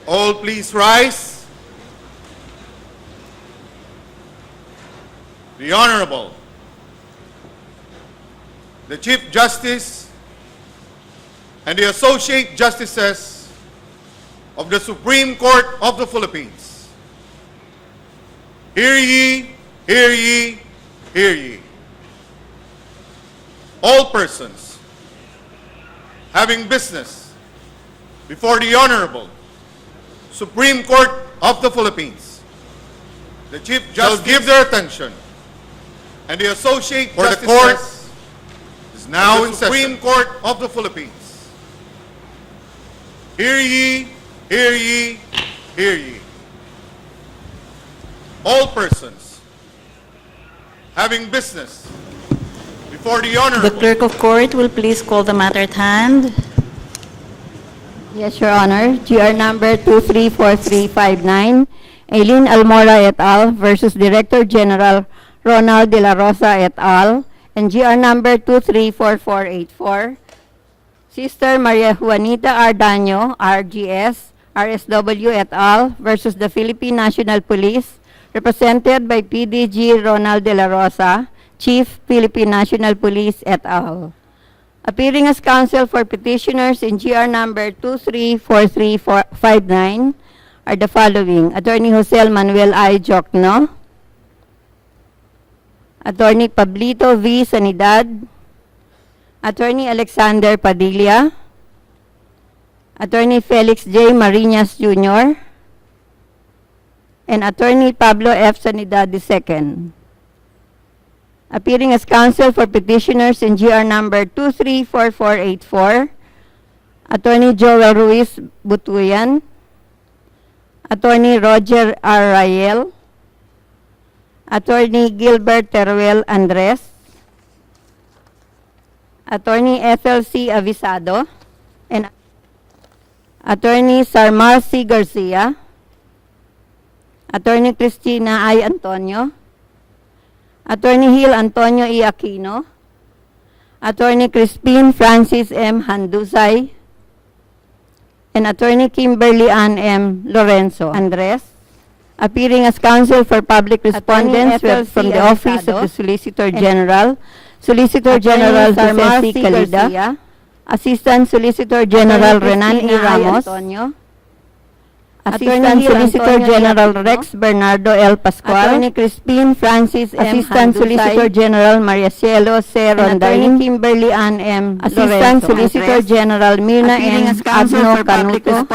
All please rise. The Honorable, the Chief Justice and the Associate Justices of the Supreme Court of the Philippines. Hear ye, hear ye, hear ye. All persons having business before the Honorable Supreme Court of the Philippines, the Chief Justice shall give their attention, and the Associate Justices the Court is now in Supreme Court of the Philippines. Hear ye, hear ye, hear ye. All persons having business before the Honorable. The Clerk of Court will please call the matter at hand. Yes, Your Honor. GR number 234359, AILEEN Almora et al. Versus Director General Ronald de la Rosa et al. And GR number 234484, Sister Maria Juanita R. DANO, RGS, RSW et al. Versus the Philippine National Police, represented by PDG Ronald de la Rosa, Chief Philippine National Police et al. Appearing as counsel for petitioners in GR number 234359 are the following: Attorney Jose Manuel I. Jocno, Attorney Pablito V. Sanidad, Attorney Alexander Padilla, Attorney Felix J. Marinas Jr., and Attorney Pablo F. Sanidad II. Appearing as counsel for petitioners in GR number 234484, Attorney Joel Ruiz Butuyan, Attorney Roger R. Rael, Attorney Gilbert Teruel Andres, Attorney Ethel C. Avisado, and Attorney Sarmar C. Garcia, Attorney Cristina I. Antonio, Attorney Gil Antonio E. Aquino, Attorney Crispin Francis M. Handusay, and Attorney Kimberly Ann M. Lorenzo Andres. Appearing as counsel for public respondents from the Office of the Solicitor General, Solicitor General Jose C. Calida, Assistant Solicitor General Renan E. Ramos, Assistant Solicitor General Rex Bernardo L. Pascual, Attorney Crispin Francis M. Assistant Solicitor General Maria Cielo C. Rondain, Kimberly Ann M. Assistant Solicitor General Mirna M. Abno Canuto,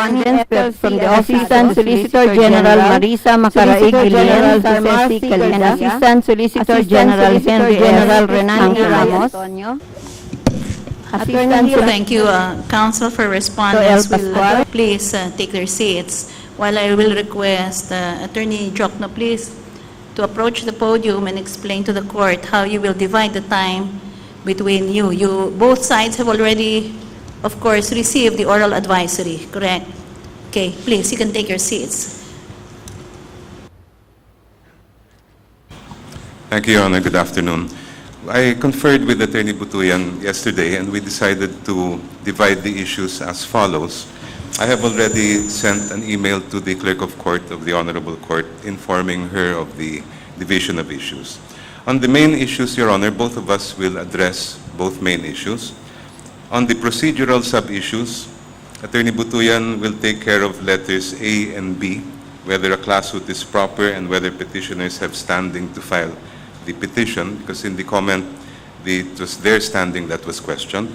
from the Assistant Solicitor General Marisa Macaraig General Jose C. Calida, Assistant Solicitor General Henry General Renan E. Ramos, Thank you, counsel for respondents. Will please take their seats while I will request Attorney Jocno, please, to approach the podium and explain to the court how you will divide the time between you. Both sides have already, of course, received the oral advisory, correct? Okay, please, you can take your seats. Thank you, Your Honor. Good afternoon. I conferred with Attorney Butuyan yesterday, and we decided to divide the issues as follows. I have already sent an email to the Clerk of Court of the Honorable Court informing her of the division of issues. On the main issues, Your Honor, both of us will address both main issues. On the procedural sub-issues, Attorney Butuyan will take care of letters A and B, whether a class suit is proper and whether petitioners have standing to file the petition, because in the comment, it was their standing that was questioned.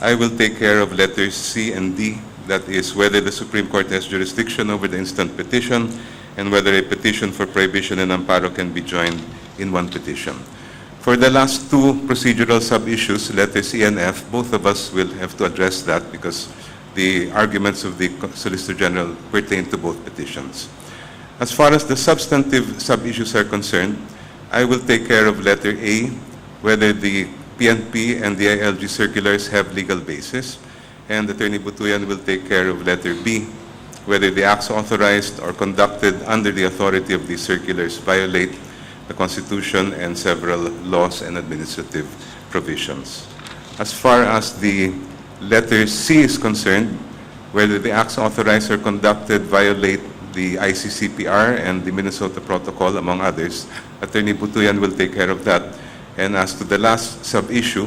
I will take care of letters C and D, that is whether the Supreme Court has jurisdiction over the instant petition and whether a petition for prohibition and Amparo can be joined in one petition. For the last two procedural sub-issues, letters E and F, both of us will have to address that because the arguments of the Solicitor General pertain to both petitions. As far as the substantive sub-issues are concerned, I will take care of letter A, whether the PNP and the ILG circulars have legal basis, and Attorney Butuyan will take care of letter B, whether the acts authorized or conducted under the authority of these circulars violate the Constitution and several laws and administrative provisions. As far as the letter C is concerned, whether the acts authorized or conducted violate the ICCPR and the Minnesota Protocol, among others. Attorney Butuyan will take care of that. And as to the last sub-issue,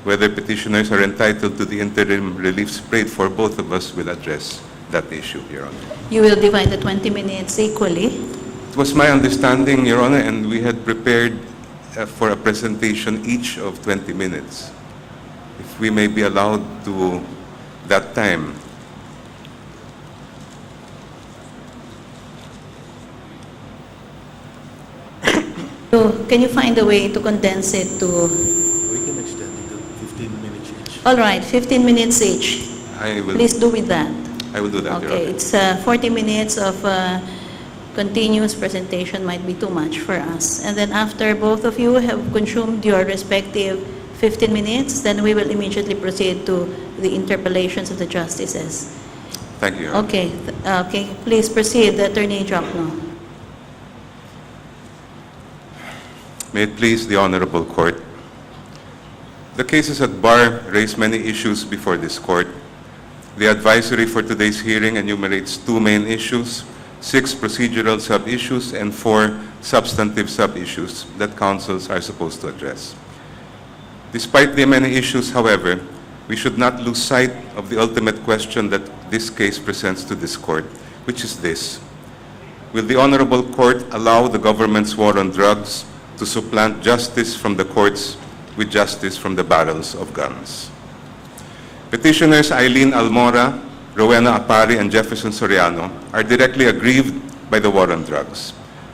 whether petitioners are entitled to the interim relief sprayed for, both of us will address that issue, Your Honor. You will divide the 20 minutes equally. It was my understanding, Your Honor, and we had prepared for a presentation each of 20 minutes. If we may be allowed to that time. So, can you find a way to condense it to... We can extend it to 15 minutes each. All right, 15 minutes each. I will Please do with that. do that, Your Okay, Honor. it's 40 minutes of continuous presentation might be too much for us. And then after both of you have consumed your respective 15 minutes, then we will immediately proceed to the interpellations of the justices. Thank you, Your Honor. Okay, okay, please proceed, Attorney Jokno. May it please the Honorable Court. The cases at bar raise many issues before this Court. The advisory for today's hearing enumerates 2 main issues, 6 procedural sub-issues, and 4 substantive sub-issues that counsels are supposed to address. Despite the many issues, however, we should not lose sight of the ultimate question that this case presents to this Court, which is this: will the Honorable Court allow the government's war on drugs to supplant justice from the courts with justice from the barrels of guns? Petitioners AILEEN Almora, Rowena Apari, and Jefferson Soriano are directly aggrieved by the war on drugs.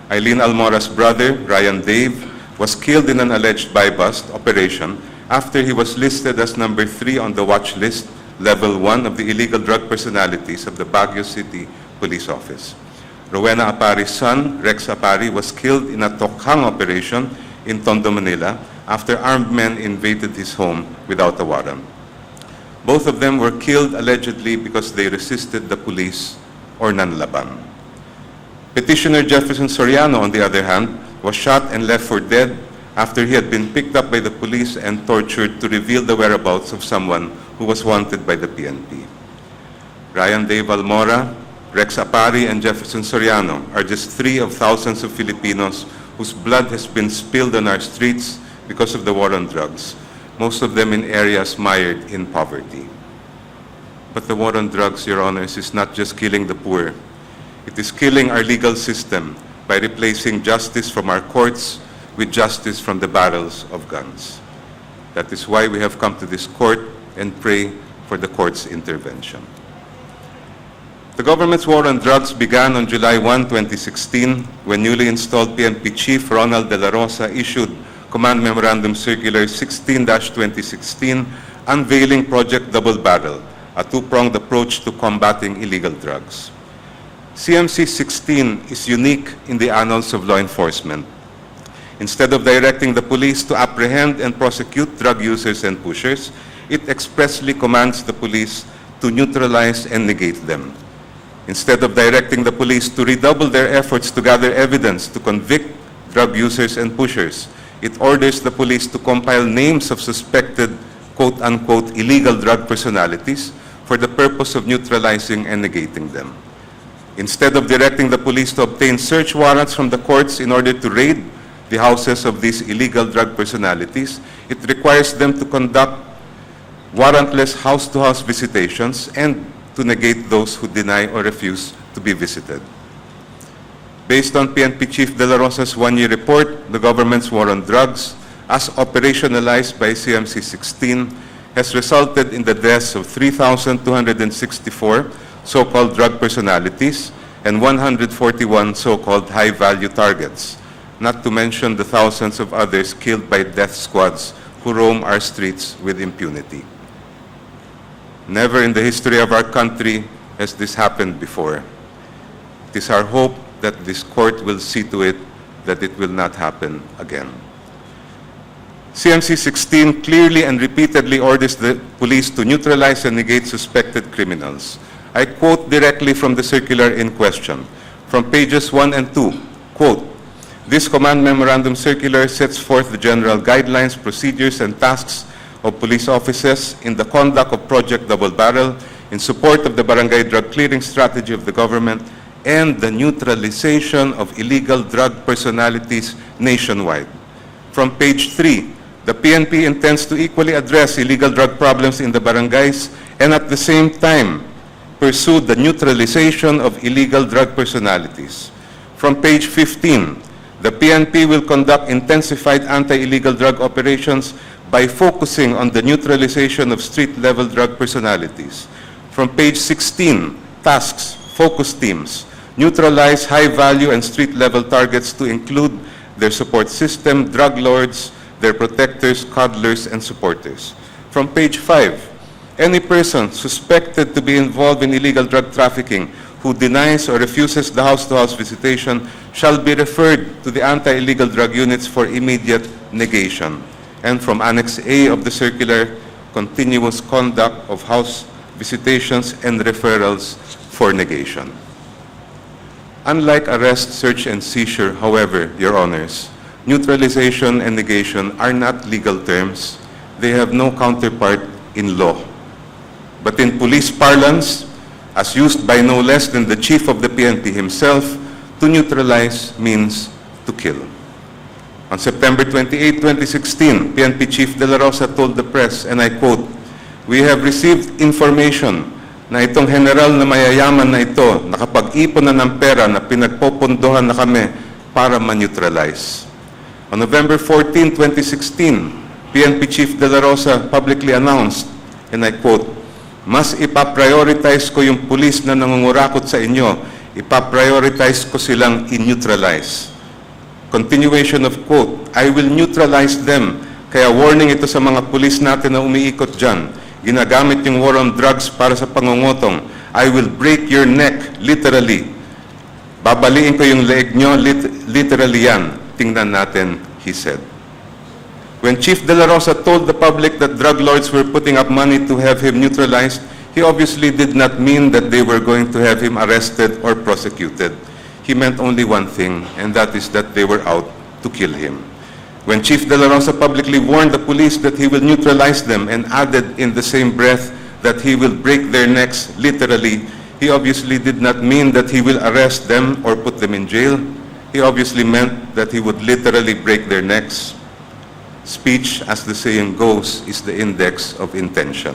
AILEEN Almora's brother, Ryan Dave, was killed in an alleged buy-bust operation after he was listed as number 3 on the watch list, level 1 of the illegal drug personalities of the Baguio City Police Office. Rowena Apari's son, Rex Apari, was killed in a tokhang operation in Tondo, Manila, after armed men invaded his home without a warrant. Both of them were killed allegedly because they resisted the police or nanlaban. Petitioner Jefferson Soriano, on the other hand, was shot and left for dead after he had been picked up by the police and tortured to reveal the whereabouts of someone who was wanted by the PNP. Ryan Dave Almora, Rex Apari, and Jefferson Soriano are just 3 of thousands of Filipinos whose blood has been spilled on our streets because of the war on drugs, most of them in areas mired in poverty. But the war on drugs, Your Honors, is not just killing the poor. It is killing our legal system by replacing justice from our courts with justice from the barrels of guns. That is why we have come to this court and pray for the court's intervention. The government's war on drugs began on July 1, 2016, when newly installed PNP Chief Ronald de la Rosa issued Command Memorandum Circular 16-2016, unveiling Project Double Barrel, a 2-pronged approach to combating illegal drugs. CMC 16 is unique in the annals of law enforcement. Instead of directing the police to apprehend and prosecute drug users and pushers, it expressly commands the police to neutralize and negate them. Instead of directing the police to redouble their efforts to gather evidence to convict drug users and pushers, it orders the police to compile names of suspected quote-unquote illegal drug personalities for the purpose of neutralizing and negating them. Instead of directing the police to obtain search warrants from the courts in order to raid the houses of these illegal drug personalities, it requires them to conduct warrantless house-to-house visitations and to negate those who deny or refuse to be visited. Based on PNP Chief De La Rosa's 1-year report, the government's war on drugs, as operationalized by CMC 16, has resulted in the deaths of 3,264 so-called drug personalities and 141 so-called high-value targets, not to mention the thousands of others killed by death squads who roam our streets with impunity. Never in the history of our country has this happened before. It is our hope that this court will see to it that it will not happen again. CMC 16 clearly and repeatedly orders the police to neutralize and negate suspected criminals. I quote directly from the circular in question, from pages 1 and 2, quote, "This command memorandum circular sets forth the general guidelines, procedures, and tasks of police officers in the conduct of Project Double Barrel, in support of the barangay drug clearing strategy of the government and the neutralization of illegal drug personalities nationwide. From page 3, the PNP intends to equally address illegal drug problems in the barangays and at the same time pursue the neutralization of illegal drug personalities. From page 15, the PNP will conduct intensified anti-illegal drug operations by focusing on the neutralization of street-level drug personalities. From page 16, tasks, focus teams, neutralize high-value and street-level targets to include their support system, drug lords, their protectors, coddlers, and supporters. From page 5, any person suspected to be involved in illegal drug trafficking who denies or refuses the house-to-house visitation shall be referred to the anti-illegal drug units for immediate negation. And from Annex A of the circular, continuous conduct of house visitations and referrals for negation. Unlike arrest, search, and seizure, however, Your Honors, neutralization and negation are not legal terms. They have no counterpart in law. But in police parlance, as used by no less than the chief of the PNP himself, to neutralize means to kill. On September 28, 2016, PNP Chief De La Rosa told the press, and I quote, "We have received information na itong general na mayayaman na ito nakapag-ipon na ng pera na pinagpopondohan na kami para ma-neutralize." On November 14, 2016, PNP Chief De La Rosa publicly announced, and I quote, "Mas ipaprioritize ko yung pulis na nangungurakot sa inyo, ipaprioritize ko silang in-neutralize." Continuation of quote, "I will neutralize them." Kaya warning ito sa mga pulis natin na umiikot dyan. Ginagamit yung war on drugs para sa pangungutong. "I will break your neck," literally. Babaliin ko yung leeg nyo, literally yan. Tingnan natin, he said. When Chief De La Rosa told the public that drug lords were putting up money to have him neutralized, he obviously did not mean that they were going to have him arrested or prosecuted. He meant only one thing, and that is that they were out to kill him. When Chief De La Rosa publicly warned the police that he will neutralize them and added in the same breath that he will break their necks, literally, he obviously did not mean that he will arrest them or put them in jail. He obviously meant that he would literally break their necks. Speech, as the saying goes, is the index of intention.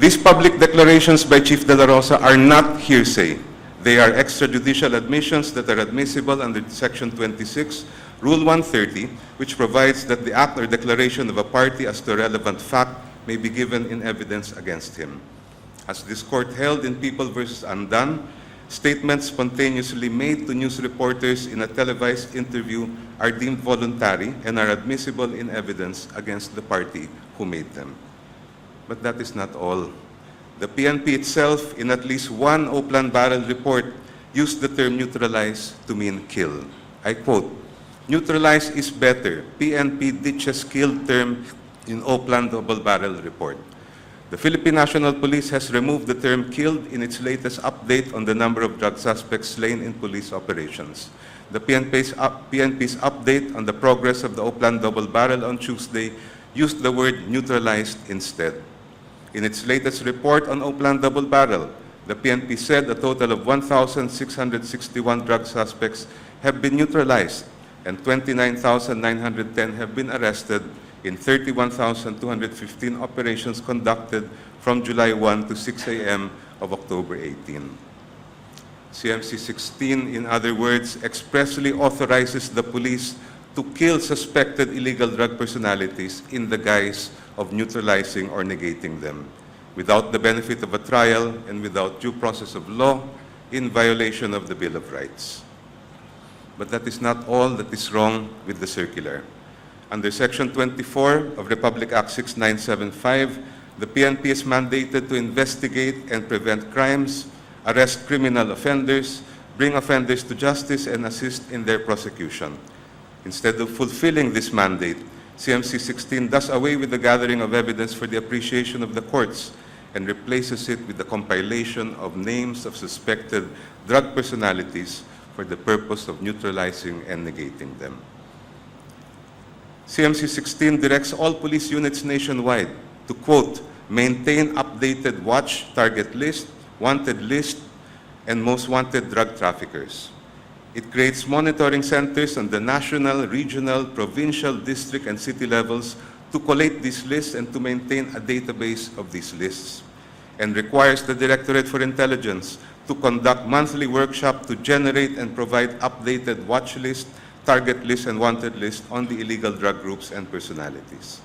These public declarations by Chief De La Rosa are not hearsay. They are extrajudicial admissions that are admissible under Section 26, Rule 130, which provides that the act or declaration of a party as to a relevant fact may be given in evidence against him. As this court held in People v. Andan, statements spontaneously made to news reporters in a televised interview are deemed voluntary and are admissible in evidence against the party who made them. But that is not all. The PNP itself, in at least one Oplan Barrel report, used the term neutralize to mean kill. I quote, "Neutralize is better. PNP ditches kill term in Oplan Double Barrel report." The Philippine National Police has removed the term killed in its latest update on the number of drug suspects slain in police operations. The PNP's update on the progress of the Oplan Double Barrel on Tuesday used the word neutralized instead. In its latest report on Oplan Double Barrel, the PNP said a total of 1,661 drug suspects have been neutralized and 29,910 have been arrested in 31,215 operations conducted from July 1 to 6 a.m. of October 18. CMC 16, in other words, expressly authorizes the police to kill suspected illegal drug personalities in the guise of neutralizing or negating them, without the benefit of a trial and without due process of law, in violation of the Bill of Rights. But that is not all that is wrong with the circular. Under Section 24 of Republic Act 6975, the PNP is mandated to investigate and prevent crimes, arrest criminal offenders, bring offenders to justice, and assist in their prosecution. Instead of fulfilling this mandate, CMC 16 does away with the gathering of evidence for the appreciation of the courts and replaces it with the compilation of names of suspected drug personalities for the purpose of neutralizing and negating them. CMC 16 directs all police units nationwide to, quote, maintain updated watch, target list, wanted list, and most wanted drug traffickers. It creates monitoring centers on the national, regional, provincial, district, and city levels to collate these lists and to maintain a database of these lists, and requires the Directorate for Intelligence to conduct monthly workshops to generate and provide updated watch list, target list, and wanted list on the illegal drug groups and personalities.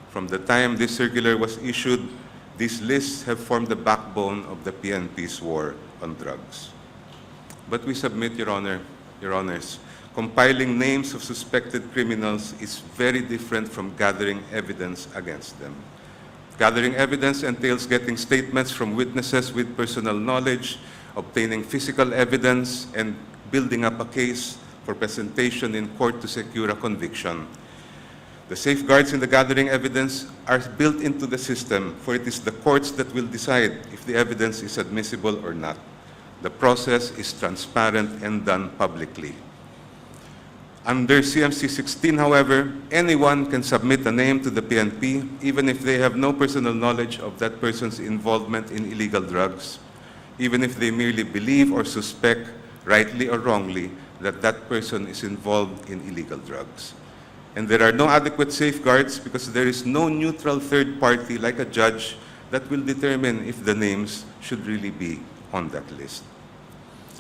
From the time this circular was issued, these lists have formed the backbone of the PNP's war on drugs. But we submit, Your Honor, Your Honors, compiling names of suspected criminals is very different from gathering evidence against them. Gathering evidence entails getting statements from witnesses with personal knowledge, obtaining physical evidence, and building up a case for presentation in court to secure a conviction. The safeguards in the gathering evidence are built into the system, for it is the courts that will decide if the evidence is admissible or not. The process is transparent and done publicly. Under CMC 16, however, anyone can submit a name to the PNP, even if they have no personal knowledge of that person's involvement in illegal drugs, even if they merely believe or suspect, rightly or wrongly, that that person is involved in illegal drugs. And there are no adequate safeguards because there is no neutral third party like a judge that will determine if the names should really be on that list.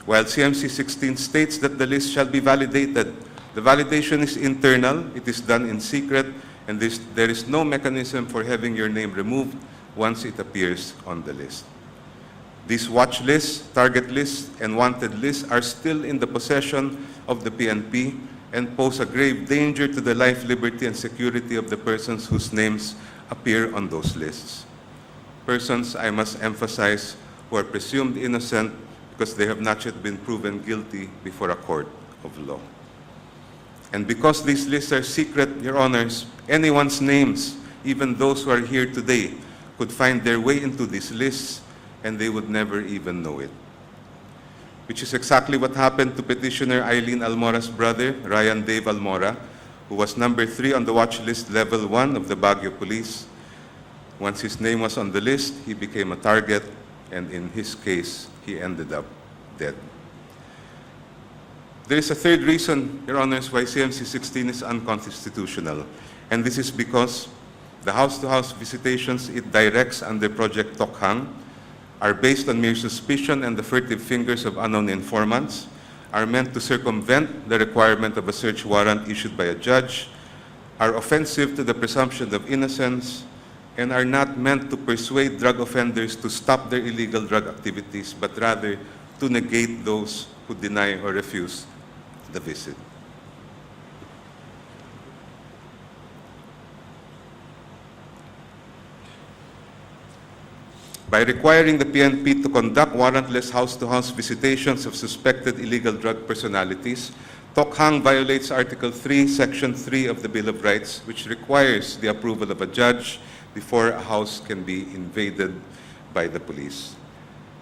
While CMC 16 states that the list shall be validated, the validation is internal, it is done in secret, and there is no mechanism for having your name removed once it appears on the list. These watch lists, target lists, and wanted lists are still in the possession of the PNP and pose a grave danger to the life, liberty, and security of the persons whose names appear on those lists. Persons, I must emphasize, who are presumed innocent because they have not yet been proven guilty before a court of law. And because these lists are secret, Your Honors, anyone's names, even those who are here today, could find their way into these lists and they would never even know it. Which is exactly what happened to Petitioner AILEEN Almora's brother, Ryan Dave Almora, who was number 3 on the watch list level 1 of the Baguio Police. Once his name was on the list, he became a target, and in his case, he ended up dead. There is a third reason, Your Honors, why CMC 16 is unconstitutional, and this is because the house-to-house visitations it directs under Project Tokhang are based on mere suspicion and the furtive fingers of unknown informants, are meant to circumvent the requirement of a search warrant issued by a judge, are offensive to the presumption of innocence, and are not meant to persuade drug offenders to stop their illegal drug activities, but rather to negate those who deny or refuse the visit. By requiring the PNP to conduct warrantless house-to-house visitations of suspected illegal drug personalities, Tokhang violates Article 3, Section 3 of the Bill of Rights, which requires the approval of a judge before a house can be invaded by the police.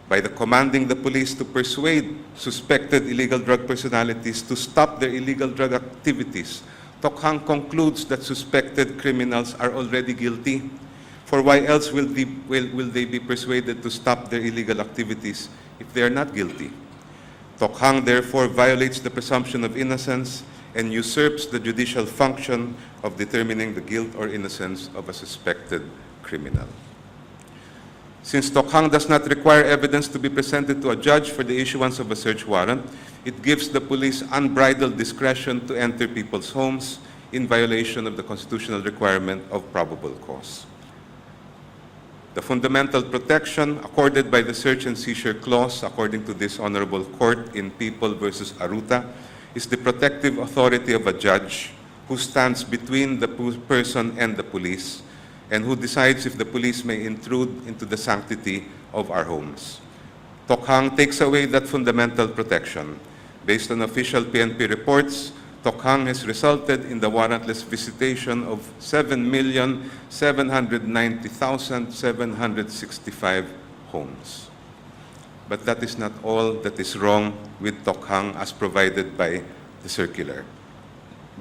By commanding the police to persuade suspected illegal drug personalities to stop their illegal drug activities, Tokhang concludes that suspected criminals are already guilty. For why else will they be persuaded to stop their illegal activities if they are not guilty? Tokhang therefore violates the presumption of innocence and usurps the judicial function of determining the guilt or innocence of a suspected criminal. Since Tokhang does not require evidence to be presented to a judge for the issuance of a search warrant, it gives the police unbridled discretion to enter people's homes in violation of the constitutional requirement of probable cause. The fundamental protection accorded by the Search and Seizure Clause, according to this Honorable Court in People v. Aruta, is the protective authority of a judge who stands between the person and the police and who decides if the police may intrude into the sanctity of our homes. Tokhang takes away that fundamental protection. Based on official PNP reports, Tokhang has resulted in the warrantless visitation of 7,790,765 homes. But that is not all that is wrong with Tokhang as provided by the circular.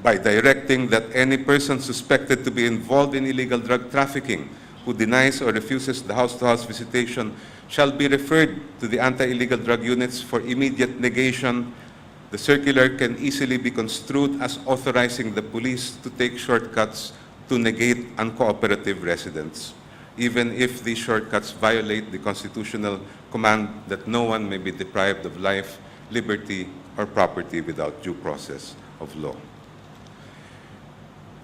By directing that any person suspected to be involved in illegal drug trafficking who who denies or refuses the house-to-house visitation shall be referred to the anti-illegal drug units for immediate negation. The circular can easily be construed as authorizing the police to take shortcuts to negate uncooperative residents, even if these shortcuts violate the constitutional command that no one may be deprived of life, liberty, or property without due process of law.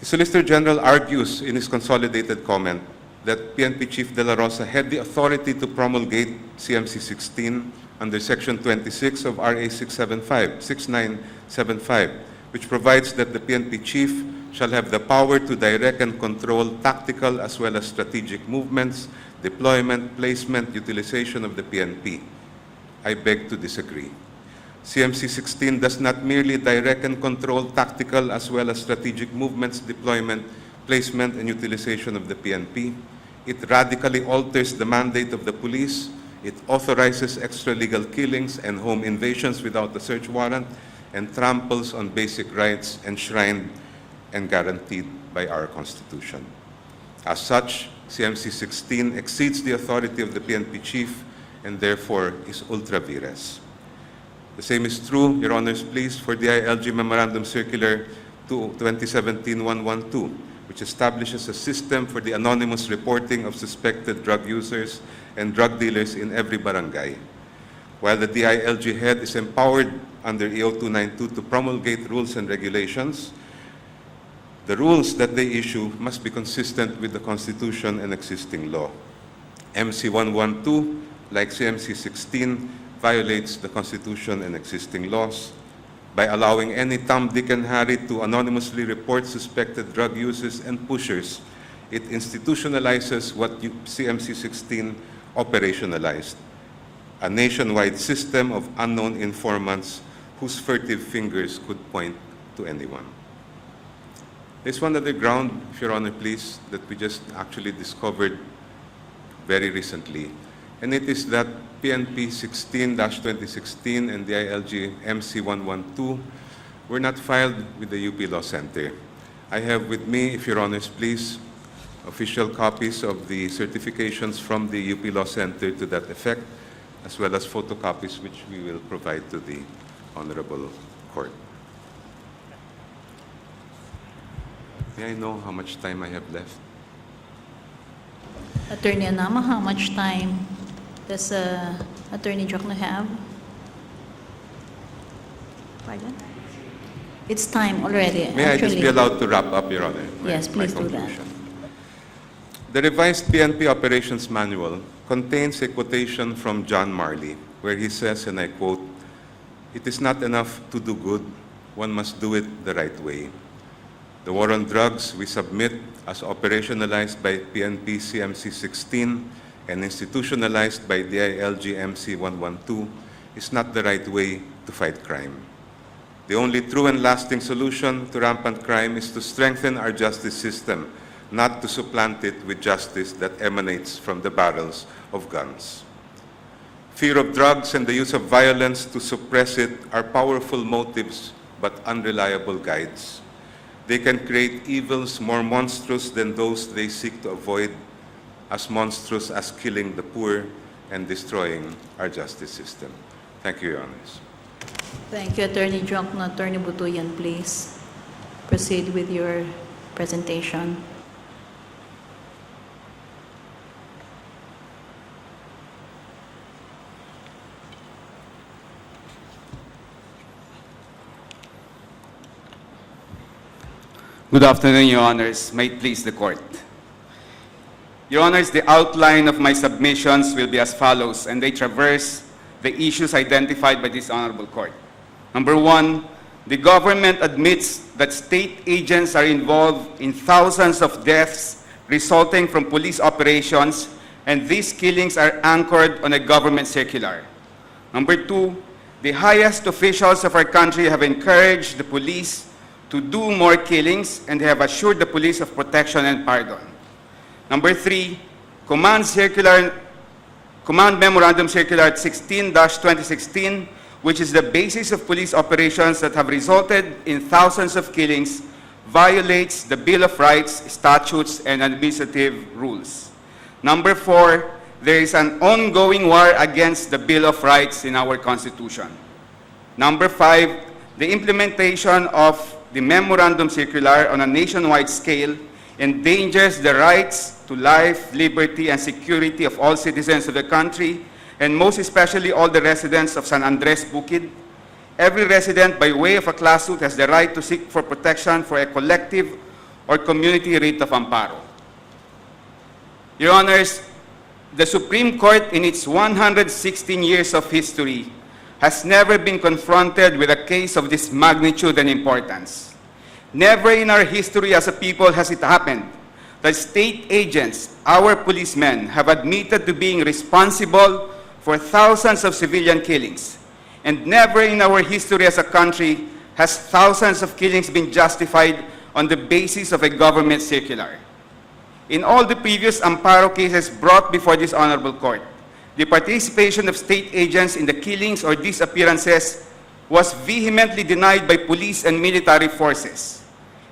The Solicitor General argues in his consolidated comment that PNP Chief De La Rosa had the authority to promulgate CMC 16 under Section 26 of RA 6975, which provides that the PNP Chief shall have the power to direct and control tactical as well as strategic movements, deployment, placement, utilization of the PNP. I beg to disagree. CMC 16 does not merely direct and control tactical as well as strategic movements, deployment, placement, and utilization of the PNP. It radically alters the mandate of the police. It authorizes extralegal killings and home invasions without a search warrant, and tramples on basic rights enshrined and guaranteed by our Constitution. As such, CMC 16 exceeds the authority of the PNP Chief and therefore is ultra vires. The same is true, Your Honors, please, for the ILG Memorandum Circular 2017-112, which establishes a system for the anonymous reporting of suspected drug users and drug dealers in every barangay. While the DILG head is empowered under EO 292 to promulgate rules and regulations, the rules that they issue must be consistent with the Constitution and existing law. MC 112, like CMC 16, violates the Constitution and existing laws by allowing any Tom, Dick, and Harry to anonymously report suspected drug users and pushers. It institutionalizes what CMC 16 operationalized, a nationwide system of unknown informants whose furtive fingers could point to anyone. There's one other ground, if Your Honor, please, that we just actually discovered very recently, and it is that PNP 16-2016 and the ILG MC 112 were not filed with the UP Law Center. I have with me, if Your Honors, please, official copies of the certifications from the UP Law Center to that effect, as well as photocopies which we will provide to the Honorable Court. May I know how much time I have left? Attorney Anama, how much time does Attorney Jokno have? Pardon? It's time already. May I just be allowed to wrap up, Your Honor? Yes, please do that. The revised PNP Operations Manual contains a quotation from John Marley, where he says, and I quote, "It is not enough to do good, one must do it the right way." The war on drugs we submit as operationalized by PNP CMC 16 and institutionalized by DILG MC 112 is not the right way to fight crime. The only true and lasting solution to rampant crime is to strengthen our justice system, not to supplant it with justice that emanates from the barrels of guns. Fear of drugs and the use of violence to suppress it are powerful motives but unreliable guides. They can create evils more monstrous than those they seek to avoid, as monstrous as killing the poor and destroying our justice system. Thank you, Your Honors. Thank you, Attorney Jokno. Attorney Butuyan, please proceed with your presentation. Good afternoon, Your Honors. May it please the Court. Your Honors, the outline of my submissions will be as follows, and they traverse the issues identified by this Honorable Court. Number one, the government admits that state agents are involved in thousands of deaths resulting from police operations, and these killings are anchored on a government circular. Number two, the highest officials of our country have encouraged the police to do more killings and have assured the police of protection and pardon. Number three, Command Memorandum Circular 16-2016, which is the basis of police operations that have resulted in thousands of killings, violates the Bill of Rights, statutes, and administrative rules. Number 4, there is an ongoing war against the Bill of Rights in our Constitution. Number 5, the implementation of the Memorandum Circular on a nationwide scale endangers the rights to life, liberty, and security of all citizens of the country, and most especially all the residents of San Andres Bukid. Every resident, by way of a class suit, has the right to seek for protection for a collective or community writ of amparo. Your Honors, the Supreme Court, in its 116 years of history, has never been confronted with a case of this magnitude and importance. Never in our history as a people has it happened that state agents, our policemen, have admitted to being responsible for thousands of civilian killings. And never in our history as a country has thousands of killings been justified on the basis of a government circular. In all the previous Amparo cases brought before this honorable court, the participation of state agents in the killings or disappearances was vehemently denied by police and military forces,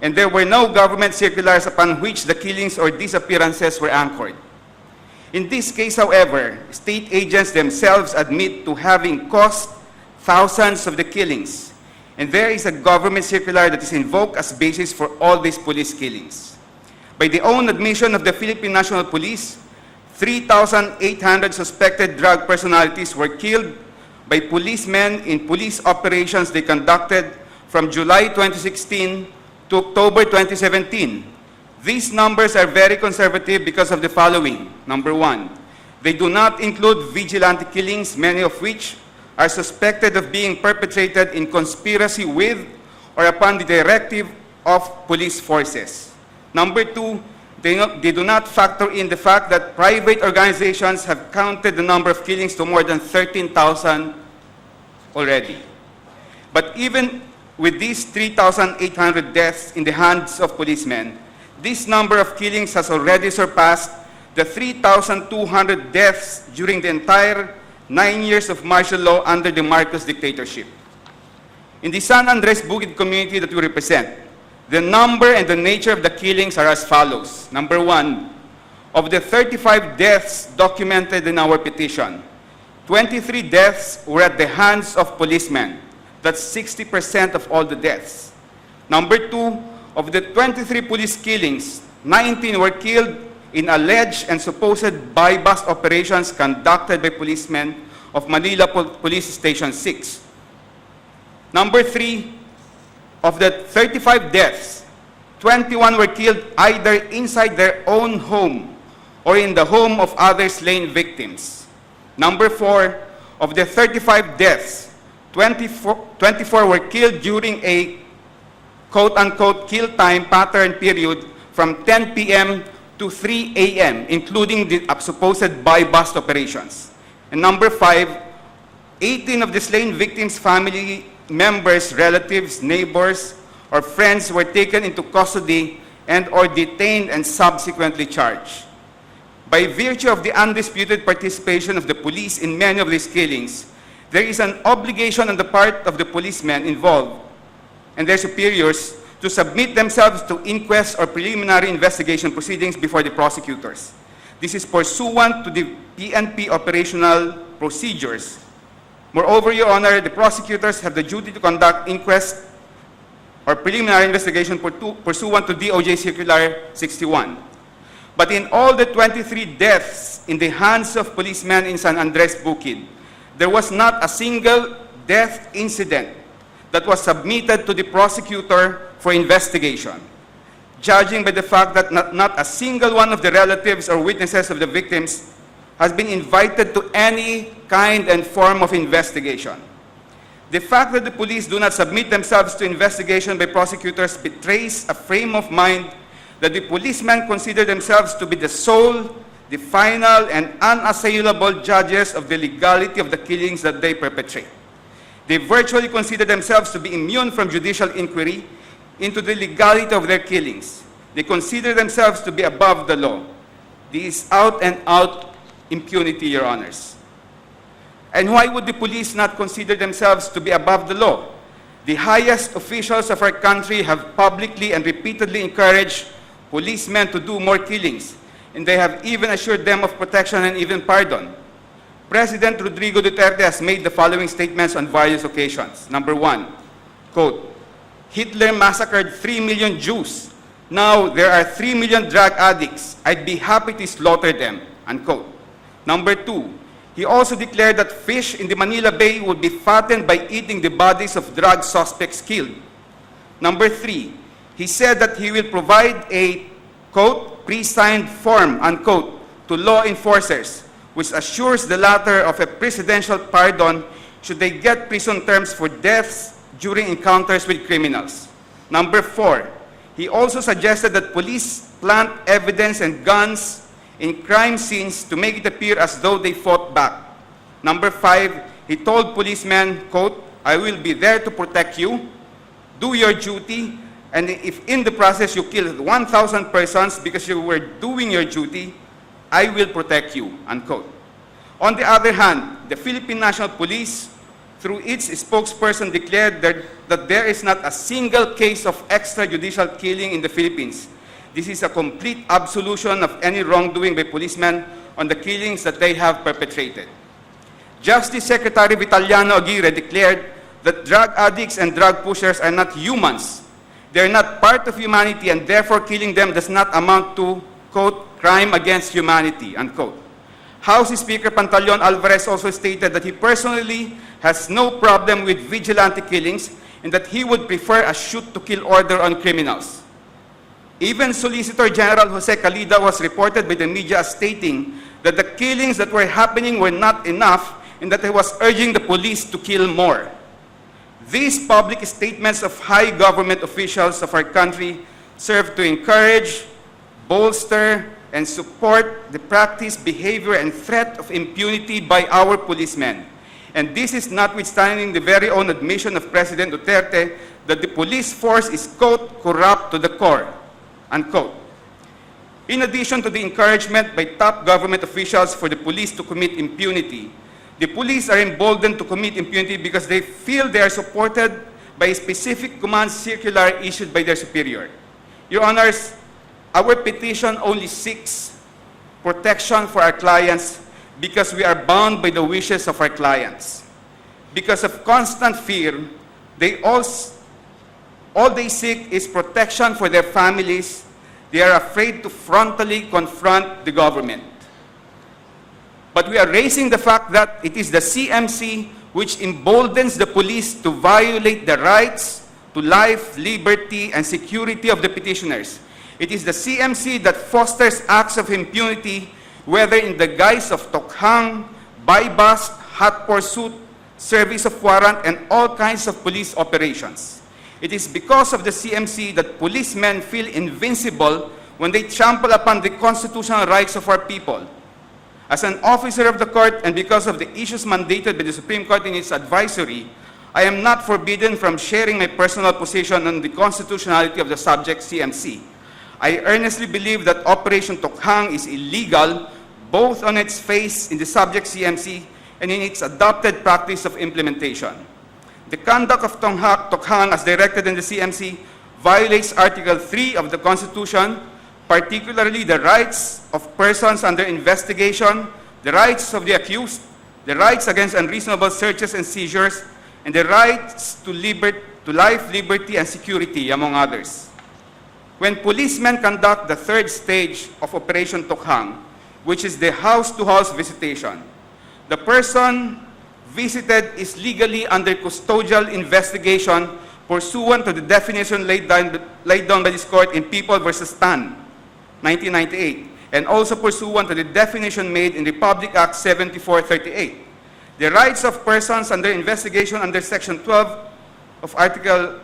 and there were no government circulars upon which the killings or disappearances were anchored. In this case, however, state agents themselves admit to having caused thousands of the killings, and there is a government circular that is invoked as basis for all these police killings. By the own admission of the Philippine National Police, 3,800 suspected drug personalities were killed by policemen in police operations they conducted from July 2016 to October 2017. These numbers are very conservative because of the following. Number 1, they do not include vigilante killings, many of which are suspected of being perpetrated in conspiracy with or upon the directive of police forces. Number 2, they do not factor in the fact that private organizations have counted the number of killings to more than 13,000 already. But even with these 3,800 deaths in the hands of policemen, this number of killings has already surpassed the 3,200 deaths during the entire 9 years of martial law under the Marcos dictatorship. In the San Andres Bukid community that we represent, the number and the nature of the killings are as follows. Number 1, of the 35 deaths documented in our petition, 23 deaths were at the hands of policemen. That's 60% of all the deaths. Number 2, of the 23 police killings, 19 were killed in alleged and supposed buy-bust operations conducted by policemen of Manila Police Station 6. Number 3, of the 35 deaths, 21 were killed either inside their own home or in the home of other slain victims. Number 4, of the 35 deaths, 24 were killed during a quote-unquote kill time pattern period from 10 p.m. to 3 a.m., including the supposed buy-bust operations. And number 5, 18 of the slain victims' family members, relatives, neighbors, or friends were taken into custody and or detained and subsequently charged. By virtue of the undisputed participation of the police in many of these killings, there is an obligation on the part of the policemen involved and their superiors to submit themselves to inquest or preliminary investigation proceedings before the prosecutors. This is pursuant to the PNP operational procedures. Moreover, Your Honor, the prosecutors have the duty to conduct inquest or preliminary investigation pursuant to DOJ Circular 61. But in all the 23 deaths in the hands of policemen in San Andres Bukid, there was not a single death incident that was submitted to the prosecutor for investigation. Judging by the fact that not a single one of the relatives or witnesses of the victims has been invited to any kind and form of investigation. The fact that the police do not submit themselves to investigation by prosecutors betrays a frame of mind that the policemen consider themselves to be the sole, the final, and unassailable judges of the legality of the killings that they perpetrate. They virtually consider themselves to be immune from judicial inquiry into the legality of their killings. They consider themselves to be above the law. This is out and out impunity, Your Honors. And why would the police not consider themselves to be above the law? The highest officials of our country have publicly and repeatedly encouraged policemen to do more killings. and they have even assured them of protection and even pardon. President Rodrigo Duterte has made the following statements on various occasions. Number one, quote, Hitler massacred 3 million Jews. Now there are 3 million drug addicts. I'd be happy to slaughter them, unquote. Number two, he also declared that fish in the Manila Bay would be fattened by eating the bodies of drug suspects killed. Number three, he said that he will provide a, quote, pre-signed form, unquote, to law enforcers, which assures the latter of a presidential pardon should they get prison terms for deaths during encounters with criminals. Number four, he also suggested that police plant evidence and guns in crime scenes to make it appear as though they fought back. Number five, he told policemen, quote, I will be there to protect you, do your duty, and if in the process you killed 1,000 persons because you were doing your duty, I will protect you, unquote. On the other hand, the Philippine National Police, through its spokesperson, declared that there is not a single case of extrajudicial killing in the Philippines. This is a complete absolution of any wrongdoing by policemen on the killings that they have perpetrated. Justice Secretary Vitaliano Aguirre declared that drug addicts and drug pushers are not humans. They are not part of humanity, and therefore killing them does not amount to, quote, crime against humanity, unquote. House Speaker Pantaleon Alvarez also stated that he personally has no problem with vigilante killings and that he would prefer a shoot-to-kill order on criminals. Even Solicitor General Jose Calida was reported by the media as stating that the killings that were happening were not enough and that he was urging the police to kill more. These public statements of high government officials of our country serve to encourage, bolster, and support the practice, behavior, and threat of impunity by our policemen. And this is notwithstanding the very own admission of President Duterte that the police force is, quote, corrupt to the core, unquote. In addition to the encouragement by top government officials for the police to commit impunity, the police are emboldened to commit impunity because they feel they are supported by a specific command circular issued by their superior. Your Honors, our petition only seeks protection for our clients because we are bound by the wishes of our clients. Because of constant fear, all they seek is protection for their families. They are afraid to frontally confront the government. But we are raising the fact that it is the CMC which emboldens the police to violate the rights to life, liberty, and security of the petitioners. It is the CMC that fosters acts of impunity, whether in the guise of tokhang, buy-bust, hot pursuit, service of warrant, and all kinds of police operations. It is because of the CMC that policemen feel invincible when they trample upon the constitutional rights of our people. As an officer of the court, and because of the issues mandated by the Supreme Court in its advisory, I am not forbidden from sharing my personal position on the constitutionality of the subject CMC. I earnestly believe that Operation Tokhang is illegal, both on its face in the subject CMC and in its adopted practice of implementation. The conduct of Tokhang as directed in the CMC violates Article 3 of the Constitution, particularly the rights of persons under investigation, the rights of the accused, the rights against unreasonable searches and seizures, and the rights to life, liberty, and security, among others. When policemen conduct the third stage of Operation Tokhang, which is the house-to-house visitation, the person visited is legally under custodial investigation pursuant to the definition laid down by this court in People v. Tan, 1998, and also pursuant to the definition made in Republic Act 7438. The rights of persons under investigation under Section 12 of Article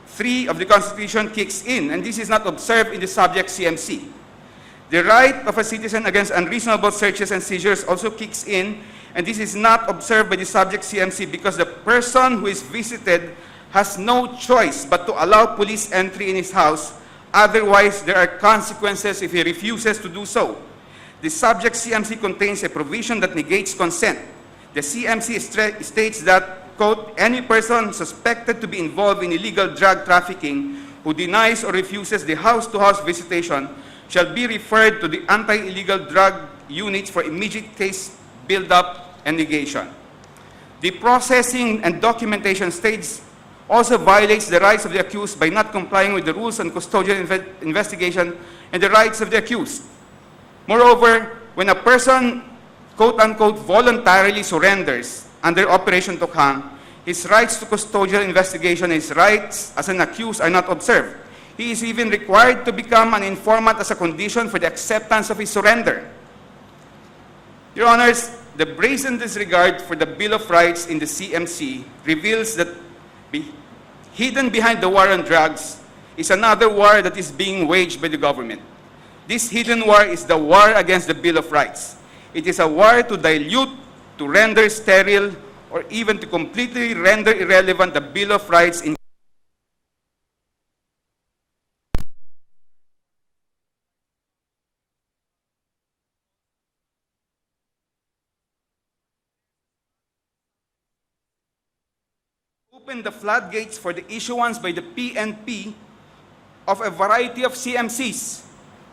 3 of the Constitution kicks in, and this is not observed in the subject CMC. The right of a citizen against unreasonable searches and seizures also kicks in, and this is not observed by the subject CMC because the person who is visited has no choice but to allow police entry in his house. Otherwise, there are consequences if he refuses to do so. The subject CMC contains a provision that negates consent. The CMC states that, quote, any person suspected to be involved in illegal drug trafficking who denies or refuses the house-to-house visitation shall be referred to the anti-illegal drug units for immediate case build-up and negation. The processing and documentation stage also violates the rights of the accused by not complying with the rules on custodial investigation and the rights of the accused. Moreover, when a person, quote-unquote, voluntarily surrenders under Operation Tokhang, his rights to custodial investigation and his rights as an accused are not observed. He is even required to become an informant as a condition for the acceptance of his surrender. Your Honors, the brazen disregard for the Bill of Rights in the CMC reveals that hidden behind the war on drugs is another war that is being waged by the government. This hidden war is the war against the Bill of Rights. It is a war to dilute, to render sterile, or even to completely render irrelevant the Bill of Rights in open the floodgates for the issuance by the PNP of a variety of CMCs.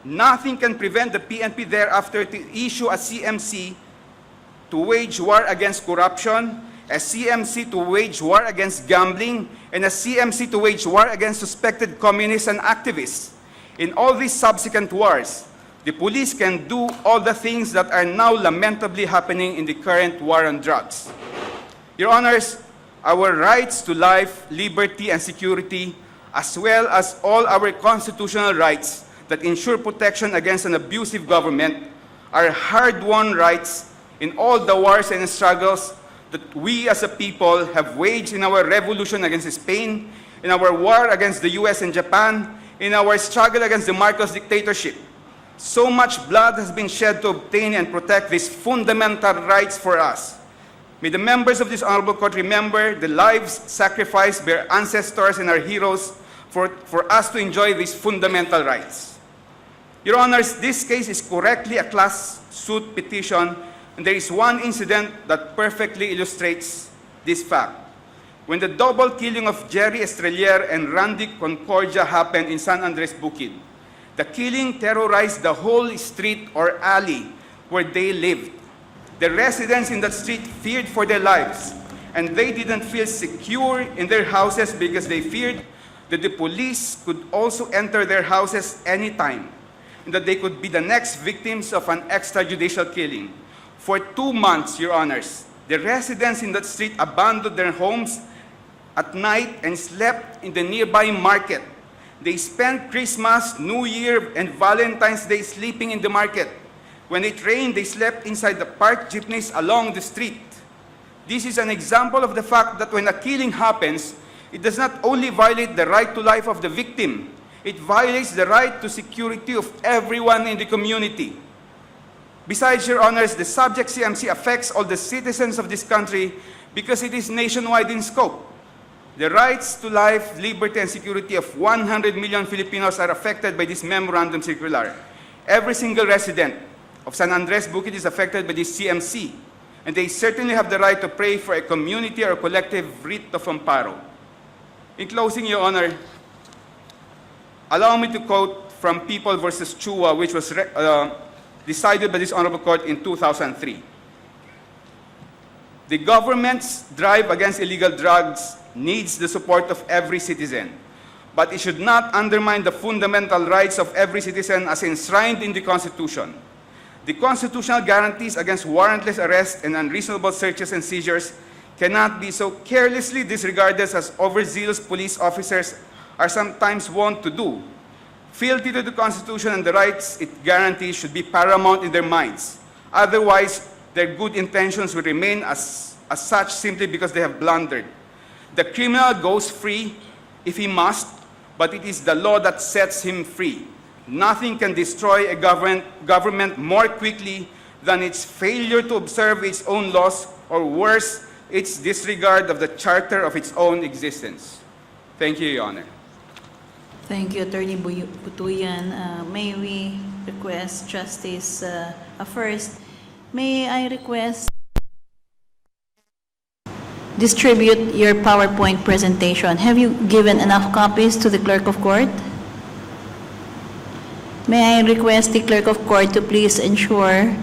Nothing can prevent the PNP thereafter to issue a CMC to wage war against corruption, a CMC to wage war against gambling, and a CMC to wage war against suspected communists and activists. In all these subsequent wars, the police can do all the things that are now lamentably happening in the current war on drugs. Your Honors, our rights to life, liberty, and security, as well as all our constitutional rights that ensure protection against an abusive government, are hard-won rights in all the wars and struggles that we as a people have waged in our revolution against Spain, in our war against the US and Japan, in our struggle against the Marcos dictatorship. So much blood has been shed to obtain and protect these fundamental rights for us. May the members of this honorable court remember the lives sacrificed by our ancestors and our heroes for us to enjoy these fundamental rights. Your Honors, this case is correctly a class suit petition, and there is one incident that perfectly illustrates this fact. When the double killing of Jerry Estrelier and Randy Concordia happened in San Andres Bukid, the killing terrorized the whole street or alley where they lived. The residents in that street feared for their lives, and they didn't feel secure in their houses because they feared that the police could also enter their houses anytime, and that they could be the next victims of an extrajudicial killing. For 2 months, Your Honors, the residents in that street abandoned their homes at night and slept in the nearby market. They spent Christmas, New Year, and Valentine's Day sleeping in the market. When it rained, they slept inside the parked jeepneys along the street. This is an example of the fact that when a killing happens, it does not only violate the right to life of the victim, it violates the right to security of everyone in the community. Besides, Your Honors, the subject CMC affects all the citizens of this country because it is nationwide in scope. The rights to life, liberty, and security of 100 million Filipinos are affected by this memorandum circular. Every single resident of San Andres Bukid is affected by this CMC, and they certainly have the right to pray for a community or collective writ of Amparo. In closing, Your Honor, allow me to quote from People versus Chua, which was decided by this honorable court in 2003. The government's drive against illegal drugs needs the support of every citizen, but it should not undermine the fundamental rights of every citizen as enshrined in the Constitution. The constitutional guarantees against warrantless arrest and unreasonable searches and seizures cannot be so carelessly disregarded as overzealous police officers are sometimes wont to do. Fealty to the Constitution and the rights it guarantees should be paramount in their minds. Otherwise, their good intentions will remain as such simply because they have blundered. The criminal goes free if he must, but it is the law that sets him free. Nothing can destroy a government more quickly than its failure to observe its own laws, or worse, its disregard of the charter of its own existence. Thank you, Your Honor. Thank you, Attorney Butuyan. May we request Justice first? May I request distribute your PowerPoint presentation? Have you given enough copies to the Clerk of Court? May I request the clerk of court to please ensure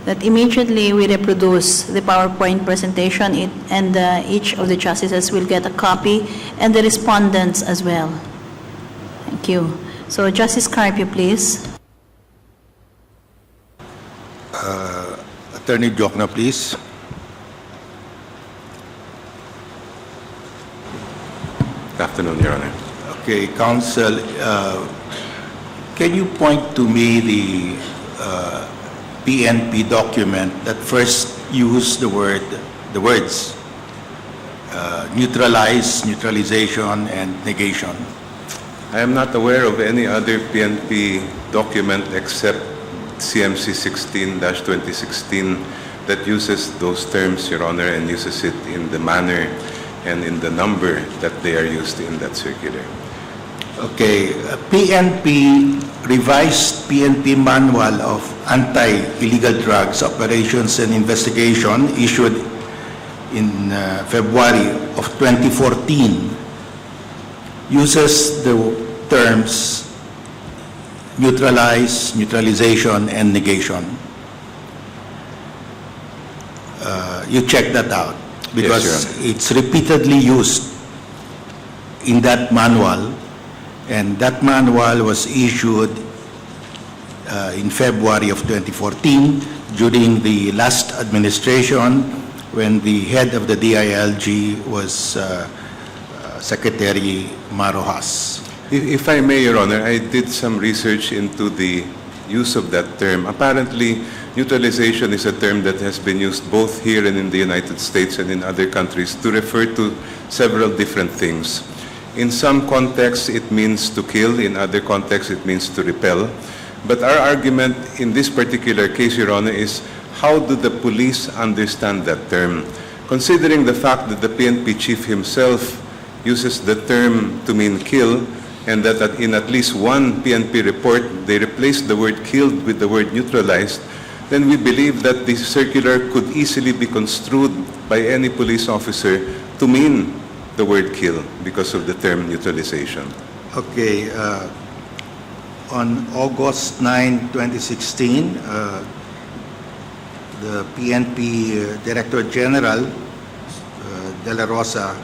that immediately we reproduce the PowerPoint presentation and each of the justices will get a copy and the respondents as well. Thank you. So Justice Carpio, please. Attorney Jokna, please. Good afternoon, Your Honor. Okay, counsel, can you point to me the PNP document that first used the words neutralize, neutralization, and negation? I am not aware of any other PNP document except CMC 16-2016 that uses those terms, Your Honor, and uses it in the manner and in the number that they are used in that circular. Okay, PNP, revised PNP Manual of Anti-Illegal Drugs Operations and Investigation issued in February of 2014 uses the terms neutralize, neutralization, and negation. You check that out because Yes, Your Honor. it's repeatedly used in that manual, and that manual was issued in February of 2014 during the last administration when the head of the DILG was Secretary Marojas. If I may, Your Honor, I did some research into the use of that term. Apparently, neutralization is a term that has been used both here and in the United States and in other countries to refer to several different things. In some contexts, it means to kill. In other contexts, it means to repel. But our argument in this particular case, Your Honor, is how do the police understand that term? Considering the fact that the PNP chief himself uses the term to mean kill, and that in at least one PNP report, they replaced the word killed with the word neutralized, then we believe that the circular could easily be construed by any police officer to mean the word kill because of the term neutralization. Okay, on August 9, 2016, the PNP Director General, De La Rosa,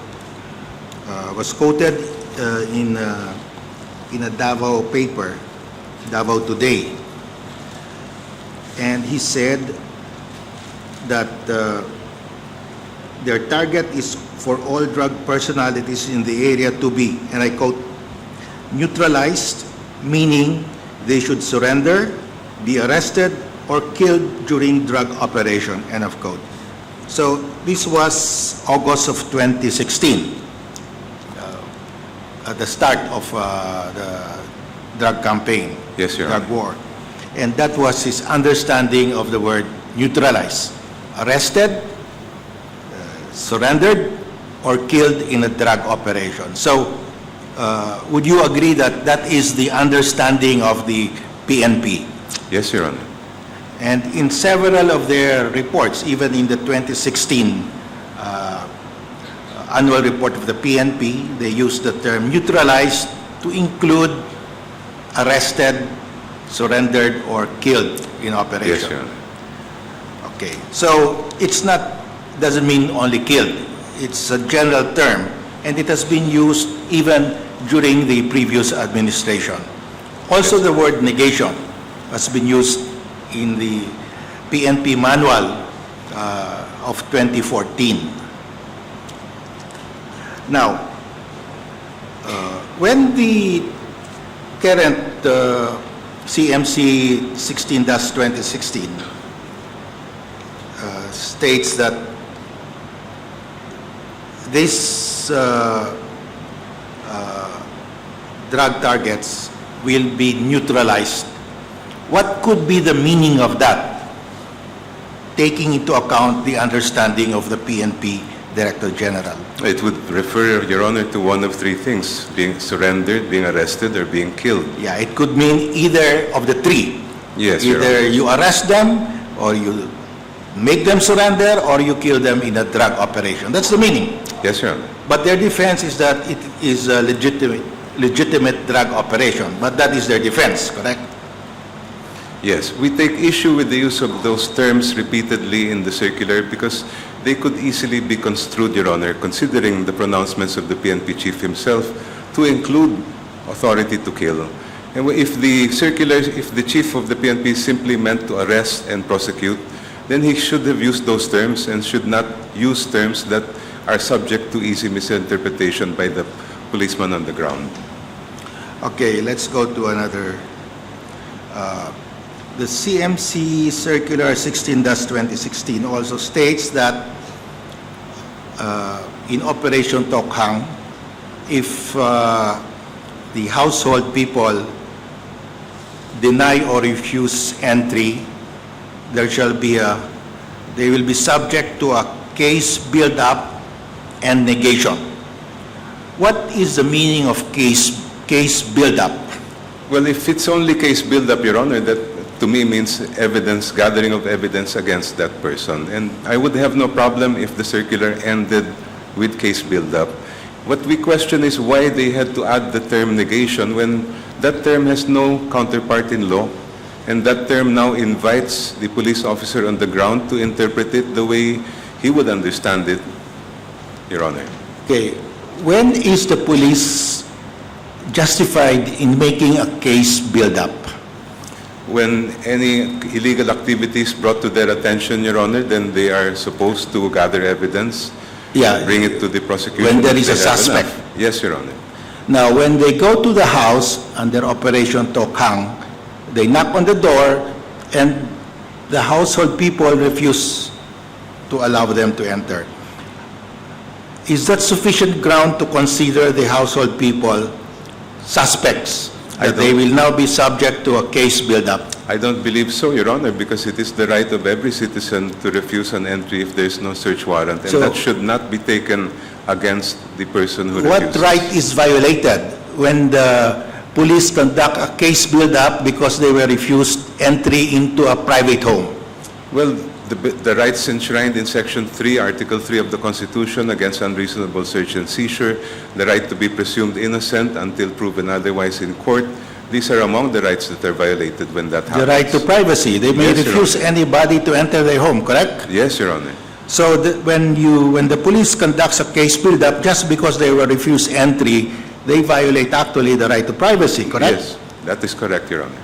was quoted in a Davao paper, Davao Today, and he said that their target is for all drug personalities in the area to be, and I quote, neutralized, meaning they should surrender, be arrested, or killed during drug operation, end of quote. So this was August of 2016, at the start of the drug campaign, Yes, Your drug Honor. war. And that was his understanding of the word neutralize, arrested, surrendered, or killed in a drug operation. So would you agree that that is the understanding of the PNP? Yes, Your Honor. And in several of their reports, even in the 2016 annual report of the PNP, they used the term neutralized to include arrested, surrendered, or killed in operation. Yes, Your Honor. Okay, so it's not, doesn't mean only killed. It's a general term, and it has been used even during the previous administration. Also, the word negation has been used in the PNP manual of 2014. Now, when the current CMC 16-2016 states that these drug targets will be neutralized, what could be the meaning of that, taking into account the understanding of the PNP Director General? It would refer, Your Honor, to one of three things: being surrendered, being arrested, or being killed. Yeah, it could mean either of the three. Yes, Your Either Honor. you arrest them, or you make them surrender, or you kill them in a drug operation. That's the meaning. Yes, Your Honor. But their defense is that it is a legitimate drug operation. But that is their defense, correct? Yes, we take issue with the use of those terms repeatedly in the circular because they could easily be construed, Your Honor, considering the pronouncements of the PNP chief himself, to include authority to kill. And if the circular, if the chief of the PNP simply meant to arrest and prosecute, then he should have used those terms and should not use terms that are subject to easy misinterpretation by the policeman on the ground. Okay, let's go to another. The CMC Circular 16-2016 also states that in Operation Tokhang, if the household people deny or refuse entry, they will be subject to a case build-up and negation. What is the meaning of case build-up? Well, if it's only case build-up, Your Honor, that to me means evidence, gathering of evidence against that person. And I would have no problem if the circular ended with case build-up. What we question is why they had to add the term negation when that term has no counterpart in law, and that term now invites the police officer on the ground to interpret it the way he would understand it, Your Honor. Okay, when is the police justified in making a case build-up? When any illegal activity is brought to their attention, Your Honor, then they are supposed to gather evidence, Yeah, bring it to the prosecution. when there if is a they have suspect. enough. Yes, Your Honor. Now, when they go to the house under Operation Tokhang, they knock on the door and the household people refuse to allow them to enter. Is that sufficient ground to consider the household people suspects? I That they don't- will now be subject to a case build-up? I don't believe so, Your Honor, because it is the right of every citizen to refuse an entry if there is no search warrant, and So- that should not be taken against the person who What refuses. right is violated when the police conduct a case build-up because they were refused entry into a private home? Well, the rights enshrined in Section 3, Article 3 of the Constitution against unreasonable search and seizure, the right to be presumed innocent until proven otherwise in court, these are among the rights that are violated when that happens. The right to privacy. They may Yes, Your refuse anybody to enter their home, correct? Yes, Your Honor. So when the police conducts a case build-up just because they were refused entry, they violate actually the right to privacy, correct? Yes, that is correct, Your Honor.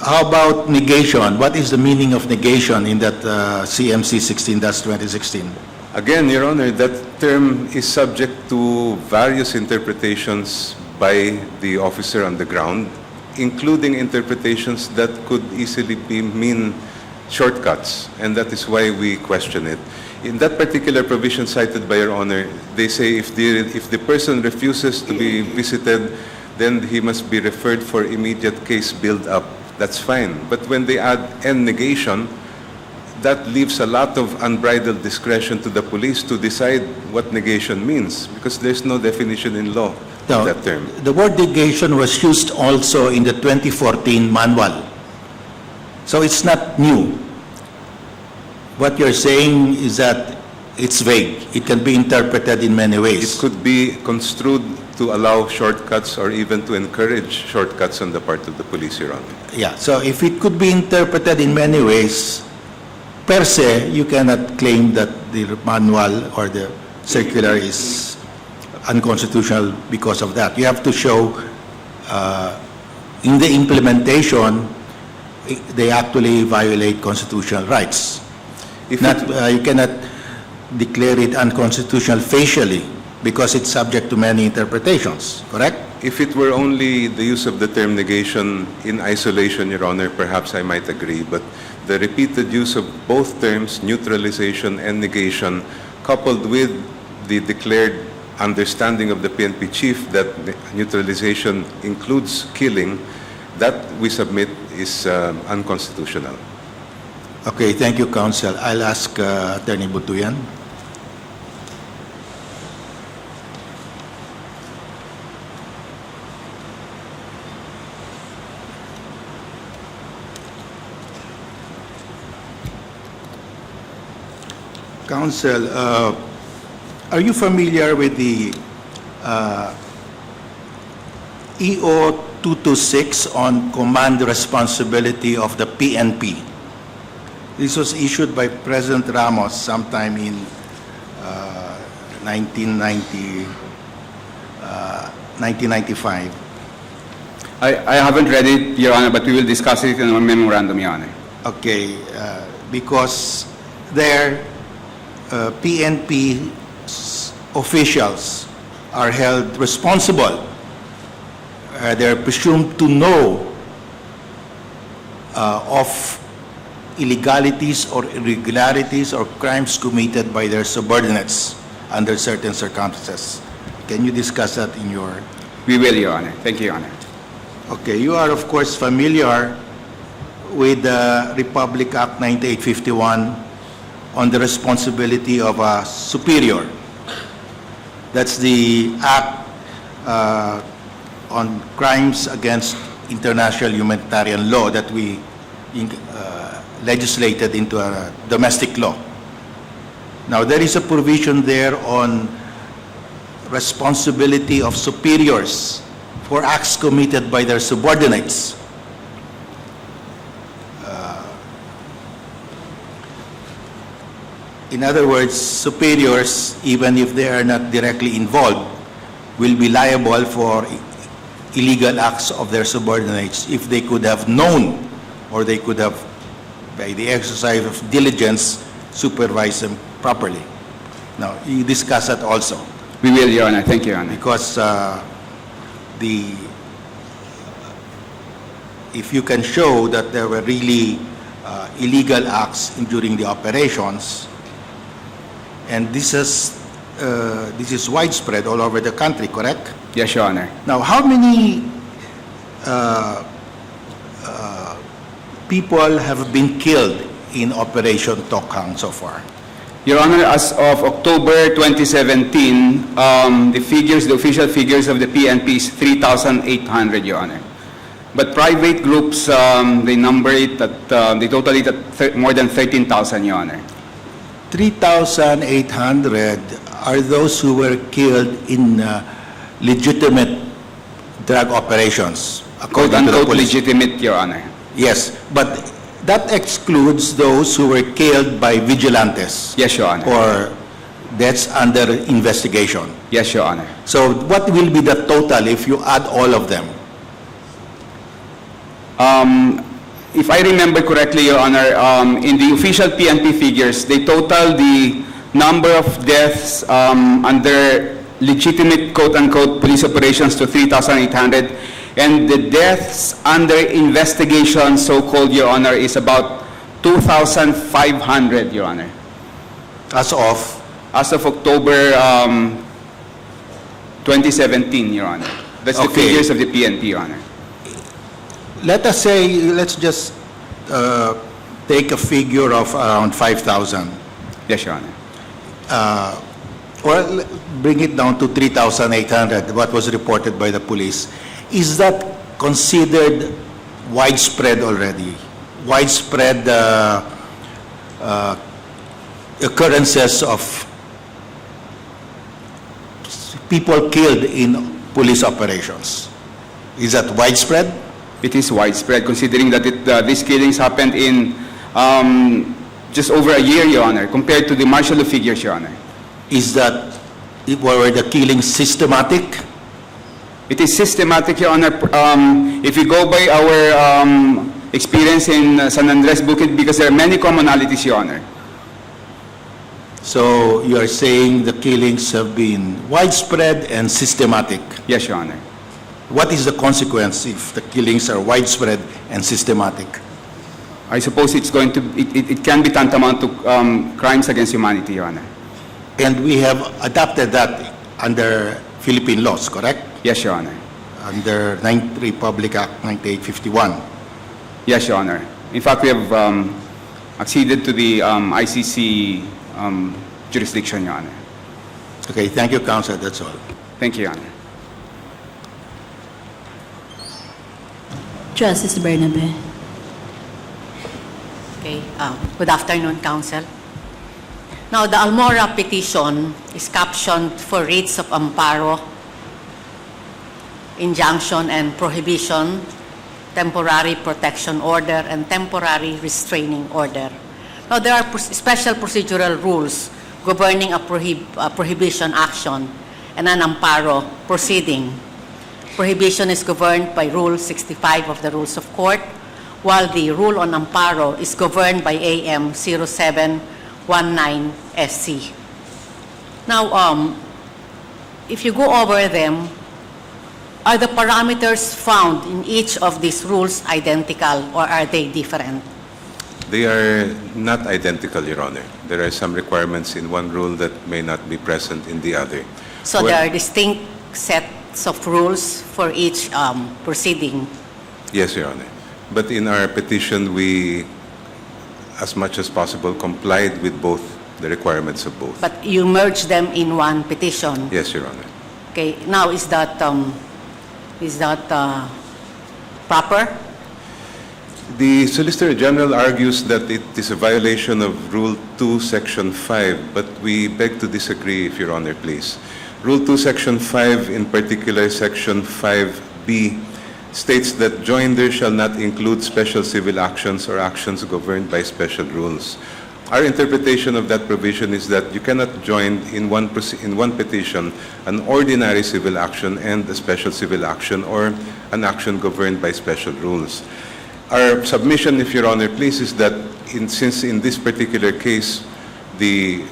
How about negation? What is the meaning of negation in that CMC 16-2016? Again, Your Honor, that term is subject to various interpretations by the officer on the ground, including interpretations that could easily mean shortcuts, and that is why we question it. In that particular provision cited by Your Honor, they say if the person refuses to be visited, then he must be referred for immediate case build-up. That's fine. But when they add "and negation," that leaves a lot of unbridled discretion to the police to decide what negation means, because there's no definition in law Now, of that term. the word negation was used also in the 2014 manual. So it's not new. What you're saying is that it's vague. It can be interpreted in many It ways. could be construed to allow shortcuts or even to encourage shortcuts on the part of the police, Your Honor. Yeah, so if it could be interpreted in many ways, per se, you cannot claim that the manual or the circular is unconstitutional because of that. You have to show in the implementation, they actually violate constitutional rights. If Not, it- you cannot declare it unconstitutional facially because it's subject to many interpretations, correct? If it were only the use of the term negation in isolation, Your Honor, perhaps I might agree, but the repeated use of both terms, neutralization and negation, coupled with the declared understanding of the PNP chief that neutralization includes killing, that we submit is unconstitutional. Okay, thank you, Counsel. I'll ask Attorney Butuyan. Counsel, are you familiar with the EO 226 on command responsibility of the PNP. This was issued by President Ramos sometime in 1995. I haven't read it, Your Honor, but we will discuss it in our memorandum, Your Honor. Okay, because there, PNP officials are held responsible. They're presumed to know of illegalities or irregularities or crimes committed by their subordinates under certain circumstances. Can you discuss that in your... We will, Your Honor. Thank you, Your Honor. Okay, you are of course familiar with the Republic Act 9851 on the responsibility of a superior. That's the act on crimes against international humanitarian law that we legislated into a domestic law. Now, there is a provision there on responsibility of superiors for acts committed by their subordinates. In other words, superiors, even if they are not directly involved, will be liable for illegal acts of their subordinates if they could have known or they could have, by the exercise of diligence, supervised them properly. Now, you discuss that also. We will, Your Honor. Thank you, Your Honor. Because if you can show that there were really illegal acts during the operations, and this is widespread all over the country, correct? Yes, Your Honor. Now, how many people have been killed in Operation Tokhang so far? Your Honor, as of October 2017, the official figures of the PNP is 3,800, Your Honor. But private groups, they number it at, they total it at more than 13,000, Your Honor. 3,800 are those who were killed in legitimate drug operations, according to the Quote-unquote police. legitimate, Your Honor. Yes, but that excludes those who were killed by vigilantes Yes, Your Honor. or deaths under investigation. Yes, Your Honor. So what will be the total if you add all of them? If I remember correctly, Your Honor, in the official PNP figures, they total the number of deaths under legitimate quote-unquote police operations to 3,800, and the deaths under investigation, so-called, Your Honor, is about 2,500, Your Honor. As of? As of October 2017, Your Honor. That's the Okay. figures of the PNP, Your Honor. Let us say, let's just take a figure of around 5,000. Yes, Your Honor. Or bring it down to 3,800, what was reported by the police. Is that considered widespread already? Widespread occurrences of people killed in police operations? Is that widespread? It is widespread, considering that these killings happened in just over a year, Your Honor, compared to the martial law figures, Your Honor. Is that, were the killings systematic? It is systematic, Your Honor. If we go by our experience in San Andres Bukid, because there are many commonalities, Your Honor. So you are saying the killings have been widespread and systematic. Yes, Your Honor. What is the consequence if the killings are widespread and systematic? I suppose it's going to, it can be tantamount to crimes against humanity, Your Honor. And we have adopted that under Philippine laws, correct? Yes, Your Honor. Under Republic Act 9851. Yes, Your Honor. In fact, we have acceded to the ICC jurisdiction, Your Honor. Okay, thank you, Counsel. That's all. Thank you, Your Honor. Justice Bernabe. Okay, good afternoon, Council. Now, the ALMORA petition is captioned for writs of Amparo. injunction and prohibition, temporary protection order, and temporary restraining order. Now, there are special procedural rules governing a prohibition action and an Amparo proceeding. Prohibition is governed by Rule 65 of the Rules of Court, while the rule on Amparo is governed by AM 0719 SC. Now, if you go over them, are the parameters found in each of these rules identical or are they different? They are not identical, Your Honor. There are some requirements in one rule that may not be present in the other. So there are distinct sets of rules for each proceeding. Yes, Your Honor. But in our petition, we, as much as possible, complied with both the requirements of both. But you merge them in one petition. Yes, Your Honor. Okay. Now, is that proper? The Solicitor General argues that it is a violation of Rule 2, Section 5, but we beg to disagree, if Your Honor, please. Rule 2, Section 5, in particular, Section 5B, states that joinder shall not include special civil actions or actions governed by special rules. Our interpretation of that provision is that you cannot join in one petition an ordinary civil action and a special civil action or an action governed by special rules. Our submission, if Your Honor, please, is that since in this particular case the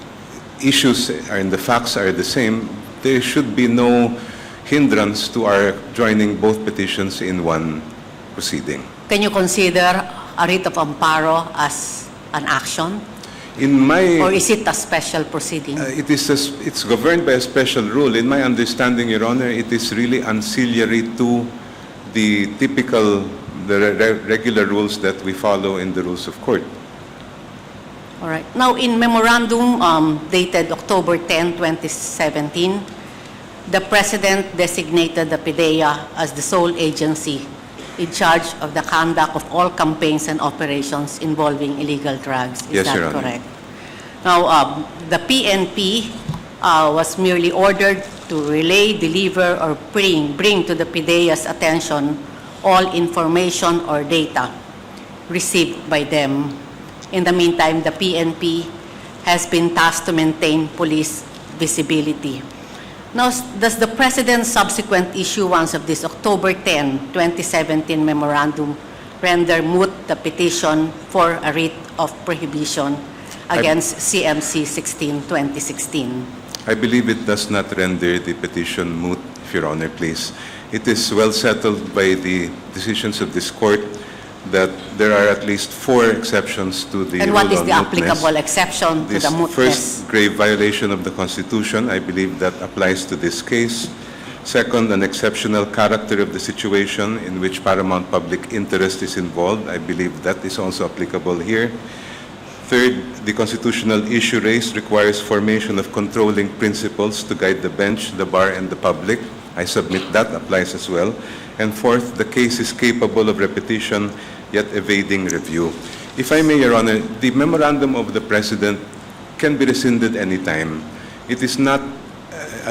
issues and the facts are the same, there should be no hindrance to our joining both petitions in one proceeding. Can you consider a writ of amparo as an action? Or is it a special proceeding? It's governed by a special rule. In my understanding, Your Honor, it is really ancillary to the typical, regular rules that we follow in the rules of court. All right. Now, in memorandum dated October 10, 2017, the President designated the PDEA as the sole agency in charge of the conduct of all campaigns and operations involving illegal drugs. Is Yes, that Your Honor. correct? Now, the PNP was merely ordered to relay, deliver, or bring to the PDEA's attention all information or data received by them. In the meantime, the PNP has been tasked to maintain police visibility. Now, does the President's subsequent issuance of this October 10, 2017 memorandum render moot the petition for a writ of prohibition against CMC 16, 2016? I believe it does not render the petition moot, if Your Honor, please. It is well settled by the decisions of this court that there are at least 4 exceptions to the And rule what is on the mootness. applicable exception to This the mootness? first grave violation of the Constitution, I believe that applies to this case. Second, an exceptional character of the situation in which paramount public interest is involved. I believe that is also applicable here. Third, the constitutional issue raised requires formation of controlling principles to guide the bench, the bar, and the public. I submit that applies as well. And fourth, the case is capable of repetition, yet evading review. If I may, Your Honor, the memorandum of the President can be rescinded anytime. It is not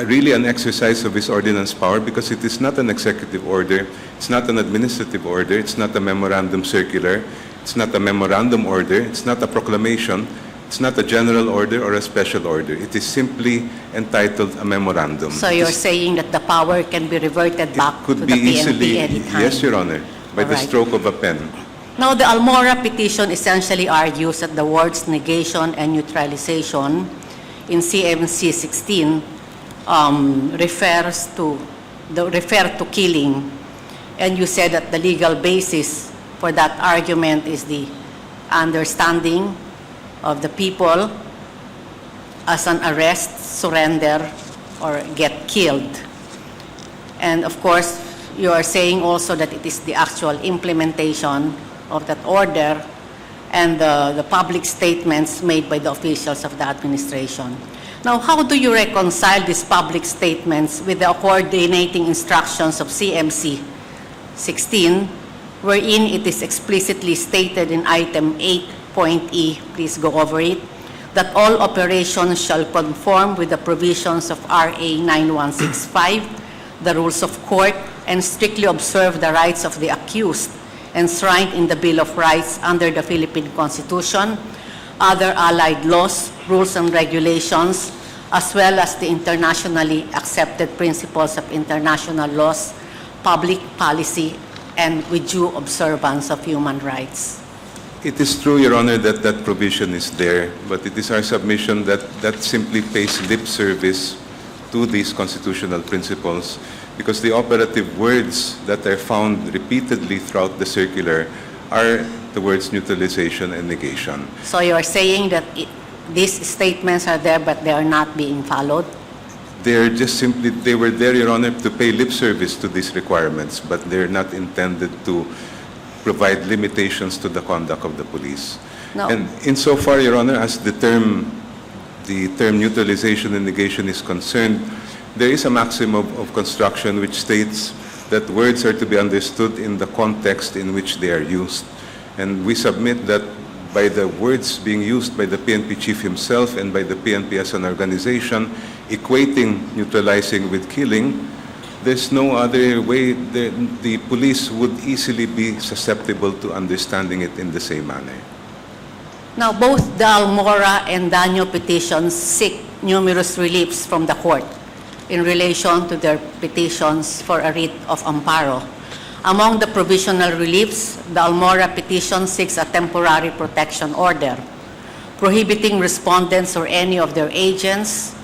really an exercise of his ordinance power because it is not an executive order, it's not an administrative order, it's not a memorandum circular, it's not a memorandum order, it's not a proclamation, it's not a general order or a special order. It is simply entitled a memorandum. So you're saying that the power can be reverted back to Could the be PNP easily, anytime? yes, Your Honor, by the Alright. stroke of a pen. Now, the ALMORA petition essentially argues that the words negation and neutralization in CMC 16 refer to killing. And you said that the legal basis for that argument is the understanding of the people as an arrest, surrender, or get killed. And of course, you are saying also that it is the actual implementation of that order and the public statements made by the officials of the administration. Now, how do you reconcile these public statements with the coordinating instructions of CMC 16, wherein it is explicitly stated in item 8.E, please go over it, that all operations shall conform with the provisions of RA 9165, the rules of court, and strictly observe the rights of the accused enshrined in the Bill of Rights under the Philippine Constitution, other allied laws, rules and regulations, as well as the internationally accepted principles of international laws, public policy, and with due observance of human rights. It is true, Your Honor, that that provision is there, but it is our submission that that simply pays lip service to these constitutional principles because the operative words that are found repeatedly throughout the circular are the words neutralization and negation. So you are saying that these statements are there but they are not being followed? They're just simply, they were there, Your Honor, to pay lip service to these requirements, but they're not intended to provide limitations to the conduct of the police. No. And insofar, Your Honor, as the term neutralization and negation is concerned, there is a maxim of construction which states that words are to be understood in the context in which they are used. And we submit that by the words being used by the PNP chief himself and by the PNP as an organization, equating neutralizing with killing, there's no other way. The police would easily be susceptible to understanding it in the same manner. Now, both the ALMORA and DANO petitions seek numerous reliefs from the court in relation to their petitions for a writ of amparo. Among the provisional reliefs, the ALMORA petition seeks a temporary protection order, prohibiting respondents or any of their agents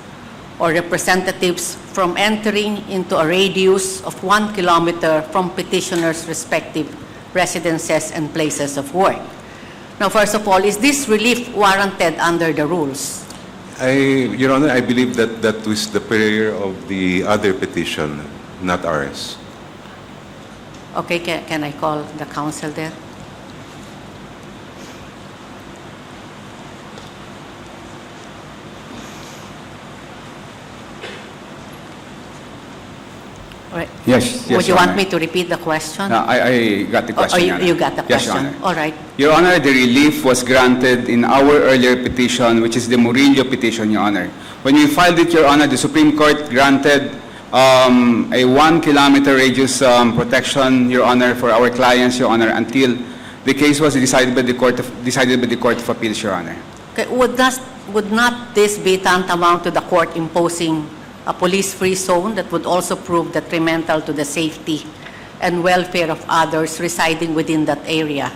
or representatives from entering into a radius of 1 kilometer from petitioners' respective residences and places of work. Now, first of all, is this relief warranted under the rules? Your Honor, I believe that that was the prayer of the other petition, not ours. Okay, can I call the counsel there? All right. Yes, Would you Your want Honor. me to repeat the question? No, I got the Or question, Your Honor. you got the Yes, Your question? Honor. All right. Your Honor, the relief was granted in our earlier petition, which is the Murillo petition, Your Honor. When we filed it, Your Honor, the Supreme Court granted a 1 kilometer radius protection, Your Honor, for our clients, Your Honor, until the case was decided by the Court of Appeals, Your Honor. Okay, would not this be tantamount to the court imposing a police-free zone that would also prove detrimental to the safety and welfare of others residing within that area?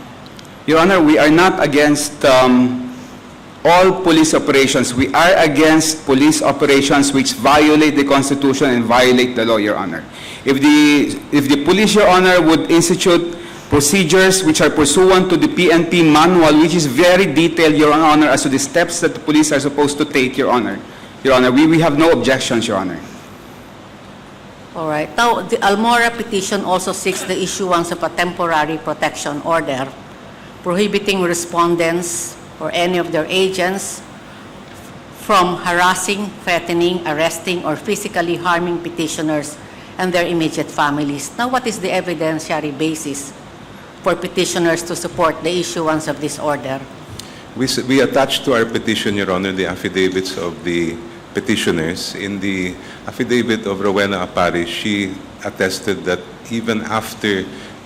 Your Honor, we are not against all police operations. We are against police operations which violate the Constitution and violate the law, Your Honor. If the police, Your Honor, would institute procedures which are pursuant to the PNP manual, which is very detailed, Your Honor, as to the steps that the police are supposed to take, Your Honor. Your Honor, we have no objections, Your Honor. All right. Now, the ALMORA petition also seeks the issuance of a temporary protection order prohibiting respondents or any of their agents from harassing, threatening, arresting, or physically harming petitioners and their immediate families. Now, what is the evidentiary basis for petitioners to support the issuance of this order? We attached to our petition, Your Honor, the affidavits of the petitioners. In the affidavit of Rowena Apari, she attested that even after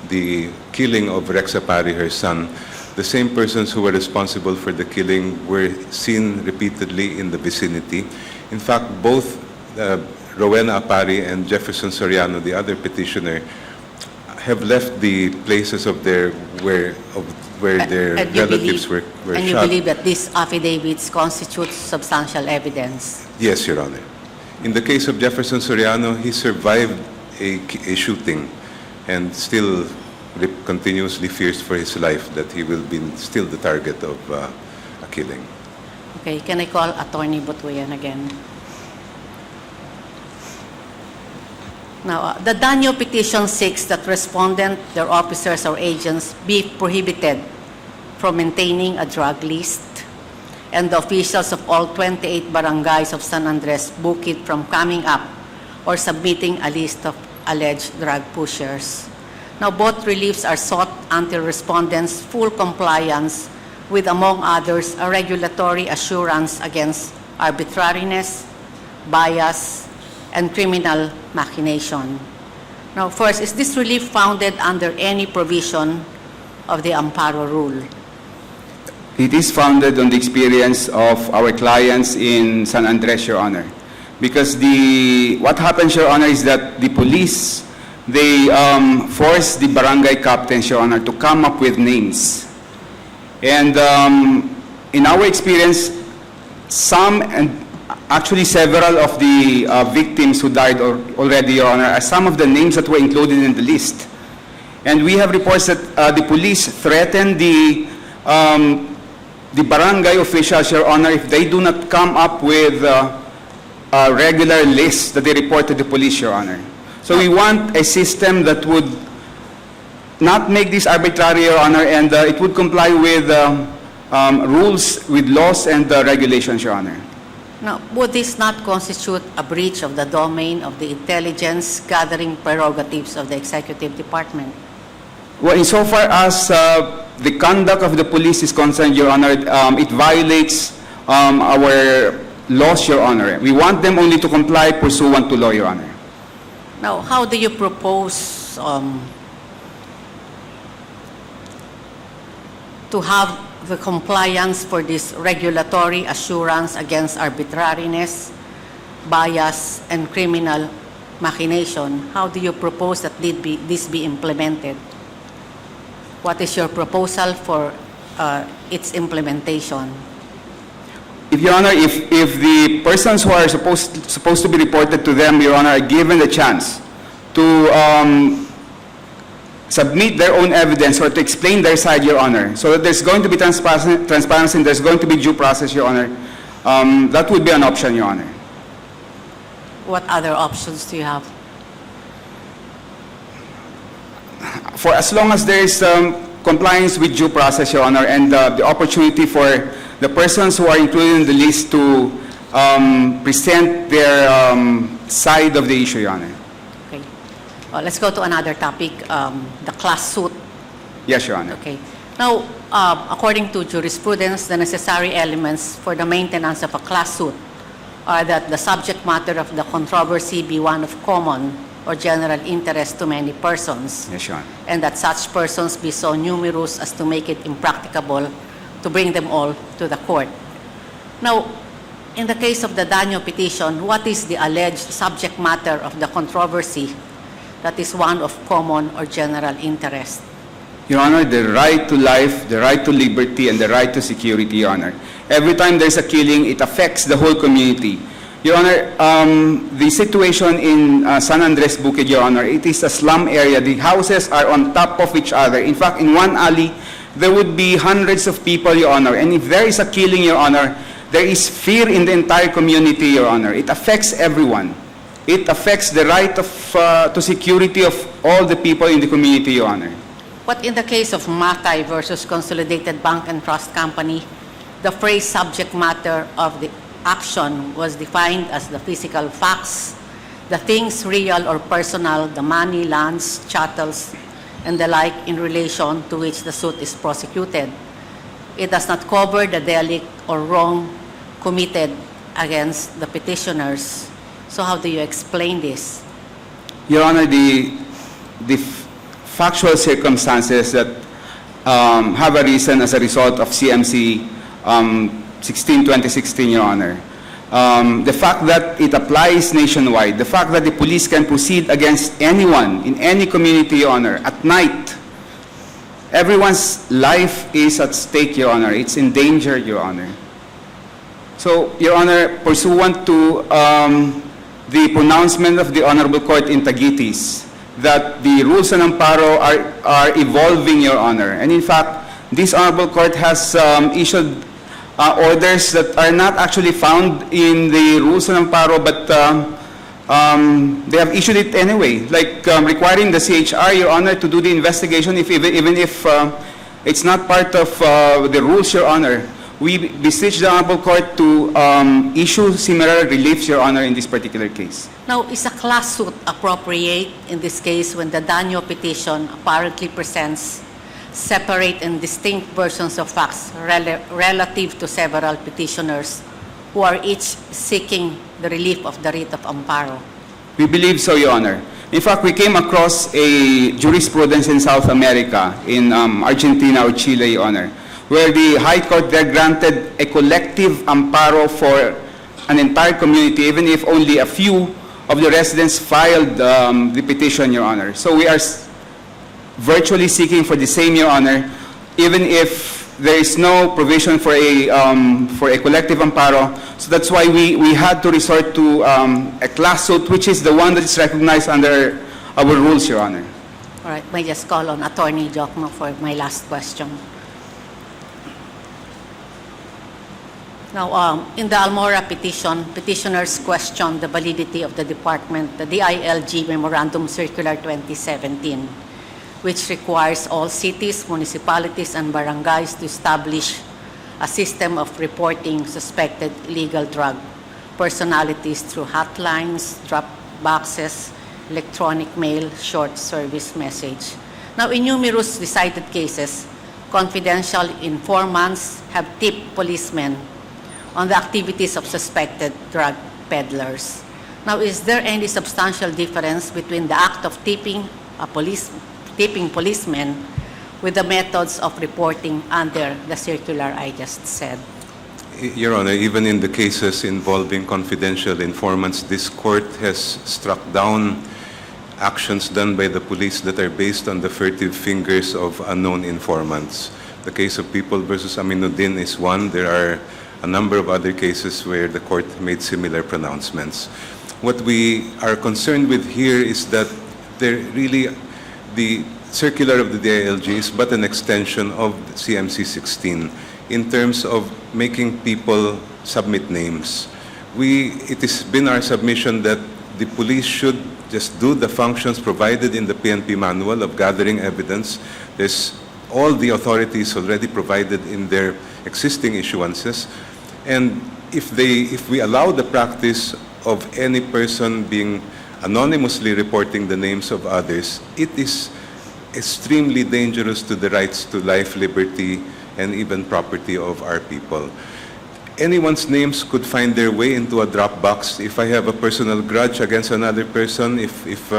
the killing of Rex Apari, her son, the same persons who were responsible for the killing were seen repeatedly in the vicinity. In fact, both Rowena Apari and Jefferson Soriano, the other petitioner, have left the places of where their And you relatives believe- were And you shot. believe that these affidavits constitute substantial evidence? Yes, Your Honor. In the case of Jefferson Soriano, he survived a shooting and still continuously fears for his life that he will be still the target of a killing. Okay, can I call Attorney Butuyan again? Now, the DANO petition seeks that respondent, their officers or agents be prohibited from maintaining a drug list and the officials of all 28 barangays of San Andres Bukid from coming up or submitting a list of alleged drug pushers. Now, both reliefs are sought until respondents' full compliance with, among others, a regulatory assurance against arbitrariness, bias, and criminal machination. Now, first, is this relief founded under any provision of the Amparo rule? It is founded on the experience of our clients in San Andres, Your Honor. Because what happens, Your Honor, is that the police, they force the barangay captains, Your Honor, to come up with names. And in our experience, some, and actually several of the victims who died already, Your Honor, are some of the names that were included in the list. And we have reports that the police threatened the barangay officials, Your Honor, if they do not come up with a regular list that they report to the police, Your Honor. So we want a system that would not make this arbitrary, Your Honor, and it would comply with rules, with laws and regulations, Your Honor. Now, would this not constitute a breach of the domain of the intelligence gathering prerogatives of the executive department? Well, insofar as the conduct of the police is concerned, Your Honor, it violates our laws, Your Honor. We want them only to comply pursuant to law, Your Honor. Now, how do you propose to have the compliance for this regulatory assurance against arbitrariness, bias, and criminal machination? How do you propose that this be implemented? What is your proposal for its implementation? Your Honor, if the persons who are supposed to be reported to them, Your Honor, are given the chance to submit their own evidence or to explain their side, Your Honor, so that there's going to be transparency and there's going to be due process, Your Honor, that would be an option, Your Honor. What other options do you have? For as long as there is compliance with due process, Your Honor, and the opportunity for the persons who are included in the list to present their side of the issue, Your Honor. Okay. Let's go to another topic, the class suit. Yes, Your Honor. Okay. Now, according to jurisprudence, the necessary elements for the maintenance of a class suit are that the subject matter of the controversy be one of common or general interest to many persons. Yes, Your Honor. And that such persons be so numerous as to make it impracticable to bring them all to the court. Now, in the case of the DANO petition, what is the alleged subject matter of the controversy that is one of common or general interest? Your Honor, the right to life, the right to liberty, and the right to security, Your Honor. Every time there's a killing, it affects the whole community. Your Honor, the situation in San Andres Bukid, Your Honor, it is a slum area. The houses are on top of each other. In fact, in one alley, there would be hundreds of people, Your Honor. And if there is a killing, Your Honor, there is fear in the entire community, Your Honor. It affects everyone. It affects the right of, to security of all the people in the community, Your Honor. But in the case of Matay versus Consolidated Bank and Trust Company, the phrase subject matter of the action was defined as the physical facts, the things real or personal, the money, lands, chattels, and the like in relation to which the suit is prosecuted. It does not cover the derelict or wrong committed against the petitioners. So how do you explain this? Your Honor, the factual circumstances that have arisen as a result of CMC 16-2016, Your Honor. The fact that it applies nationwide, the fact that the police can proceed against anyone in any community, Your Honor, at night. Everyone's life is at stake, Your Honor. It's in danger, Your Honor. So, Your Honor, pursuant to the pronouncement of the Honorable Court in Tagitis, that the rules on Amparo are evolving, Your Honor. And in fact, this Honorable Court has issued orders that are not actually found in the rules on Amparo, but they have issued it anyway, like requiring the CHR, Your Honor, to do the investigation, even if it's not part of the rules, Your Honor. We beseech the Honorable Court to issue similar reliefs, Your Honor, in this particular case. Now, is a class suit appropriate in this case when the DANO petition apparently presents separate and distinct versions of facts relative to several petitioners who are each seeking the relief of the writ of amparo? We believe so, Your Honor, In fact, we came across a jurisprudence in South America, in Argentina or Chile, Your Honor, where the High Court there granted a collective amparo for an entire community, even if only a few of the residents filed the petition, Your Honor. So we are virtually seeking for the same, Your Honor, even if there is no provision for a collective amparo. So that's why we had to resort to a class suit, which is the one that is recognized under our rules, Your Honor. All right, may just call on Attorney Jokno for my last question. Now, in the ALMORA petition, petitioners questioned the validity of the DILG Memorandum Circular 2017, which requires all cities, municipalities, and barangays to establish a system of reporting suspected illegal drug personalities through hotlines, drop boxes, electronic mail, short service message. Now, in numerous decided cases, confidential informants have tipped policemen on the activities of suspected drug peddlers. Now, is there any substantial difference between the act of tipping policemen with the methods of reporting under the circular I just said? Your Honor, even in the cases involving confidential informants, this court has struck down actions done by the police that are based on the furtive fingers of unknown informants. The case of People versus Aminuddin is one. There are a number of other cases where the court made similar pronouncements. What we are concerned with here is that the circular of the DILG is but an extension of CMC 16 in terms of making people submit names. It has been our submission that the police should just do the functions provided in the PNP manual of gathering evidence. There's all the authorities already provided in their existing issuances. And if we allow the practice of any person being anonymously reporting the names of others, it is extremely dangerous to the rights to life, liberty, and even property of our people. Anyone's names could find their way into a drop box. If I have a personal grudge against another person, if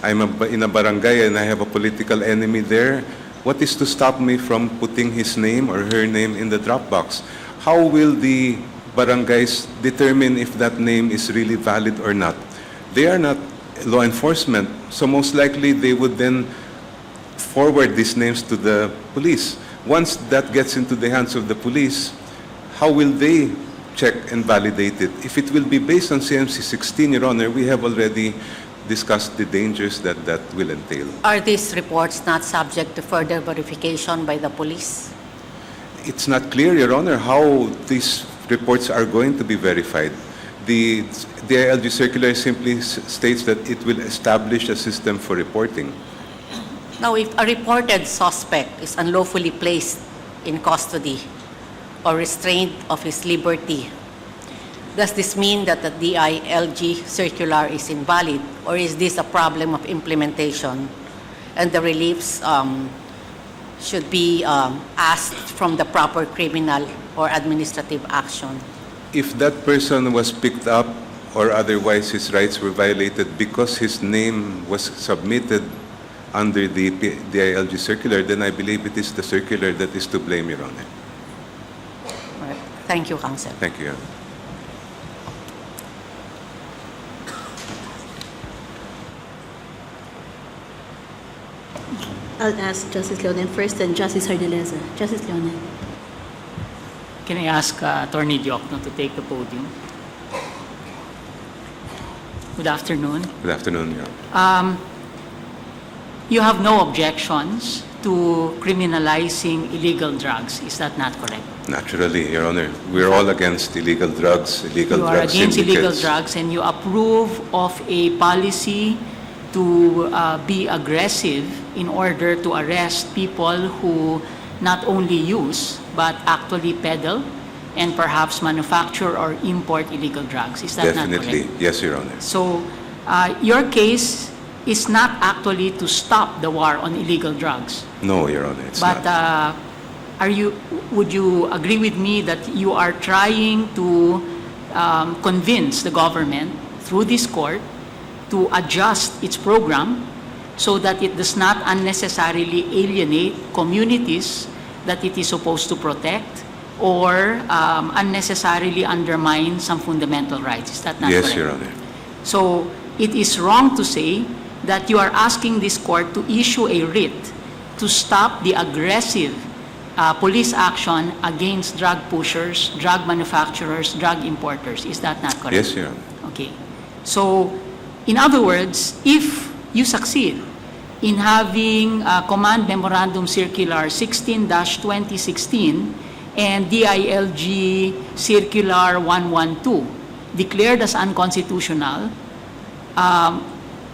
I'm in a barangay and I have a political enemy there, what is to stop me from putting his name or her name in the drop box? How will the barangays determine if that name is really valid or not? They are not law enforcement, so most likely they would then forward these names to the police. Once that gets into the hands of the police, how will they check and validate it? If it will be based on CMC 16, Your Honor, we have already discussed the dangers that will entail. Are these reports not subject to further verification by the police? It's not clear, Your Honor, how these reports are going to be verified. The DILG circular simply states that it will establish a system for reporting. Now, if a reported suspect is unlawfully placed in custody or restrained of his liberty, does this mean that the DILG circular is invalid, or is this a problem of implementation and the reliefs should be asked from the proper criminal or administrative action? If that person was picked up or otherwise his rights were violated because his name was submitted under the DILG circular, then I believe it is the circular that is to blame, Your Honor. All right. Thank you, Counsel. Thank you, Your Honor. I'll ask Justice Leonen first and Justice Hardileza. Justice Leonen. Can I ask Attorney Jokno to take the podium? Good afternoon. Good afternoon, Your Honor. You have no objections to criminalizing illegal drugs. Is that not correct? Naturally, Your Honor. We're all against illegal drugs, illegal You are drug against syndicates. illegal drugs, and you approve of a policy to be aggressive in order to arrest people who not only use but actually peddle and perhaps manufacture or import illegal drugs. Is that not correct? Definitely. Yes, Your Honor. So your case is not actually to stop the war on illegal drugs. No, Your Honor, it's But not. would you agree with me that you are trying to convince the government through this court to adjust its program so that it does not unnecessarily alienate communities that it is supposed to protect or unnecessarily undermine some fundamental rights. Is that not Yes, correct? Your Honor. So it is wrong to say that you are asking this court to issue a writ to stop the aggressive police action against drug pushers, drug manufacturers, drug importers. Is that not correct? Yes, Your Honor. Okay. So, in other words, if you succeed in having Command Memorandum Circular 16-2016 and DILG Circular 112 declared as unconstitutional,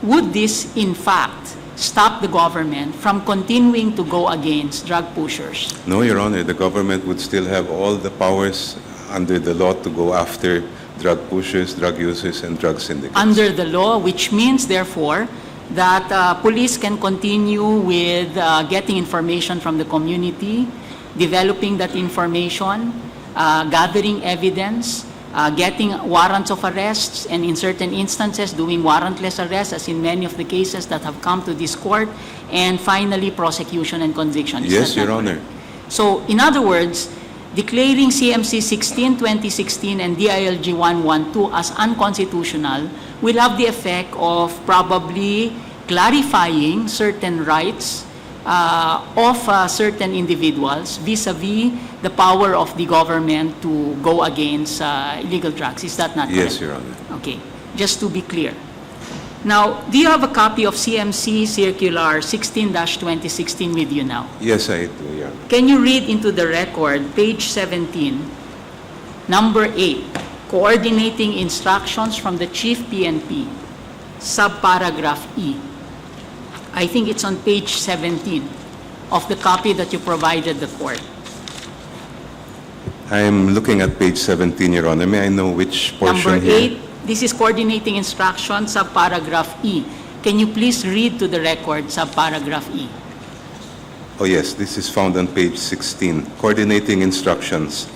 would this, in fact, stop the government from continuing to go against drug pushers? No, Your Honor, the government would still have all the powers under the law to go after drug pushers, drug users, and drug syndicates. Under the law, which means, therefore, that police can continue with getting information from the community, developing that information, gathering evidence, getting warrants of arrests, and in certain instances, doing warrantless arrests, as in many of the cases that have come to this court, and finally, prosecution and conviction. Is Yes, that Your not Honor. correct? So, in other words, declaring CMC 16-2016 and DILG 112 as unconstitutional will have the effect of probably clarifying certain rights of certain individuals vis-a-vis the power of the government to go against illegal drugs. Is that not correct? Yes, Your Honor. Okay, just to be clear. Now, do you have a copy of CMC Circular 16-2016 with you now? Yes, I do, Your Honor. Can you read into the record, page 17, number 8, coordinating instructions from the Chief PNP, subparagraph E. I think it's on page 17 of the copy that you provided the court. I'm looking at page 17, Your Honor. May I know which portion Number here? 8, this is coordinating instructions, subparagraph E. Can you please read to the record, subparagraph E? Oh, yes, this is found on page 16. Coordinating instructions.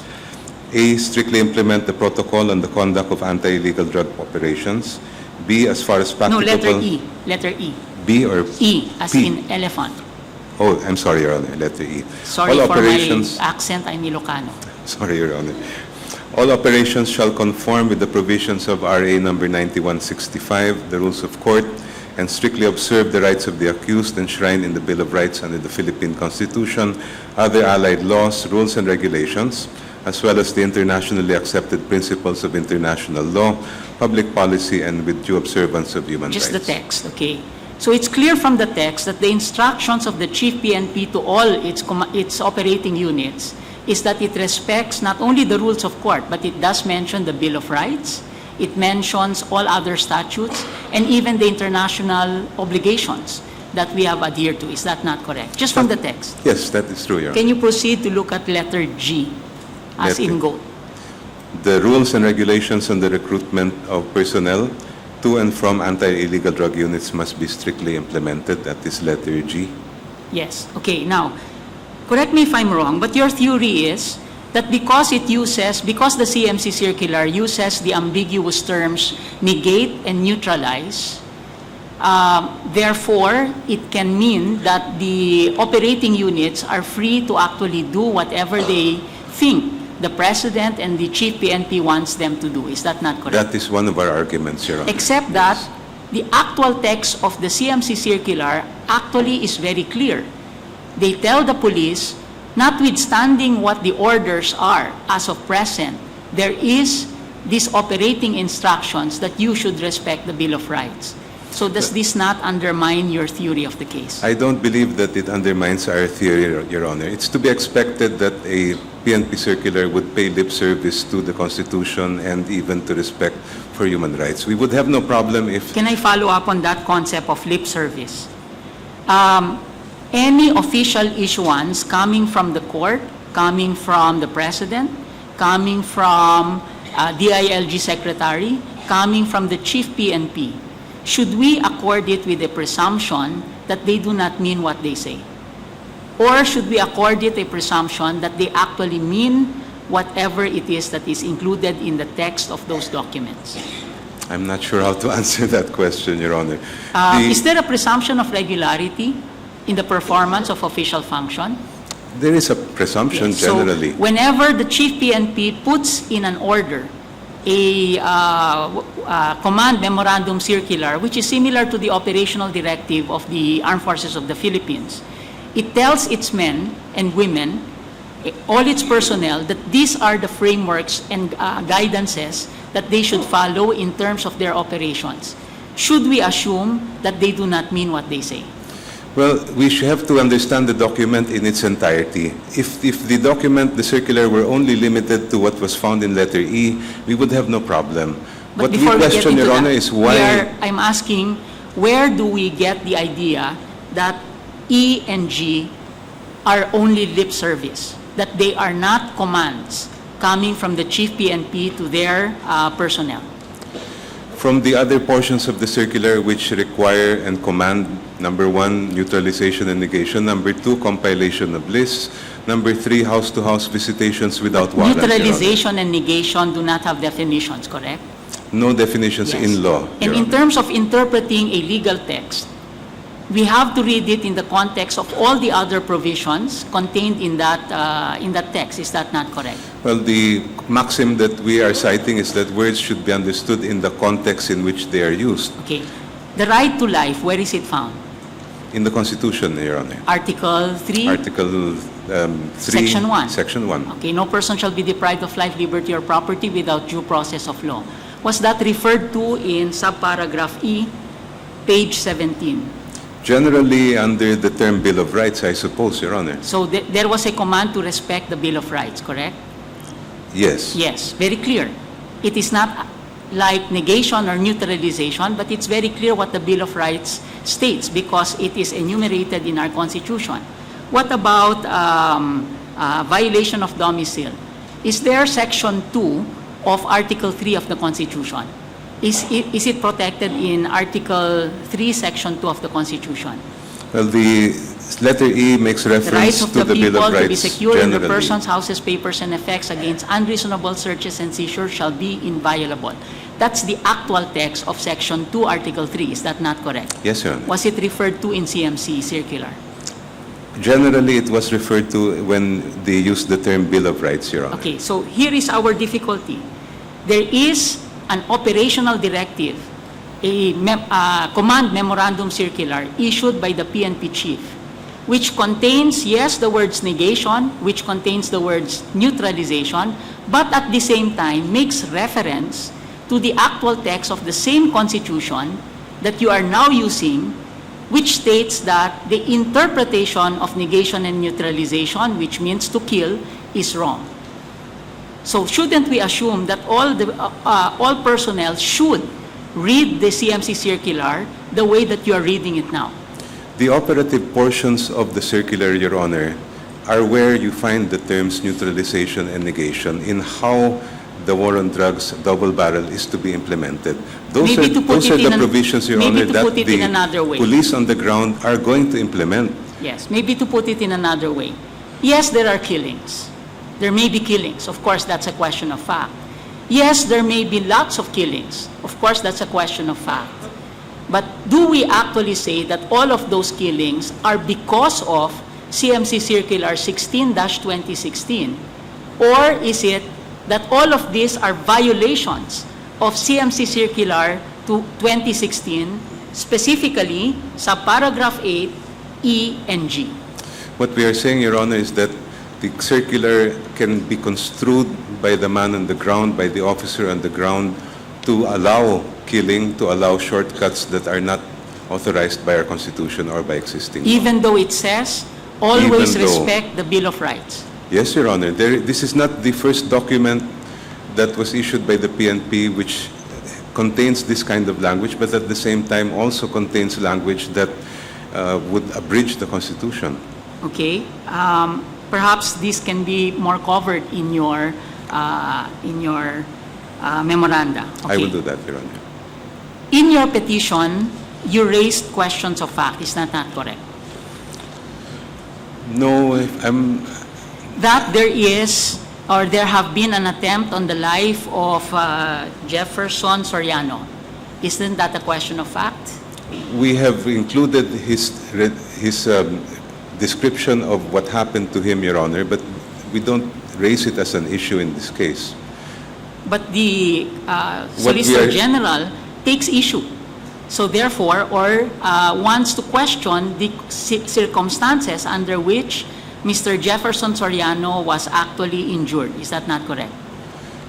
A, strictly implement the protocol on the conduct of anti-illegal drug operations. B, as far as No, practicable... letter E. Letter E. B or E, as P? in elephant. Oh, I'm sorry, Your Honor, letter E. Sorry All for operations... my accent, I'm Ilocano. Sorry, Your Honor. All operations shall conform with the provisions of RA number 9165, the rules of court, and strictly observe the rights of the accused enshrined in the Bill of Rights under the Philippine Constitution, other allied laws, rules, and regulations, as well as the internationally accepted principles of international law, public policy, and with due observance of human Just rights. the text, okay. So it's clear from the text that the instructions of the Chief PNP to all its operating units is that it respects not only the rules of court, but it does mention the Bill of Rights, it mentions all other statutes, and even the international obligations that we have adhered to. Is that not correct? Just from the text. Yes, that is true, Your Honor. Can you proceed to look at letter G, as in Letter- goat? The rules and regulations on the recruitment of personnel to and from anti-illegal drug units must be strictly implemented. That is letter G. Yes. Okay, now, correct me if I'm wrong, but your theory is that because the CMC circular uses the ambiguous terms negate and neutralize, therefore, it can mean that the operating units are free to actually do whatever they think the President and the Chief PNP wants them to do. Is that not correct? That is one of our arguments, Your Honor. Except that the actual text of the CMC circular actually is very clear. They tell the police, notwithstanding what the orders are as of present, there is these operating instructions that you should respect the Bill of Rights. So does this not undermine your theory of the case? I don't believe that it undermines our theory, Your Honor. It's to be expected that a PNP circular would pay lip service to the Constitution and even to respect for human rights. We would have no problem if... Can I follow up on that concept of lip service? Any official issuance coming from the court, coming from the President, coming from DILG Secretary, coming from the Chief PNP, should we accord it with a presumption that they do not mean what they say? Or should we accord it a presumption that they actually mean whatever it is that is included in the text of those documents? I'm not sure how to answer that question, Your Honor. Is there a presumption of regularity in the performance of official function? There is a presumption Yes. generally. So whenever the Chief PNP puts in an order a command memorandum circular, which is similar to the operational directive of the Armed Forces of the Philippines, it tells its men and women, all its personnel, that these are the frameworks and guidances that they should follow in terms of their operations. Should we assume that they do not mean what they say? Well, we should have to understand the document in its entirety. If the document, the circular, were only limited to what was found in letter E, we would have no problem. But What we before we get question, into Your Honor, that, is why... I'm asking, where do we get the idea that E and G are only lip service, that they are not commands coming from the Chief PNP to their personnel? From the other portions of the circular which require and command, number 1, neutralization and negation, number 2, compilation of lists, number 3, house-to-house visitations without warrant, Your Honor. Neutralization and negation do not have definitions, correct? No definitions Yes. in law, And Your in Honor. terms of interpreting a legal text, we have to read it in the context of all the other provisions contained in that text. Is that not correct? Well, the maxim that we are citing is that words should be understood in the context in which they are used. Okay. The right to life, where is it found? In the Constitution, Your Honor. Article 3? Article 3... Section 1. Section 1. Okay, no person shall be deprived of life, liberty, or property without due process of law. Was that referred to in subparagraph E, page 17? Generally, under the term Bill of Rights, I suppose, Your Honor. So there was a command to respect the Bill of Rights, correct? Yes. Yes, very clear. It is not like negation or neutralization, but it's very clear what the Bill of Rights states because it is enumerated in our Constitution. What about violation of domicile? Is there Section 2 of Article 3 of the Constitution? Is it protected in Article 3, Section 2 of the Constitution? Well, the letter E makes The rights reference of to the the Bill people of to be Rights secure in their generally. persons, houses, papers, and effects against unreasonable searches and seizures shall be inviolable. That's the actual text of Section 2, Article 3. Is that not correct? Yes, Your Honor. Was it referred to in CMC circular? Generally, it was referred to when they used the term Bill of Rights, Your Honor. Okay, so here is our difficulty. There is an operational directive, a command memorandum circular issued by the PNP chief, which contains, yes, the words negation, which contains the words neutralization, but at the same time makes reference to the actual text of the same Constitution that you are now using, which states that the interpretation of negation and neutralization, which means to kill, is wrong. So shouldn't we assume that all personnel should read the CMC circular the way that you are reading it now? The operative portions of the circular, Your Honor, are where you find the terms neutralization and negation in how the war on drugs double barrel is to be implemented. Those Maybe to put are it the in provisions, Your maybe Honor, to that put it in another the way. police on the ground are going to implement. Yes, maybe to put it in another way. Yes, there are killings. There may be killings. Of course, that's a question of fact. Yes, there may be lots of killings. Of course, that's a question of fact. But do we actually say that all of those killings are because of CMC Circular 16-2016? Or is it that all of these are violations of CMC Circular 2016, specifically subparagraph 8, E and G? What we are saying, Your Honor, is that the circular can be construed by the man on the ground, by the officer on the ground, to allow killing, to allow shortcuts that are not authorized by our Constitution or by existing law. Even though it says, always Even though- respect the Bill of Rights. Yes, Your Honor. This is not the first document that was issued by the PNP which contains this kind of language, but at the same time also contains language that would abridge the Constitution. Okay? Perhaps this can be more covered in your memoranda. I Okay. will do that, Your Honor. In your petition, you raised questions of fact. Is that not correct? No, That there is or there have been an attempt on the life of Jefferson Soriano. Isn't that a question of fact? We have included his description of what happened to him, Your Honor, but we don't raise it as an issue in this case. But the What we Solicitor are- General takes issue. So therefore, or wants to question the circumstances under which Mr. Jefferson Soriano was actually injured. Is that not correct?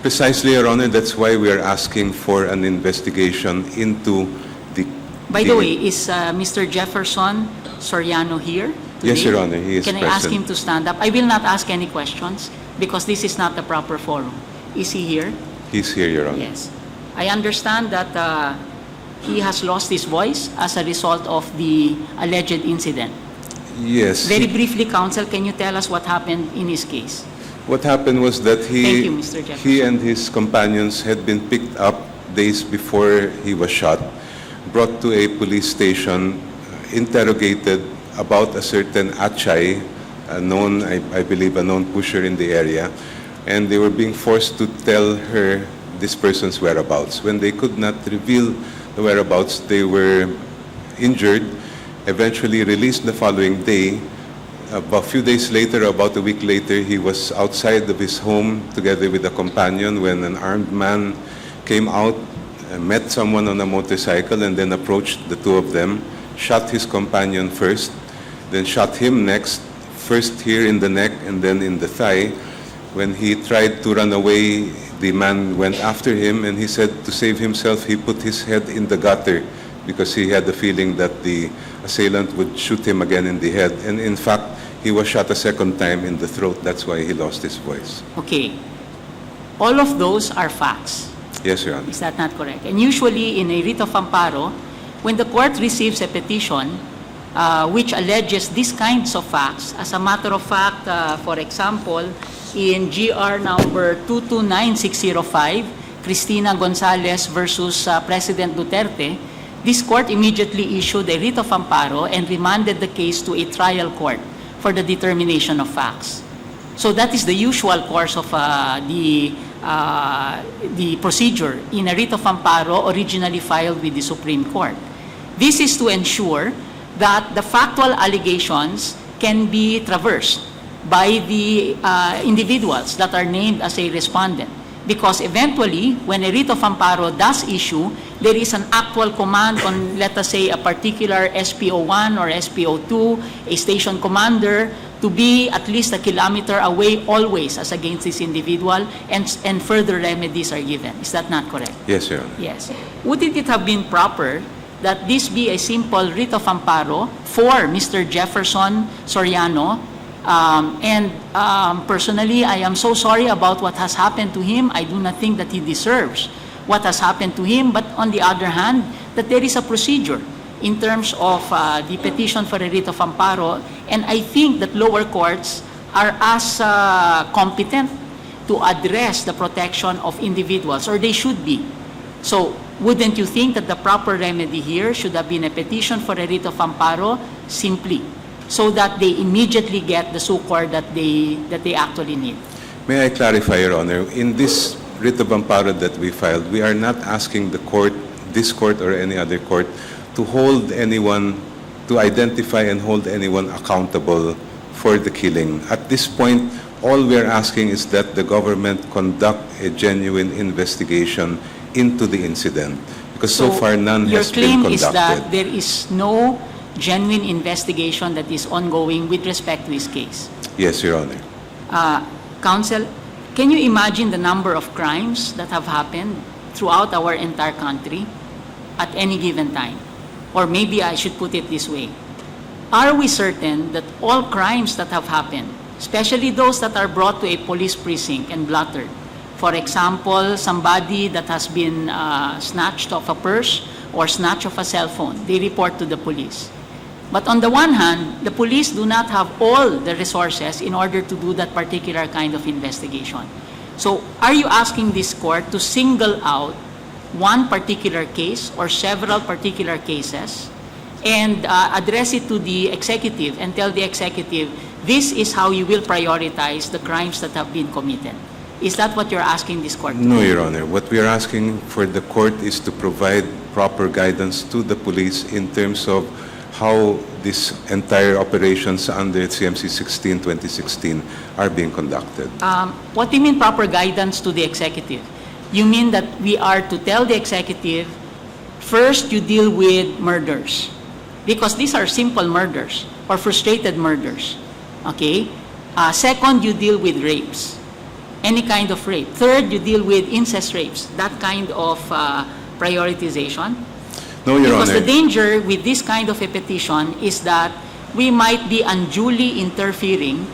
Precisely, Your Honor, that's why we are asking for an investigation into the... By the way, is Mr. Jefferson Soriano here today? Yes, Your Honor, he is Can I ask present. him to stand up? I will not ask any questions because this is not the proper forum. Is he here? He's here, Your Honor. Yes. I understand that he has lost his voice as a result of the alleged incident. Yes. Very briefly, counsel, can you tell us what happened in his case? What happened was that Thank you, Mr. Jefferson. he and his companions had been picked up days before he was shot, brought to a police station, interrogated about a certain Achay, a known, I believe, a known pusher in the area, and they were being forced to tell her this person's whereabouts. When they could not reveal the whereabouts, they were injured, eventually released the following day. About a few days later, about a week later, he was outside of his home together with a companion when an armed man came out, met someone on a motorcycle, and then approached the two of them, shot his companion first, then shot him next, first here in the neck and then in the thigh. When he tried to run away, the man went after him, and he said to save himself, he put his head in the gutter because he had the feeling that the assailant would shoot him again in the head. And in fact, he was shot a second time in the throat. That's why he lost his voice. Okay. All of those are facts. Yes, Your Honor. Is that not correct? And usually in a writ of amparo, when the court receives a petition which alleges these kinds of facts, as a matter of fact, for example, in GR number 229605, Cristina Gonzalez versus President Duterte, this court immediately issued a writ of amparo and remanded the case to a trial court for the determination of facts. So that is the usual course of the procedure in a writ of amparo originally filed with the Supreme Court. This is to ensure that the factual allegations can be traversed by the individuals that are named as a respondent. Because eventually, when a writ of amparo does issue, there is an actual command on, let us say, a particular SPO1 or SPO2, a station commander, to be at least a kilometer away always as against this individual, and further remedies are given. Is that not correct? Yes, Your Honor. Yes. Wouldn't it have been proper that this be a simple writ of amparo for Mr. Jefferson Soriano? Personally, I am so sorry about what has happened to him. I do not think that he deserves what has happened to him. But on the other hand, that there is a procedure in terms of the petition for a writ of amparo. And I think that lower courts are as competent to address the protection of individuals, or they should be. So wouldn't you think that the proper remedy here should have been a petition for a writ of amparo simply, so that they immediately get the succor that they actually need? May I clarify, Your Honor? In this writ of amparo that we filed, we are not asking the court, this court or any other court, to hold anyone, to identify and hold anyone accountable for the killing. At this point, all we are asking is that the government conduct a genuine investigation into the incident, because so far none has been Your claim is that conducted. there is no genuine investigation that is ongoing with respect to this case. Yes, Your Honor. Counsel, can you imagine the number of crimes that have happened throughout our entire country at any given time? Or maybe I should put it this way. Are we certain that all crimes that have happened, especially those that are brought to a police precinct and blotted, for example, somebody that has been snatched of a purse or snatched of a cell phone, they report to the police. But on the one hand, the police do not have all the resources in order to do that particular kind of investigation. So are you asking this court to single out one particular case or several particular cases and address it to the executive and tell the executive, this is how you will prioritize the crimes that have been committed? Is that what you're asking this court to No, do? Your Honor. What we are asking for the court is to provide proper guidance to the police in terms of how these entire operations under CMC 16-2016 are being conducted. What do you mean proper guidance to the executive? You mean that we are to tell the executive, first you deal with murders, because these are simple murders or frustrated murders, okay? Second, you deal with rapes, any kind of rape. Third, you deal with incest rapes, that kind of prioritization. No, Your Because Honor. the danger with this kind of a petition is that we might be unduly interfering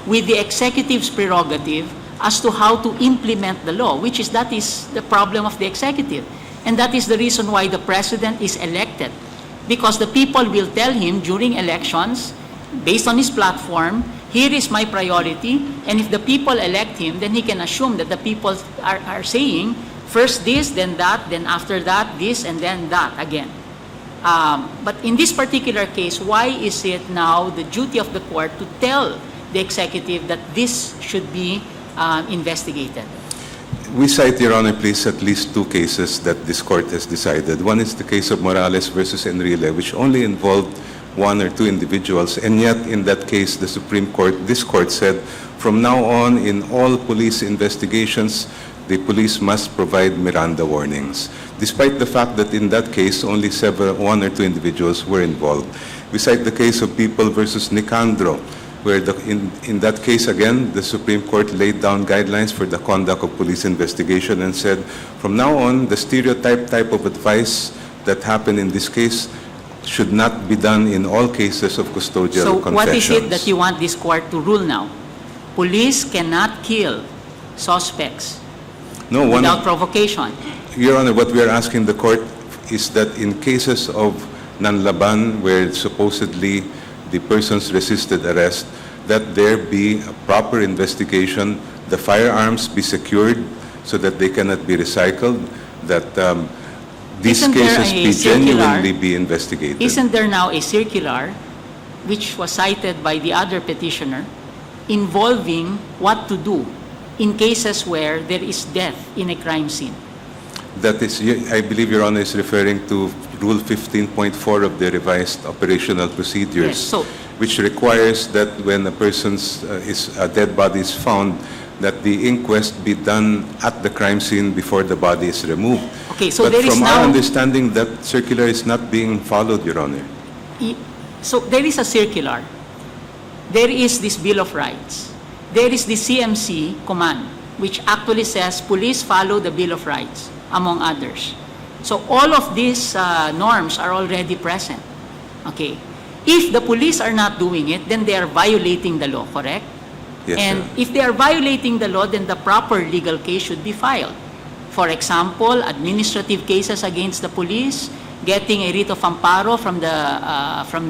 with the executive's prerogative as to how to implement the law, that is the problem of the executive. And that is the reason why the president is elected. Because the people will tell him during elections, based on his platform, here is my priority, and if the people elect him, then he can assume that the people are saying, first this, then that, then after that, this, and then that again. But in this particular case, why is it now the duty of the court to tell the executive that this should be investigated? We cite, Your Honor, please, at least two cases that this court has decided. One is the case of Morales versus Enrile, which only involved one or two individuals, and yet in that case, the Supreme Court, this court said, from now on, in all police investigations, the police must provide Miranda warnings, despite the fact that in that case, only one or two individuals were involved. We cite the case of People versus Nicandro, where in that case, again, the Supreme Court laid down guidelines for the conduct of police investigation and said, from now on, the stereotype type of advice that happened in this case should not be done in all cases of custodial So confessions. what is it that you want this court to rule now? Police cannot kill suspects No, without provocation. Your Honor, what we are asking the court is that in cases of nanlaban, where supposedly the persons resisted arrest, that there be a proper investigation, the firearms be secured so that they cannot be recycled, that these Isn't there cases a be circular- genuinely be investigated. Isn't there now a circular, which was cited by the other petitioner, involving what to do in cases where there is death in a crime scene? That is, I believe Your Honor is referring to Rule 15.4 of the revised operational procedures, Yes, so- which requires that when a dead body is found, that the inquest be done at the crime scene before the body is removed. Okay, so But there is from our now- understanding, that circular is not being followed, Your Honor. So there is a circular. There is this Bill of Rights. There is the CMC command, which actually says police follow the Bill of Rights, among others. So all of these norms are already present. Okay. If the police are not doing it, then they are violating the law, correct? Yes, And Your Honor. if they are violating the law, then the proper legal case should be filed. For example, administrative cases against the police, getting a writ of amparo from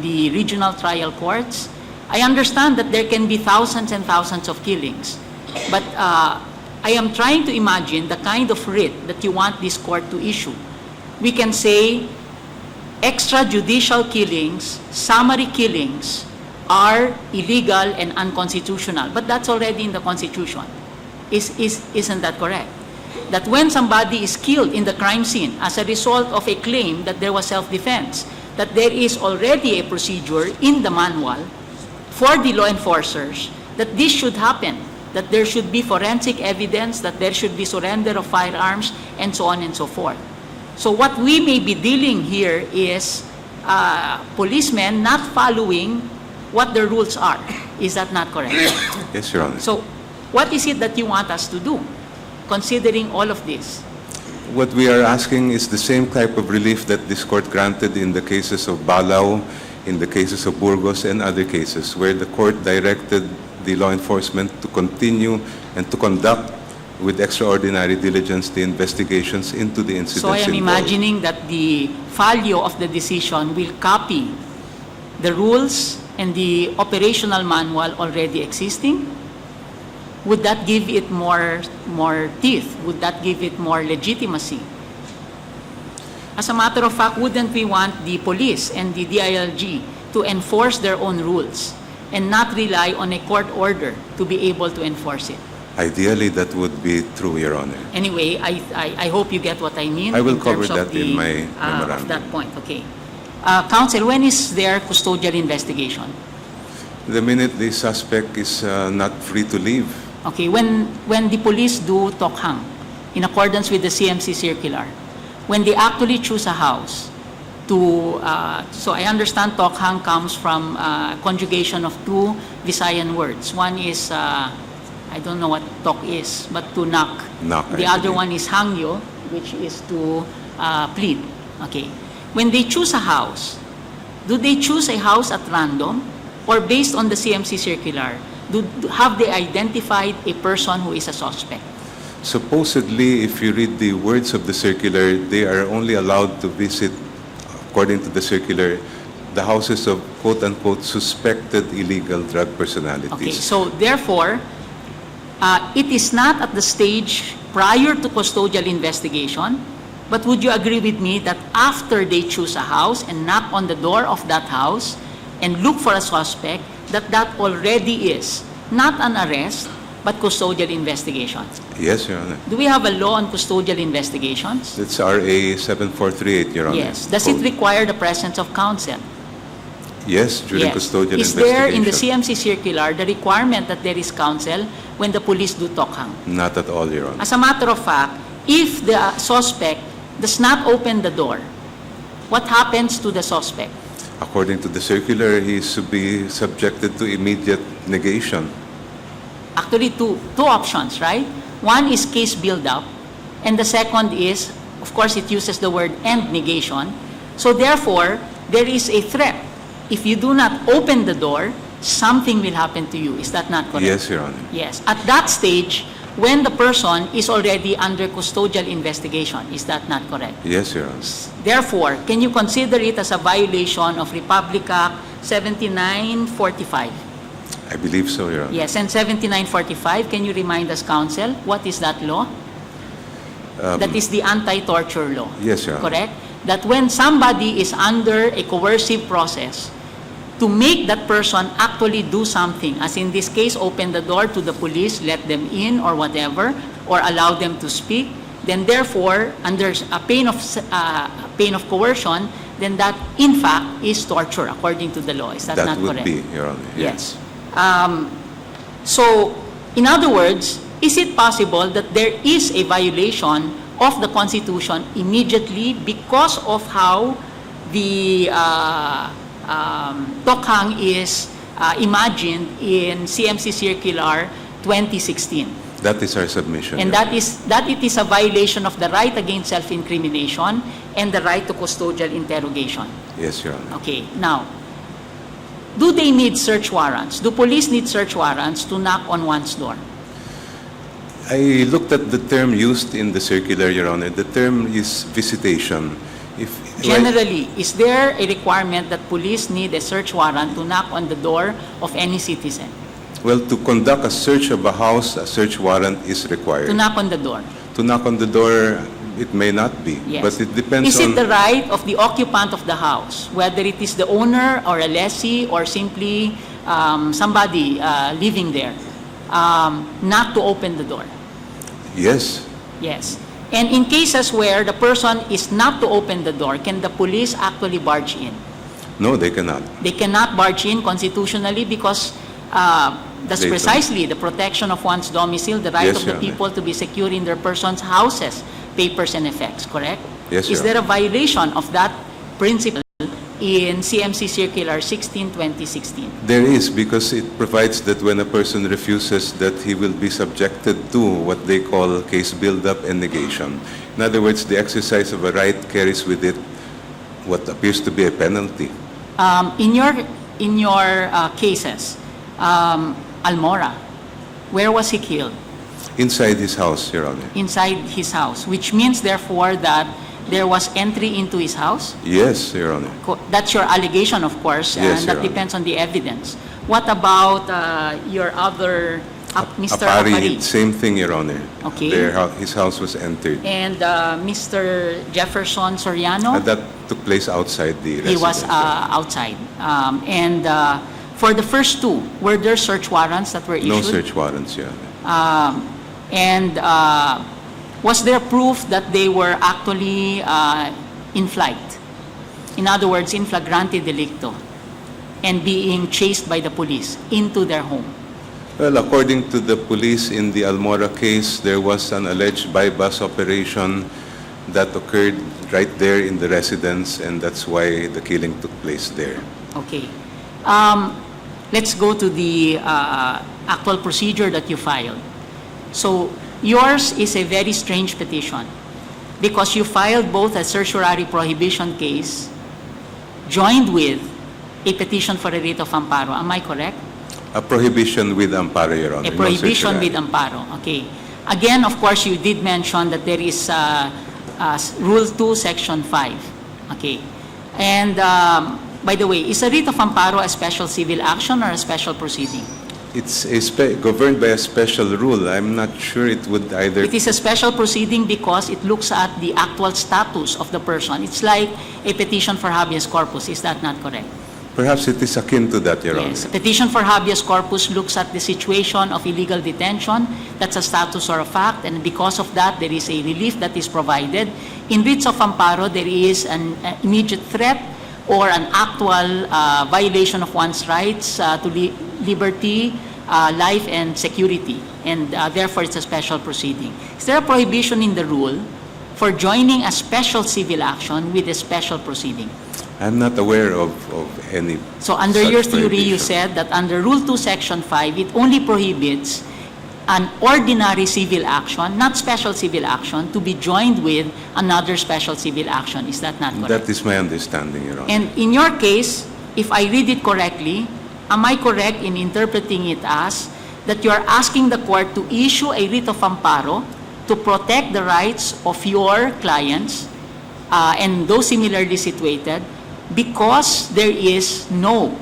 the regional trial courts. I understand that there can be thousands and thousands of killings, but I am trying to imagine the kind of writ that you want this court to issue. We can say extrajudicial killings, summary killings are illegal and unconstitutional, but that's already in the Constitution. Isn't that correct? That when somebody is killed in the crime scene as a result of a claim that there was self-defense, that there is already a procedure in the manual for the law enforcers that this should happen, that there should be forensic evidence, that there should be surrender of firearms, and so on and so forth. So what we may be dealing here is policemen not following what the rules are. Is that not correct? Yes, Your Honor. So what is it that you want us to do, considering all of this? What we are asking is the same type of relief that this court granted in the cases of Balao, in the cases of Burgos, and other cases, where the court directed the law enforcement to continue and to conduct with extraordinary diligence the investigations into the incidents So I am involved. imagining that the value of the decision will copy the rules and the operational manual already existing. Would that give it more teeth? Would that give it more legitimacy? As a matter of fact, wouldn't we want the police and the DILG to enforce their own rules and not rely on a court order to be able to enforce it? Ideally, that would be true, Your Honor. Anyway, I hope you get what I mean. I will in terms cover of that in my of memorandum. that point, okay. Counsel, when is there custodial investigation? The minute the suspect is not free to leave, Okay, when the police do tokhang, in accordance with the CMC circular, when they actually choose a house to, so I understand tokhang comes from conjugation of two Visayan words. One is, I don't know what tok is, but to knock. Knock, The I other believe. one is hangyo, which is to plead. Okay. When they choose a house, do they choose a house at random or based on the CMC circular? Have they identified a person who is a suspect? supposedly, if you read the words of the circular, they are only allowed to visit, according to the circular, the houses of quote-unquote suspected illegal drug personalities. Okay, so therefore, it is not at the stage prior to custodial investigation, but would you agree with me that after they choose a house and knock on the door of that house and look for a suspect, that already is not an arrest, but custodial investigation? Yes, Your Honor. Do we have a law on custodial investigations? That's RA 7438, Your Honor. Yes. Does it Code. require the presence of counsel? Yes, during Yes. custodial Is there in the investigation. CMC circular the requirement that there is counsel when the police do tokhang? Not at all, Your Honor. As a matter of fact, if the suspect does not open the door, what happens to the suspect? According to the circular, he is to be subjected to immediate negation. Actually, two options, right? One is case build-up, and the second is, of course, it uses the word and negation. So therefore, there is a threat. If you do not open the door, something will happen to you. Is that not correct? Yes, Your Honor. Yes. At that stage, when the person is already under custodial investigation, is that not correct? Yes, Your Honor. Therefore, can you consider it as a violation of Republic Act 7945? I believe so, Your Honor. Yes, and 7945, can you remind us, counsel, what is that law? That is the anti-torture law. Yes, Your Honor. Correct? That when somebody is under a coercive process, to make that person actually do something, as in this case, open the door to the police, let them in or whatever, or allow them to speak, then therefore, under a pain of coercion, then that in fact is torture according to the law. Is that not would correct? be, Your Honor. Yes. So, in other words, is it possible that there is a violation of the Constitution immediately because of how the tokhang is imagined in CMC Circular 2016? That is our submission. And Your Honor. that it is a violation of the right against self-incrimination and the right to custodial interrogation. Yes, Your Honor. Okay, now, do they need search warrants? Do police need search warrants to knock on one's door? I looked at the term used in the circular, Your Honor. The term is visitation. Generally, is there a requirement that police need a search warrant to knock on the door of any citizen? Well, to conduct a search of a house, a search warrant is required. To knock on the door? To knock on the door, it may not be. Yes. But it depends Is on... it the right of the occupant of the house, whether it is the owner or a lessee or simply somebody living there, not to open the door? Yes. Yes. And in cases where the person is not to open the door, can the police actually barge in? No, they cannot. They cannot barge in constitutionally because that's They don't. precisely the protection of one's domicile, the right Yes, of the Your Honor. people to be secure in their persons' houses, papers, and effects, correct? Yes, Is Your there a violation of that principle in CMC Circular 16/2016? There is, because it provides that when a person refuses, that he will be subjected to what they call case build-up and negation. In other words, the exercise of a right carries with it what appears to be a penalty. In your cases, Almora, where was he killed? Inside his house, Your Honor. Inside his house, which means therefore that there was entry into his house? Yes, Your Honor. That's your allegation, of course, Yes, and Your that Honor. depends on the evidence. What about your other, Mr. Apari? Same thing, Your Honor. Okay. His house was entered. And Mr. Jefferson Soriano? And that took place outside the residence. He was outside. And for the first two, were there search warrants that were issued? No search warrants, Your Honor. And was there proof that they were actually in flight? In other words, in flagrante delicto, and being chased by the police into their home? Well, according to the police in the ALMORA case, there was an alleged buy-bus operation that occurred right there in the residence, and that's why the killing took place there. Okay. Let's go to the actual procedure that you filed. So yours is a very strange petition because you filed both a certiorari prohibition case joined with a petition for a writ of amparo. Am I correct? A prohibition with amparo, Your Honor. A no prohibition certiorari. with amparo. Okay. Again, of course, you did mention that there is Rule 2, Section 5. Okay. And by the way, is a writ of amparo a special civil action or a special proceeding? It's governed by a special rule. I'm not sure it would either. It is a special proceeding because it looks at the actual status of the person. It's like a petition for habeas corpus. Is that not correct? Perhaps it is akin to that, Your Yes. A Honor. petition for habeas corpus looks at the situation of illegal detention. That's a status or a fact. And because of that, there is a relief that is provided. In writs of amparo, there is an immediate threat or an actual violation of one's rights to liberty, life, and security. And therefore, it's a special proceeding. Is there a prohibition in the rule for joining a special civil action with a special proceeding? I'm not aware of any. So under such your theory, you prohibition. said that under Rule 2, Section 5, it only prohibits an ordinary civil action, not special civil action, to be joined with another special civil action. Is that not correct? That is my understanding, Your Honor. And in your case, if I read it correctly, am I correct in interpreting it as that you are asking the court to issue a writ of amparo to protect the rights of your clients and those similarly situated because there is no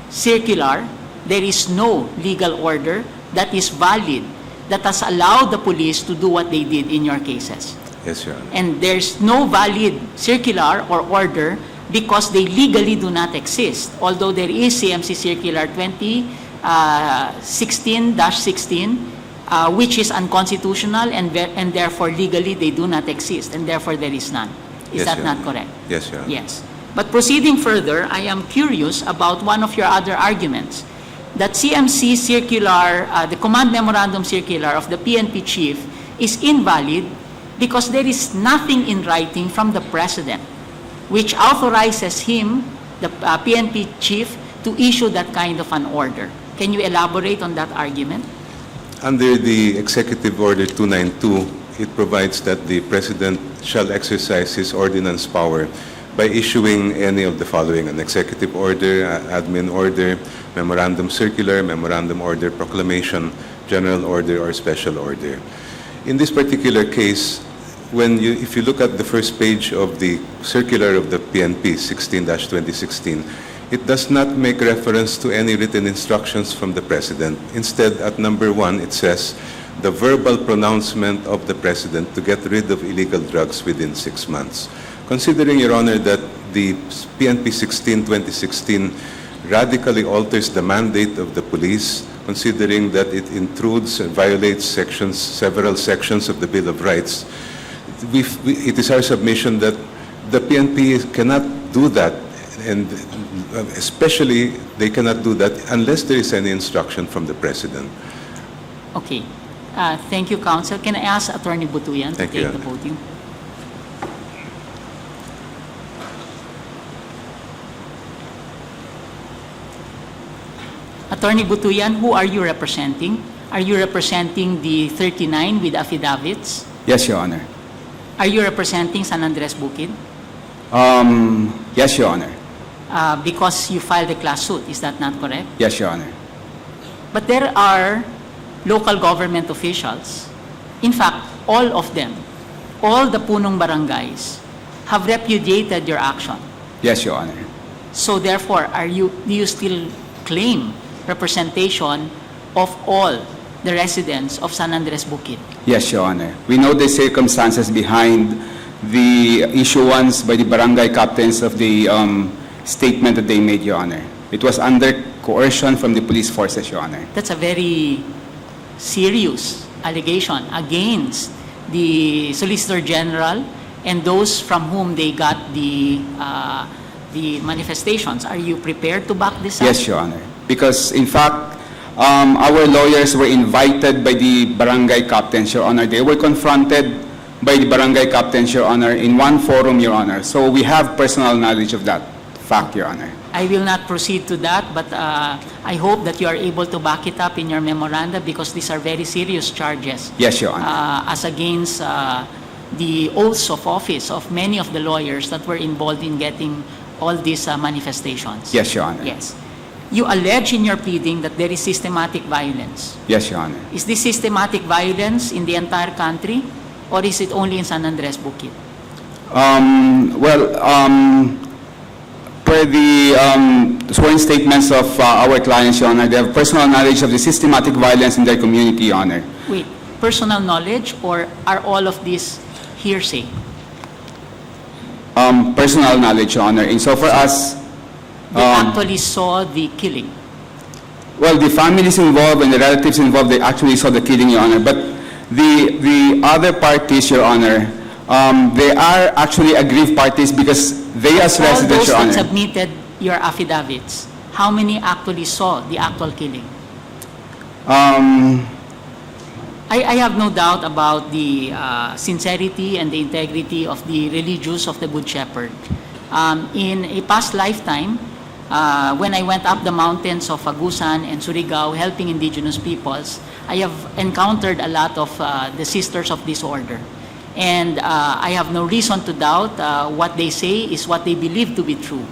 circular, there is no legal order that is valid that has allowed the police to do what they did in your cases? Yes, Your Honor. And there's no valid circular or order because they legally do not exist. Although there is CMC Circular 2016-16, which is unconstitutional and therefore legally they do not exist and therefore there is none. Is Yes, that Your not Honor. correct? Yes, Your Honor. Yes. But proceeding further, I am curious about one of your other arguments, that CMC Circular, the Command Memorandum Circular of the PNP Chief is invalid because there is nothing in writing from the President which authorizes him, the PNP Chief, to issue that kind of an order. Can you elaborate on that argument? Under the Executive Order 292, it provides that the President shall exercise his ordinance power by issuing any of the following: an executive order, admin order, memorandum circular, memorandum order proclamation, general order, or special order. In this particular case, if you look at the first page of the circular of the PNP 16-2016, it does not make reference to any written instructions from the President. Instead, at number 1, it says, the verbal pronouncement of the President to get rid of illegal drugs within 6 months. Considering, Your Honor, that the PNP 16-2016 radically alters the mandate of the police, considering that it intrudes and violates several sections of the Bill of Rights, it is our submission that the PNP cannot do that, and especially they cannot do that unless there is any instruction from the President. Okay. Thank you, Counsel. Can I ask Attorney Butuyan to Thank you, take the Your Honor. podium? Attorney Butuyan, who are you representing? Are you representing the 39 with affidavits? Yes, Your Honor. Are you representing San Andres Bukid? Yes, Your Honor. Because you filed a class suit, is that not correct? Yes, Your Honor. But there are local government officials, in fact, all of them, all the punong barangays, have repudiated your action. Yes, Your Honor. So therefore, do you still claim representation of all the residents of San Andres Bukid? Yes, Your Honor. We know the circumstances behind the issuance by the barangay captains of the statement that they made, Your Honor. It was under coercion from the police forces, Your Honor. That's a very serious allegation against the Solicitor General and those from whom they got the manifestations. Are you prepared to back this up? Yes, Your Honor. Because in fact, our lawyers were invited by the barangay captains, Your Honor. They were confronted by the barangay captains, Your Honor, in one forum, Your Honor. So we have personal knowledge of that fact, Your Honor. I will not proceed to that, but I hope that you are able to back it up in your memoranda because these are very serious charges. Yes, Your Honor. As against the oaths of office of many of the lawyers that were involved in getting all these manifestations. Yes, Your Honor. Yes. You allege in your pleading that there is systematic violence. Yes, Your Honor. Is this systematic violence in the entire country or is it only in San Andres Bukid? Per the sworn statements of our clients, Your Honor, they have personal knowledge of the systematic violence in their community, Your Honor. Wait, personal knowledge or are all of this hearsay? Personal knowledge, Your Honor. Insofar as, They actually saw the killing. well, the families involved and the relatives involved, they actually saw the killing, Your Honor. But the other parties, Your Honor, they are actually aggrieved parties because they as All residents, those Your that Honor. submitted your affidavits, how many actually saw the actual killing? I have no doubt about the sincerity and the integrity of the religious of the Good Shepherd. In a past lifetime, when I went up the mountains of Agusan and Surigao helping indigenous peoples, I have encountered a lot of the sisters of this order. And I have no reason to doubt what they say is what they believe to be true.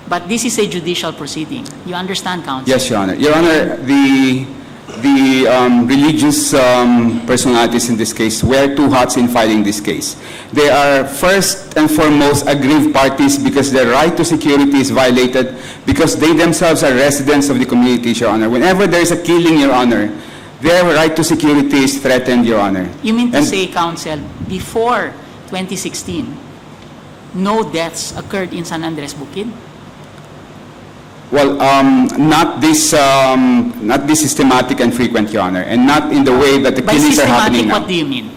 But this is a judicial proceeding. You understand, Counsel? Yes, Your Honor. Your Honor, the religious personalities in this case wear two hats in filing this case. They are first and foremost aggrieved parties because their right to security is violated because they themselves are residents of the community, Your Honor. Whenever there is a killing, Your Honor, their right to security is threatened, Your Honor. You mean to And- say, Counsel, before 2016, no deaths occurred in San Andres Bukid? Well, not this systematic and frequent, Your Honor, and not in the way that the By killings are systematic, happening now. what do you mean?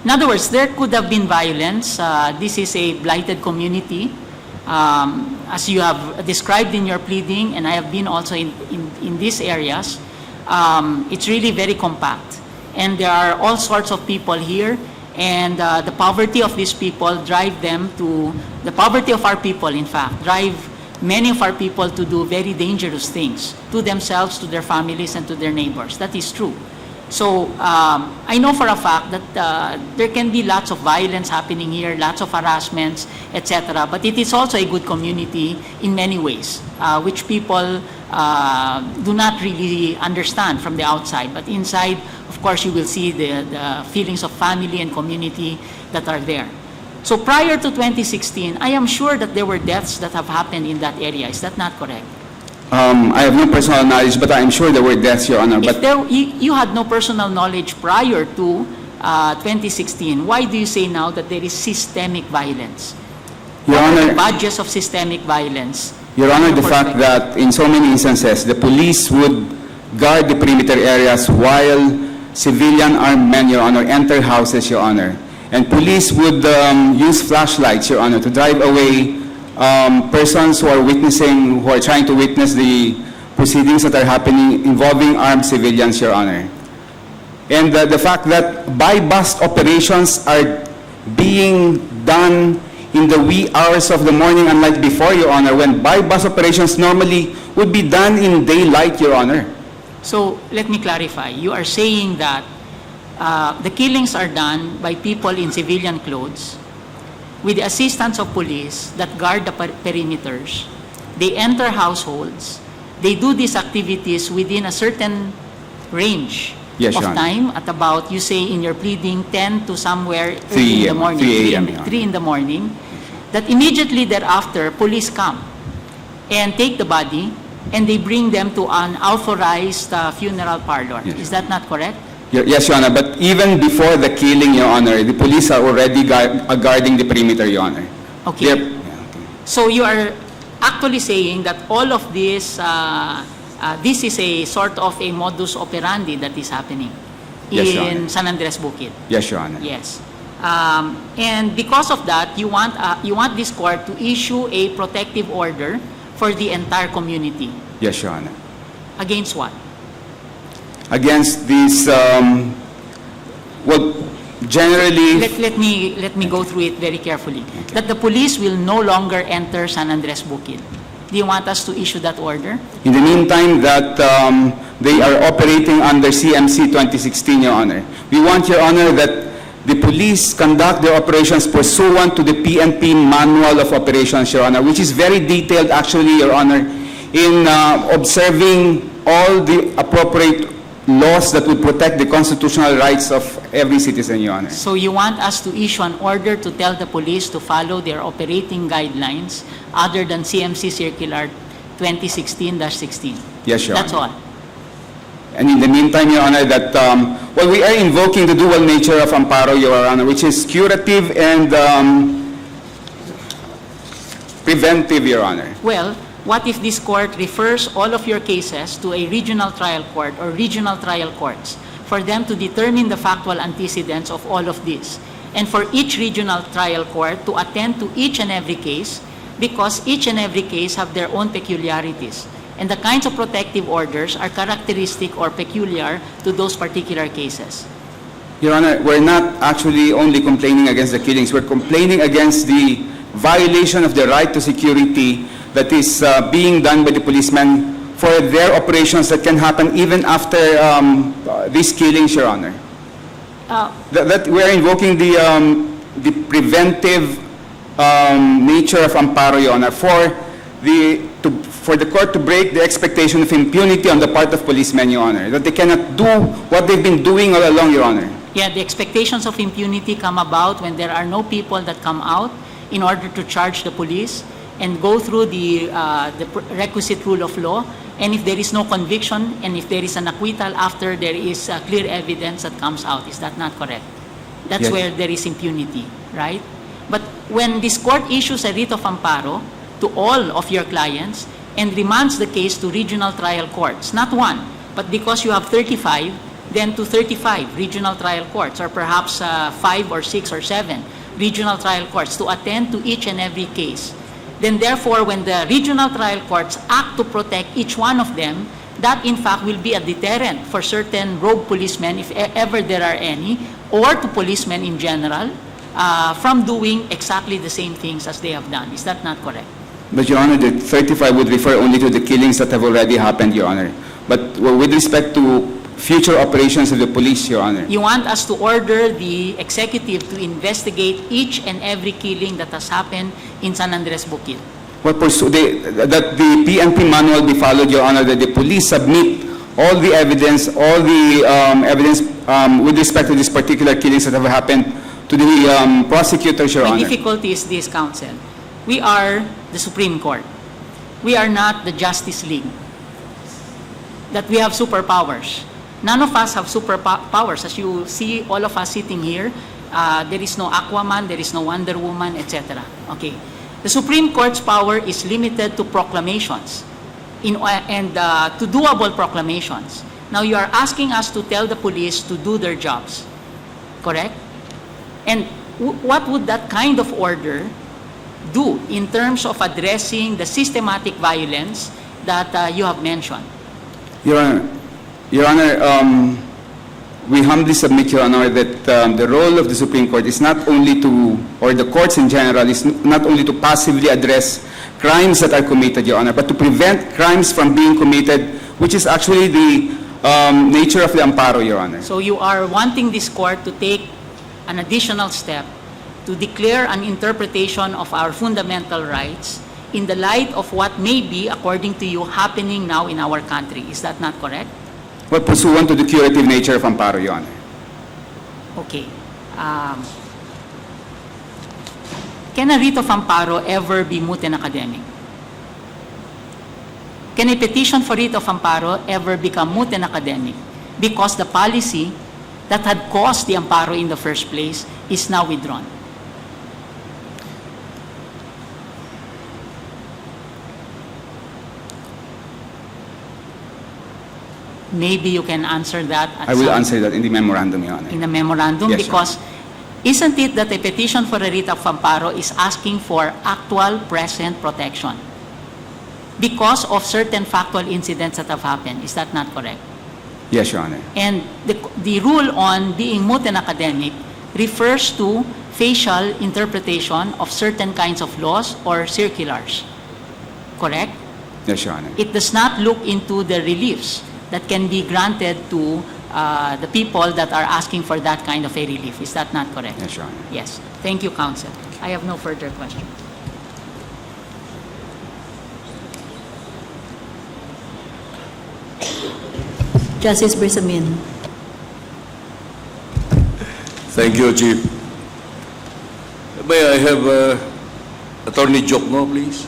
In other words, there could have been violence. This is a blighted community. As you have described in your pleading, and I have been also in these areas, it's really very compact. And there are all sorts of people here, and the poverty of these people drive them to, the poverty of our people, in fact, drive many of our people to do very dangerous things to themselves, to their families, and to their neighbors. That is true. So I know for a fact that there can be lots of violence happening here, lots of harassments, etc. But it is also a good community in many ways, which people do not really understand from the outside. But inside, of course, you will see the feelings of family and community that are there. So prior to 2016, I am sure that there were deaths that have happened in that area. Is that not correct? I have no personal knowledge, but I'm sure there were deaths, Your Honor. If But there, you had no personal knowledge prior to 2016, why do you say now that there is systemic violence? Your What are the Honor, badges of systemic violence? Your Honor, the Your fact perspective. that in so many instances, the police would guard the perimeter areas while civilian armed men, Your Honor, enter houses, Your Honor. And police would use flashlights, Your Honor, to drive away persons who are witnessing, who are trying to witness the proceedings that are happening involving armed civilians, Your Honor. And the fact that buy-bust operations are being done in the wee hours of the morning, unlike before, Your Honor, when buy-bust operations normally would be done in daylight, Your Honor. So let me clarify. You are saying that the killings are done by people in civilian clothes with the assistance of police that guard the perimeters. They enter households. They do these activities within a certain range Yes, of Your Honor. time at about, you say in your pleading, 10 to somewhere 3 early in the a.m., morning, 3 a.m., Your Honor. 3 in the morning, that immediately thereafter, police come and take the body and they bring them to an authorized funeral parlor. Yes. Is that not correct? Yes, Your Honor, but even before the killing, Your Honor, the police are already guarding the perimeter, Your Honor. Okay. Yep. So you are actually saying that all of these this is a sort of a modus operandi that is happening Yes, Your in Honor. San Andres Bukid. Yes, Your Honor. Yes. And because of that, you want this court to issue a protective order for the entire community. Yes, Your Honor. Against what? Against these, well, generally, Let me go through it very carefully. That the police will no longer enter San Andres Bukid. Do you want us to issue that order? in the meantime, that they are operating under CMC 2016, Your Honor. We want, Your Honor, that the police conduct their operations pursuant to the PNP Manual of Operations, Your Honor, which is very detailed, actually, Your Honor, in observing all the appropriate laws that would protect the constitutional rights of every citizen, Your Honor. So you want us to issue an order to tell the police to follow their operating guidelines other than CMC Circular 2016-16? Yes, Your That's Honor. all. And in the meantime, Your Honor, that, well, we are invoking the dual nature of Amparo, Your Honor, which is curative and preventive, Your Honor. Well, what if this court refers all of your cases to a regional trial court or regional trial courts for them to determine the factual antecedents of all of this, and for each regional trial court to attend to each and every case, because each and every case have their own peculiarities, and the kinds of protective orders are characteristic or peculiar to those particular cases? Your Honor, we're not actually only complaining against the killings. We're complaining against the violation of the right to security that is being done by the policemen for their operations that can happen even after these killings, Your Honor. That we're invoking the preventive nature of Amparo, Your Honor, for the court to break the expectation of impunity on the part of policemen, Your Honor, that they cannot do what they've been doing all along, Your Honor. Yeah, the expectations of impunity come about when there are no people that come out in order to charge the police and go through the requisite rule of law. And if there is no conviction and if there is an acquittal after there is clear evidence that comes out, is that not correct? That's Yes. where there is impunity, right? But when this court issues a writ of amparo to all of your clients and remands the case to regional trial courts, not one, but because you have 35, then to 35 regional trial courts, or perhaps 5 or 6 or 7 regional trial courts to attend to each and every case, then therefore when the regional trial courts act to protect each one of them, that in fact will be a deterrent for certain rogue policemen, if ever there are any, or to policemen in general, from doing exactly the same things as they have done. Is that not correct? But, Your Honor, the 35 would refer only to the killings that have already happened, Your Honor. But with respect to future operations of the police, Your Honor. You want us to order the executive to investigate each and every killing that has happened in San Andres Bukid. That the PNP manual be followed, Your Honor, that the police submit all the evidence, with respect to these particular killings that have happened to the prosecutors, Your My Honor. difficulty is this, counsel. We are the Supreme Court. We are not the Justice League. That we have superpowers. None of us have superpowers. As you see, all of us sitting here, there is no Aquaman, there is no Wonder Woman, etc. Okay. The Supreme Court's power is limited to proclamations and to doable proclamations. Now, you are asking us to tell the police to do their jobs. Correct? And what would that kind of order do in terms of addressing the systematic violence that you have mentioned? Your Honor, we humbly submit, Your Honor, that the role of the Supreme Court is not only to, or the courts in general, is not only to passively address crimes that are committed, Your Honor, but to prevent crimes from being committed, which is actually the nature of the amparo, Your Honor. So you are wanting this court to take an additional step to declare an interpretation of our fundamental rights in the light of what may be, according to you, happening now in our country. Is that not correct? Well, pursuant to the curative nature of amparo, Your Honor. Okay. Can a writ of amparo ever be moot and academic? Can a petition for writ of amparo ever become moot and academic because the policy that had caused the amparo in the first place is now withdrawn? maybe you can answer that at I will some- answer that in the memorandum, Your Honor. in the memorandum? Yes, Your Because isn't it that a petition for a writ of amparo is asking for actual present protection because of certain factual incidents that have happened? Is that not correct? Yes, Your Honor. And the rule on being moot and academic refers to facial interpretation of certain kinds of laws or circulars. Correct? Yes, Your Honor. It does not look into the reliefs that can be granted to the people that are asking for that kind of a relief. Is that not correct? Yes, Your Honor. Yes. Thank you, Counsel. I have no further questions. Justice Bersamin. Thank you, Chief. May I have Attorney Jokno, please?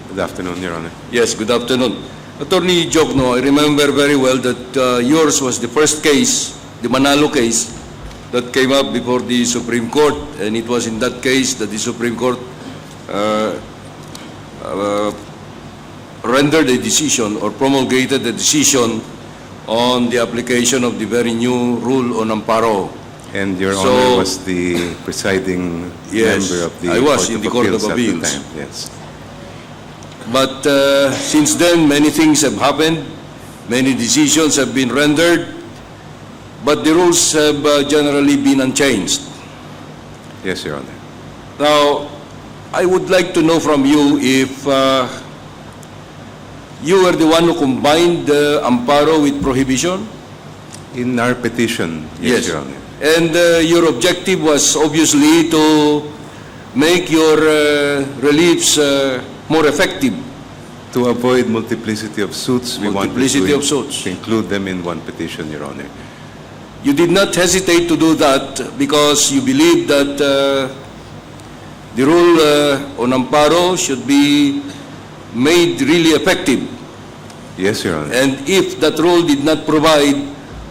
Good afternoon, Your Honor. Yes, good afternoon. Attorney Jokno, I remember very well that yours was the first case, the Manalo case, that came up before the Supreme Court, and it was in that case that the Supreme Court rendered a decision or promulgated a decision on the application of the very new rule on Amparo. And Your So- Honor was the presiding Yes, member of the I was in the Court of at the Appeals. time. Yes. But since then, many things have happened, many decisions have been rendered, but the rules have generally been unchanged. Yes, Your Honor. Now, I would like to know from you if you were the one who combined Amparo with prohibition? In our petition, yes, Your Honor. And your objective was obviously to make your reliefs more effective. To avoid multiplicity of suits, we wanted Multiplicity to of suits. to include them in one petition, Your Honor. You did not hesitate to do that because you believe that the rule on Amparo should be made really effective. Yes, Your Honor. And if that rule did not provide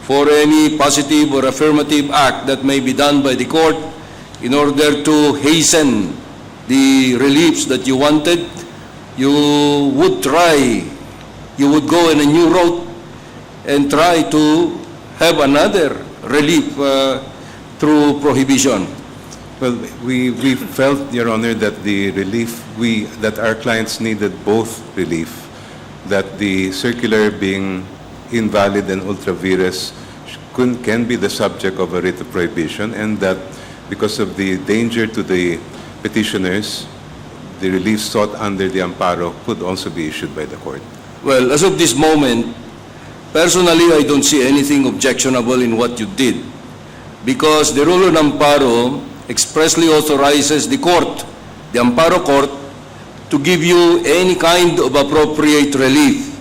for any positive or affirmative act that may be done by the court in order to hasten the reliefs that you wanted, you would go in a new route and try to have another relief through prohibition. Well, we felt, Your Honor, that the relief, that our clients needed both relief, that the circular being invalid and ultra vires can be the subject of a writ of prohibition, and that because of the danger to the petitioners, the relief sought under the Amparo could also be issued by the court. Well, as of this moment, personally, I don't see anything objectionable in what you did because the rule on Amparo expressly authorizes the court, the Amparo court, to give you any kind of appropriate relief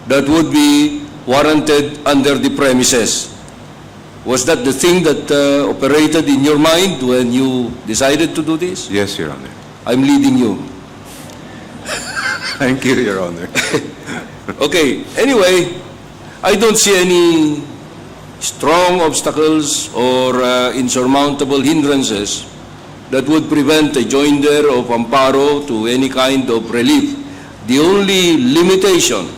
that would be warranted under the premises. Was that the thing that operated in your mind when you decided to do this? Yes, Your Honor. I'm leading you. Thank you, Your Honor. Okay, anyway, I don't see any strong obstacles or insurmountable hindrances that would prevent a joinder of Amparo to any kind of relief. The only limitation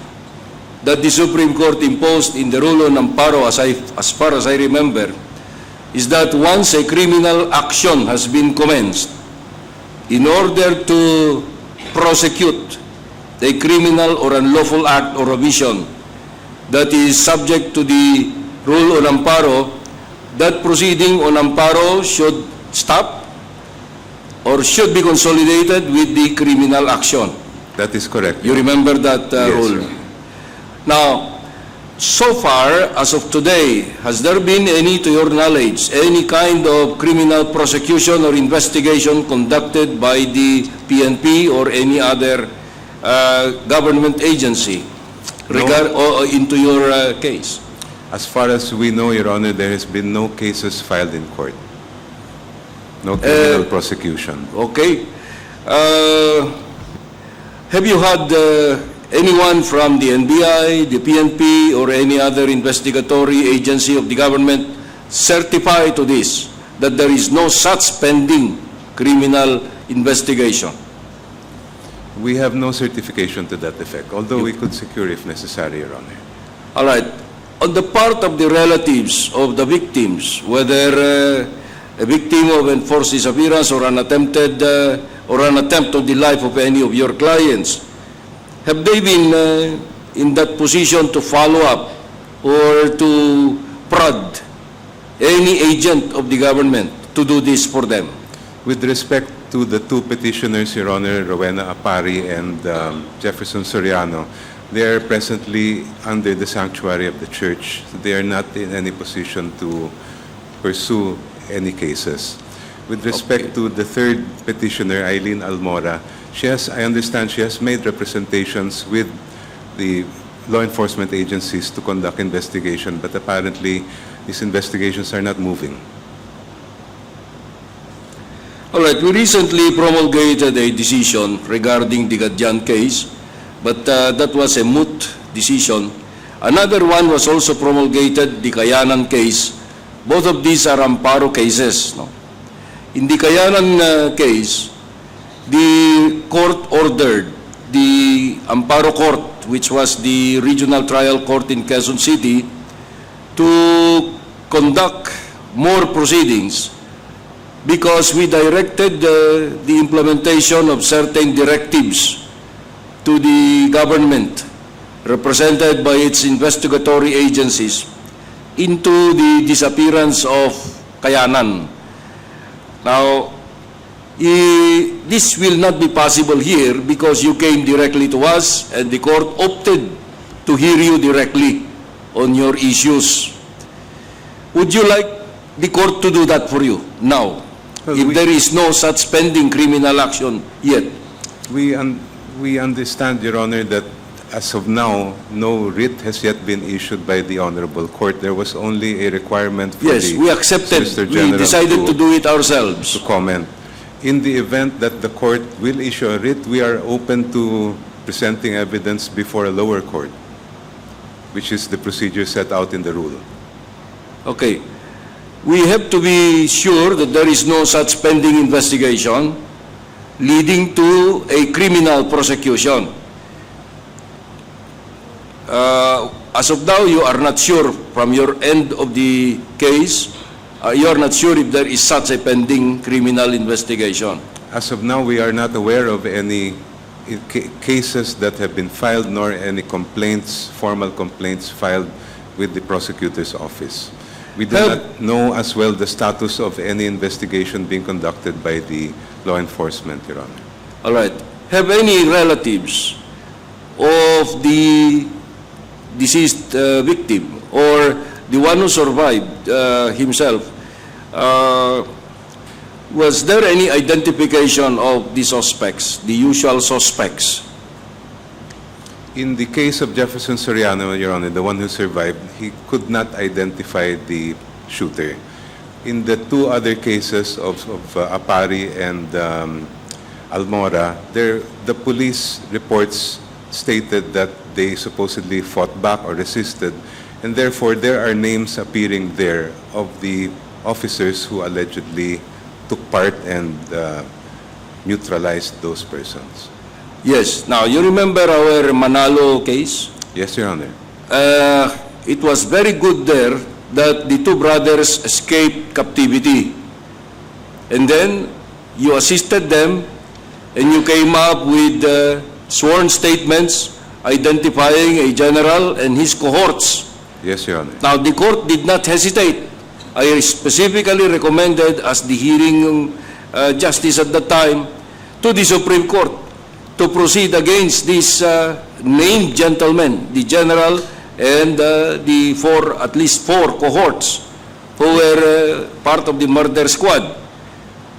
that the Supreme Court imposed in the rule on Amparo, as far as I remember, is that once a criminal action has been commenced, in order to prosecute a criminal or unlawful act or omission that is subject to the rule on Amparo, that proceeding on Amparo should stop or should be consolidated with the criminal action. That is correct. You remember that Yes, rule? sir. Now, so far, as of today, has there been any, to your knowledge, any kind of criminal prosecution or investigation conducted by the PNP or any other government agency into your case? As far as we know, Your Honor, there has been no cases filed in court. No criminal prosecution. Okay. Have you had anyone from the NBI, the PNP, or any other investigatory agency of the government certify to this, that there is no such pending criminal investigation? We have no certification to that effect, although we could secure if necessary, Your Honor. All right. On the part of the relatives of the victims, whether a victim of enforced disappearance or an attempt on the life of any of your clients, have they been in that position to follow up or to prod any agent of the government to do this for them? With respect to the two petitioners, Your Honor, Rowena Apari and Jefferson Soriano, they are presently under the sanctuary of the church. They are not in any position to pursue any cases. With respect to the third petitioner, AILEEN Almora, I understand she has made representations with the law enforcement agencies to conduct investigation, but apparently these investigations are not moving. All right, we recently promulgated a decision regarding the Gadyan case, but that was a moot decision. Another one was also promulgated, the Kayanan case. Both of these are Amparo cases. No? In the Kayanan case, the court ordered the Amparo court, which was the regional trial court in Quezon City, to conduct more proceedings because we directed the implementation of certain directives to the government, represented by its investigatory agencies, into the disappearance of Kayanan. Now, this will not be possible here because you came directly to us and the court opted to hear you directly on your issues. Would you like the court to do that for you now? If there is no such pending criminal action yet. We understand, Your Honor, that as of now, no writ has yet been issued by the Honorable Court. There was only a requirement for Yes, the we accepted. Solicitor We General decided to do it ourselves. to comment. In the event that the court will issue a writ, we are open to presenting evidence before a lower court, which is the procedure set out in the rule. Okay. We have to be sure that there is no such pending investigation leading to a criminal prosecution. As of now, you are not sure from your end of the case, you are not sure if there is such a pending criminal investigation. As of now, we are not aware of any cases that have been filed, nor any complaints, formal complaints filed with the prosecutor's office. We do not know as well the status of any investigation being conducted by the law enforcement, Your Honor. All right. Have any relatives of the deceased victim or the one who survived himself, was there any identification of the suspects, the usual suspects? In the case of Jefferson Soriano, Your Honor, the one who survived, he could not identify the shooter. In the two other cases of Apari and Almora, the police reports stated that they supposedly fought back or resisted, and therefore there are names appearing there of the officers who allegedly took part and neutralized those persons. Yes. Now, you remember our Manalo case? Yes, Your Honor. It was very good there that the two brothers escaped captivity. And then you assisted them and you came up with sworn statements identifying a general and his cohorts. Yes, Your Honor. Now, the court did not hesitate. I specifically recommended, as the hearing justice at the time, to the Supreme Court to proceed against these named gentlemen, the general and at least four cohorts who were part of the murder squad.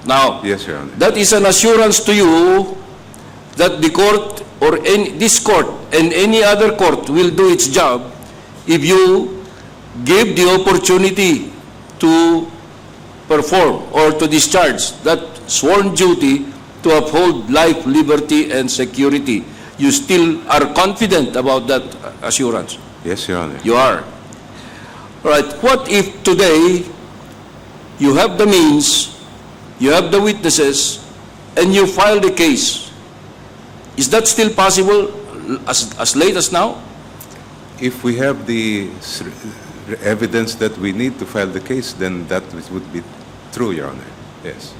Now, Yes, Your Honor. that is an assurance to you that the court or this court and any other court will do its job if you give the opportunity to perform or to discharge that sworn duty to uphold life, liberty, and security. You still are confident about that assurance? Yes, Your Honor. You are. All right. What if today you have the means, you have the witnesses, and you file the case Is that still possible as late as now? If we have the evidence that we need to file the case, then that would be true, Your Honor. Yes.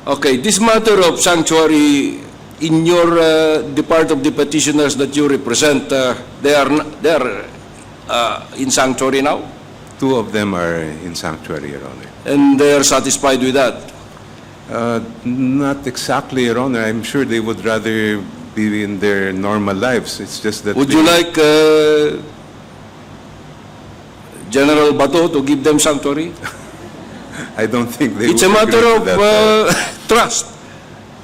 Okay, this matter of sanctuary in your the part of the petitioners that you represent, they are in sanctuary now, Two of them are in sanctuary, Your Honor. and they are satisfied with that. Not exactly, Your Honor. I'm sure they would rather be in their normal lives. It's just that Would you like General Bato to give them sanctuary? I don't think they It's a would matter agree of to that. trust.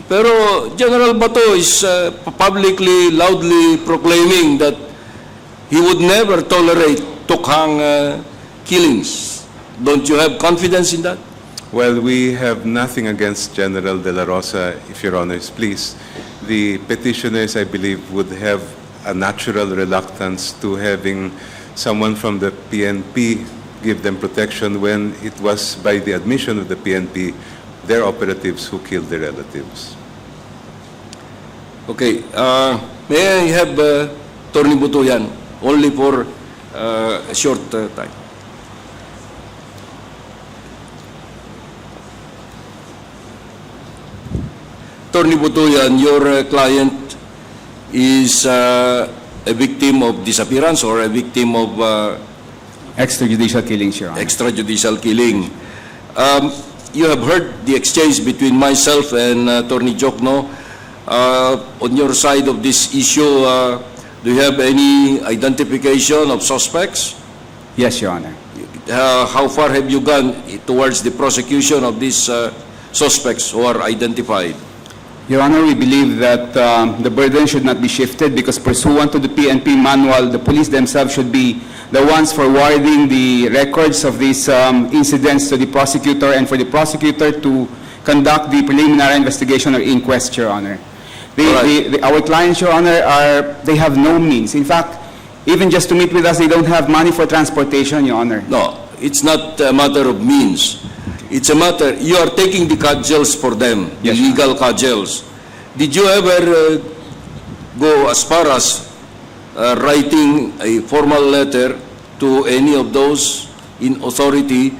Pero General Bato is publicly, loudly proclaiming that he would never tolerate tukhang killings. Don't you have confidence in that? Well, we have nothing against General De La Rosa, if Your Honor is pleased. The petitioners, I believe, would have a natural reluctance to having someone from the PNP give them protection when it was by the admission of the PNP, their operatives who killed their relatives. Okay, may I have Attorney Butuyan only for a short time? Attorney Butuyan, your client is a victim of disappearance or a victim of Extrajudicial killings, Your Honor. extrajudicial killing. You have heard the exchange between myself and Attorney Jokno. On your side of this issue, do you have any identification of suspects? Yes, Your Honor. How far have you gone towards the prosecution of these suspects who are identified? Your Honor, we believe that the burden should not be shifted because pursuant to the PNP manual, the police themselves should be the ones forwarding the records of these incidents to the prosecutor and for the prosecutor to conduct the preliminary investigation or inquest, Your Honor. Our clients, Your Honor, they have no means. In fact, even just to meet with us, they don't have money for transportation, Your Honor. No, it's not a matter of means. It's a matter, you are taking the cudgels for them, the Yes, legal cudgels. Did you ever go as far as writing a formal letter to any of those in authority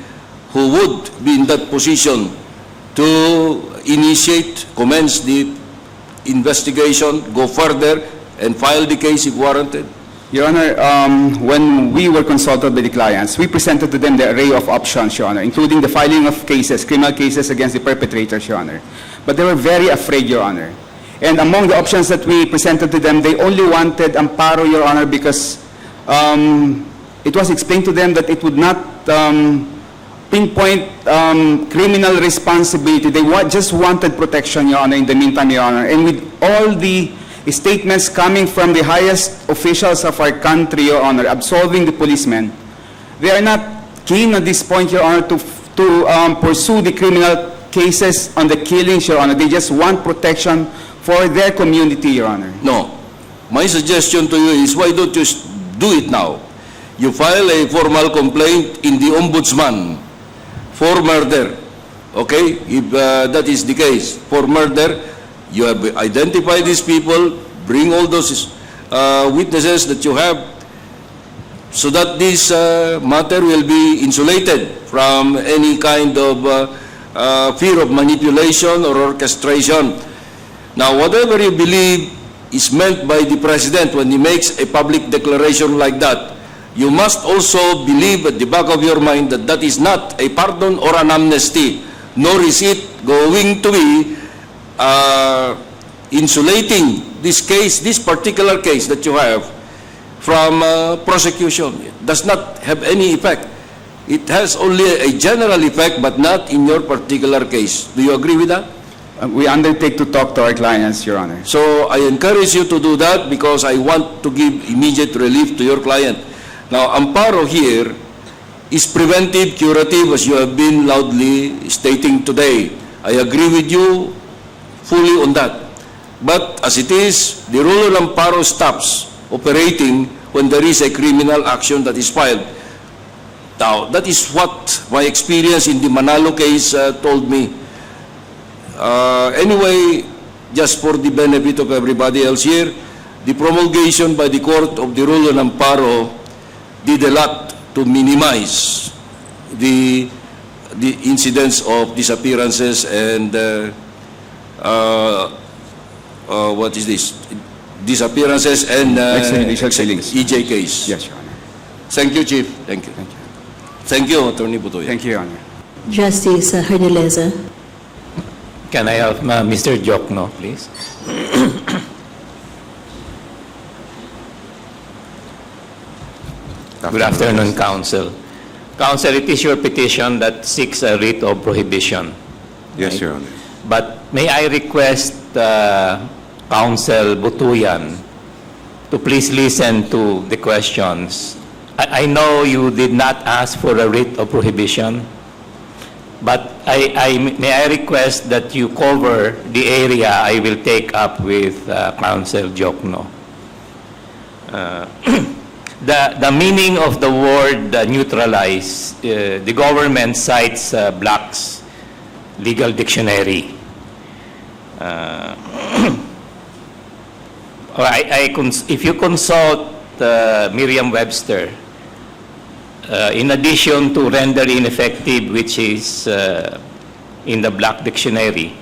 who would be in that position to initiate, commence the investigation, go further, and file the case if warranted? Your Honor, when we were consulted by the clients, we presented to them the array of options, Your Honor, including the filing of cases, criminal cases against the perpetrators, Your Honor. But they were very afraid, Your Honor. And among the options that we presented to them, they only wanted Amparo, Your Honor, because it was explained to them that it would not pinpoint criminal responsibility. They just wanted protection, Your Honor, in the meantime, Your Honor. And with all the statements coming from the highest officials of our country, Your Honor, absolving the policemen, they are not keen at this point, Your Honor, to pursue the criminal cases on the killings, Your Honor. They just want protection for their community, Your Honor. No. My suggestion to you is, why don't you do it now? You file a formal complaint in the Ombudsman for murder. Okay? If that is the case, for murder, you have identified these people, bring all those witnesses that you have, so that this matter will be insulated from any kind of fear of manipulation or orchestration. Now, whatever you believe is meant by the President when he makes a public declaration like that, you must also believe at the back of your mind that that is not a pardon or an amnesty, nor is it going to be insulating this case, this particular case that you have, from prosecution. It does not have any effect. It has only a general effect, but not in your particular case. Do you agree with that? We undertake to talk to our clients, Your Honor. So I encourage you to do that because I want to give immediate relief to your client. Now, Amparo here is preventive, curative, as you have been loudly stating today. I agree with you fully on that. But as it is, the rule of Amparo stops operating when there is a criminal action that is filed. Now, that is what my experience in the Manalo case told me. Anyway, just for the benefit of everybody else here, the promulgation by the Court of the Rule on Amparo did a lot to minimize the incidents of disappearances and what is this? Disappearances and Extrajudicial killings. EJ case. Yes, Your Honor. Thank you, Chief. Thank you. Thank you. Thank you, Attorney Butoy. Thank you, Your Honor. Justice Hernandez. Can I have Mr. Jokno, please? Good afternoon, Counsel. Counsel, it is your petition that seeks a writ of prohibition. Yes, Right. Your Honor. But may I request Counsel Butuyan to please listen to the questions. I know you did not ask for a writ of prohibition, but may I request that you cover the area I will take up with Counsel Jokno. The meaning of the word neutralize, the government cites Black's legal dictionary. If you consult Merriam-Webster, in addition to render ineffective, which is in the Black dictionary,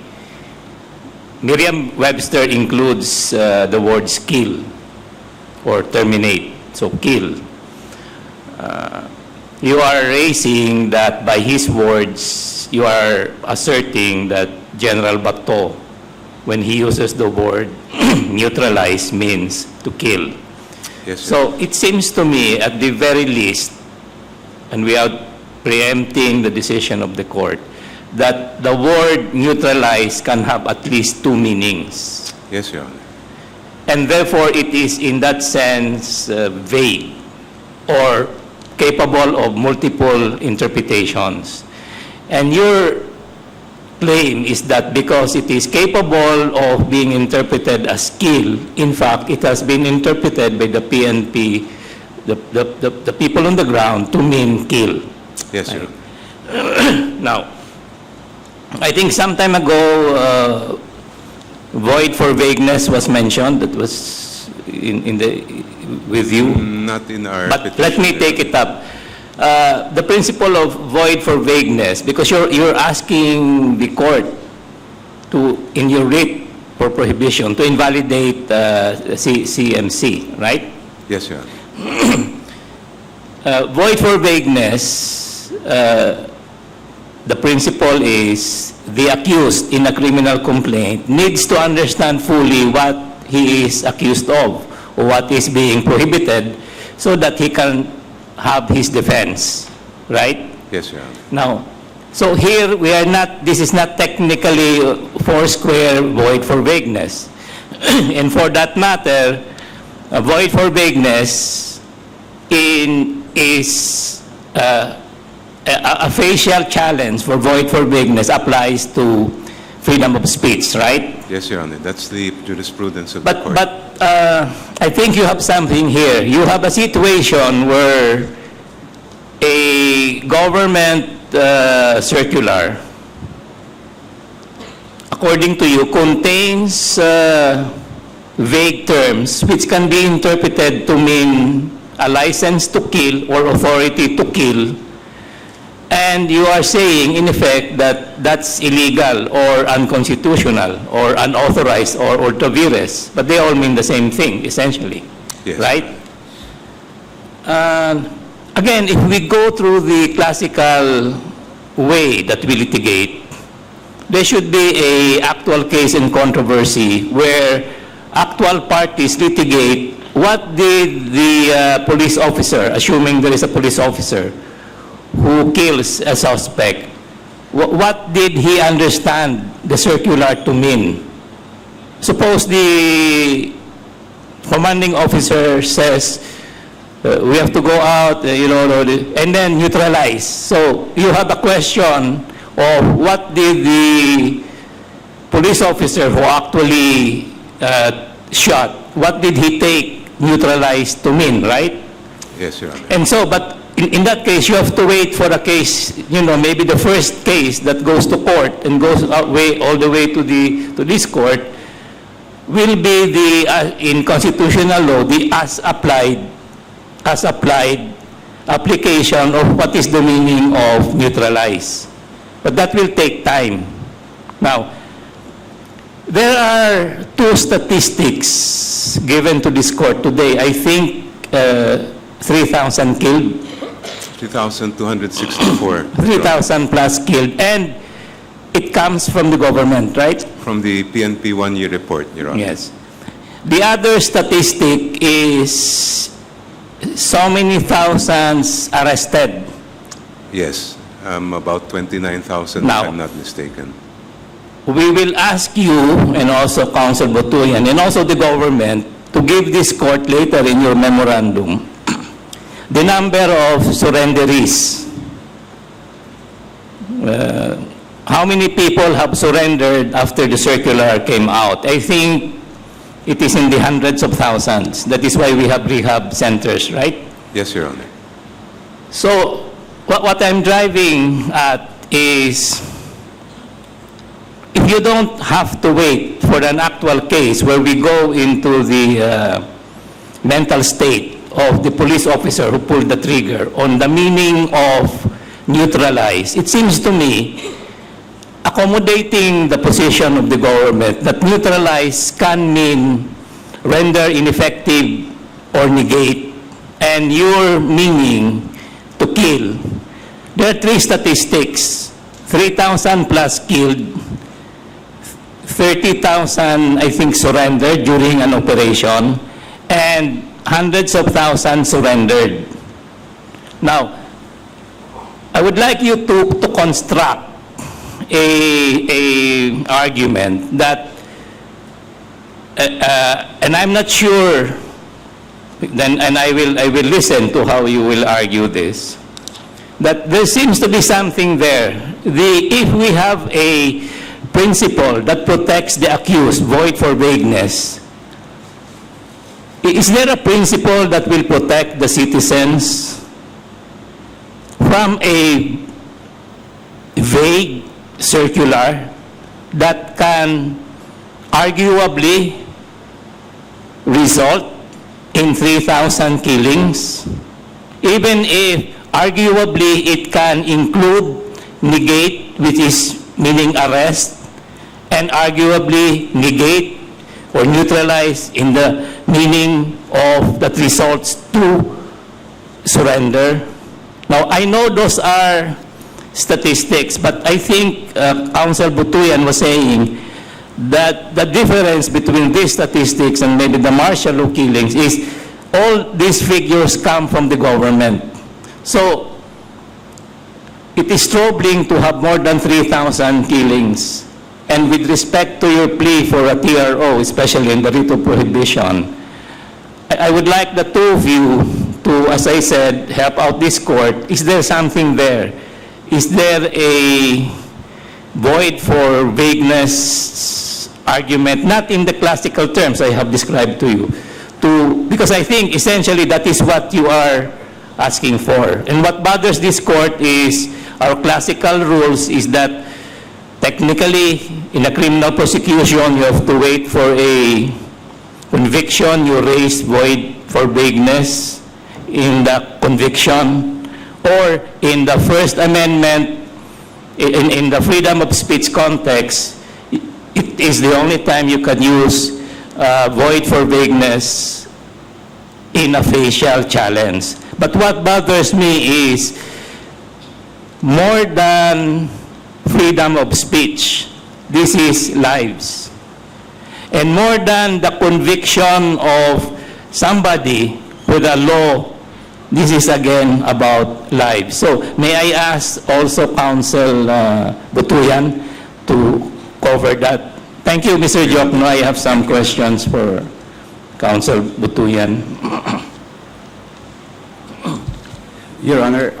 Merriam-Webster includes the words kill or terminate. So kill. You are raising that by his words, you are asserting that General Bato, when he uses the word neutralize, means to kill. Yes, sir. So it seems to me, at the very least, and without preempting the decision of the court, that the word neutralize can have at least two meanings. Yes, Your Honor. And therefore, it is in that sense vague or capable of multiple interpretations. And your claim is that because it is capable of being interpreted as kill, in fact, it has been interpreted by the PNP, the people on the ground, to mean kill. Yes, Your Honor. Now, I think some time ago, void for vagueness was mentioned. That was with you. Not in our But petition. let me take it up. The principle of void for vagueness, because you're asking the court to, in your writ for prohibition, to invalidate CMC, right? Yes, Your Honor. Void for vagueness, the principle is the accused in a criminal complaint needs to understand fully what he is accused of or what is being prohibited so that he can have his defense, right? Yes, Your Honor. Now, so here we are not, this is not technically four-square void for vagueness. And for that matter, a void for vagueness is a facial challenge for void for vagueness applies to freedom of speech, right? Yes, Your Honor. That's the jurisprudence of the But court. I think you have something here. You have a situation where a government circular, according to you, contains vague terms which can be interpreted to mean a license to kill or authority to kill. And you are saying, in effect, that that's illegal or unconstitutional or unauthorized or ultra-vires, but they all mean the same thing, essentially, Yes. right? Again, if we go through the classical way that we litigate, there should be an actual case in controversy where actual parties litigate what did the police officer, assuming there is a police officer, who kills a suspect, what did he understand the circular to mean? Suppose the commanding officer says, we have to go out, and then neutralize. So you have a question of what did the police officer who actually shot, what did he take neutralize to mean, right? Yes, Your Honor. And so, but in that case, you have to wait for a case, maybe the first case that goes to court and goes all the way to this court will be the, in constitutional law, the as applied application of what is the meaning of neutralize. But that will take time. Now, there are two statistics given to this court today. I think 3,000 killed. 3,264. 3,000 plus killed. And it comes from the government, right? From the PNP one-year report, Your Honor. Yes. The other statistic is so many thousands arrested. Yes, about 29,000 if Now- I'm not mistaken. We will ask you, and also Council Butuyan, and also the government, to give this court later in your memorandum the number of surrenderies. How many people have surrendered after the circular came out? I think it is in the hundreds of thousands. That is why we have rehab centers, right? Yes, Your Honor. So, what I'm driving at is, if you don't have to wait for an actual case where we go into the mental state of the police officer who pulled the trigger on the meaning of neutralize, it seems to me accommodating the position of the government that neutralize can mean render ineffective or negate, and your meaning to kill. There are three statistics: 3,000 plus killed, 30,000, I think, surrendered during an operation, and hundreds of thousands surrendered. Now, I would like you to construct a argument that, and I'm not sure, then, and I will listen to how you will argue this, that there seems to be something there. If we have a principle that protects the accused, void for vagueness, is there a principle that will protect the citizens from a vague circular that can arguably result in 3,000 killings, even if arguably it can include negate, which is meaning arrest, and arguably negate or neutralize in the meaning of that results to surrender? Now, I know those are statistics, but I think Council Butuyan was saying that the difference between these statistics and maybe the martial law killings is all these figures come from the government. So, it is troubling to have more than 3,000 killings. And with respect to your plea for a TRO, especially in the writ of prohibition, I would like the two of you to, as I said, help out this court. Is there something there? Is there a void for vagueness argument, not in the classical terms I have described to you, because I think essentially that is what you are asking for. And what bothers this court is our classical rules is that technically in a criminal prosecution you have to wait for a conviction, you raise void for vagueness in the conviction, or in the First Amendment, in the freedom of speech context, it is the only time you can use void for vagueness in a facial challenge. But what bothers me is more than freedom of speech, this is lives. And more than the conviction of somebody with a law, this is again about lives. So may I ask also Council Butuyan to cover that? Thank you, Mr. Jokno. I have some questions for Council Butuyan. Your Honor,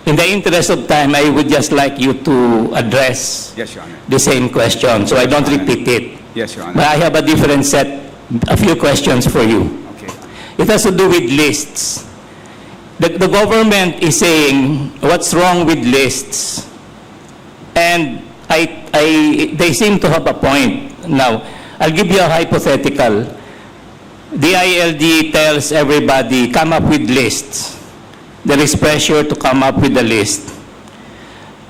In the interest of time, I would just like you to address yes, Your Honor. the same question, so I don't repeat it. Yes, Your Honor. But I have a different set, a few questions for you. Okay. It has to do with lists. The government is saying, what's wrong with lists? And they seem to have a point. Now, I'll give you a hypothetical. The ILD tells everybody, come up with lists. There is pressure to come up with a list.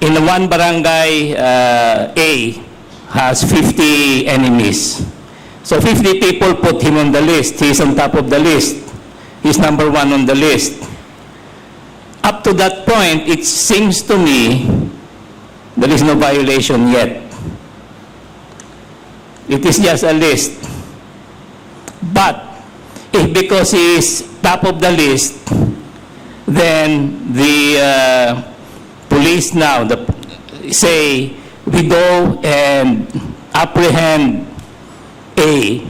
In one barangay, A has 50 enemies. So 50 people put him on the list. He's on top of the list. He's number one on the list. Up to that point, it seems to me there is no violation yet. It is just a list. But if because he is top of the list, then the police now say we go and apprehend A.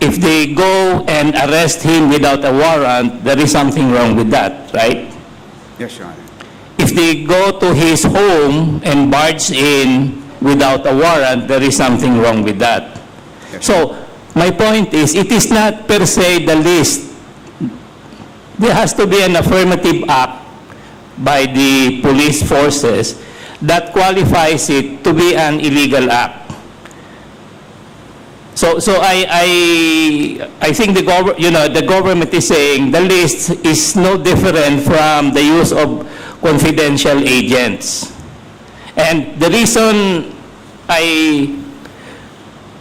If they go and arrest him without a warrant, there is something wrong with that, right? Yes, Your Honor. If they go to his home and barge in without a warrant, there is something wrong with that. Yes. So, my point is, it is not per se the list. There has to be an affirmative act by the police forces that qualifies it to be an illegal act. So I think the government is saying the list is no different from the use of confidential agents. And the reason I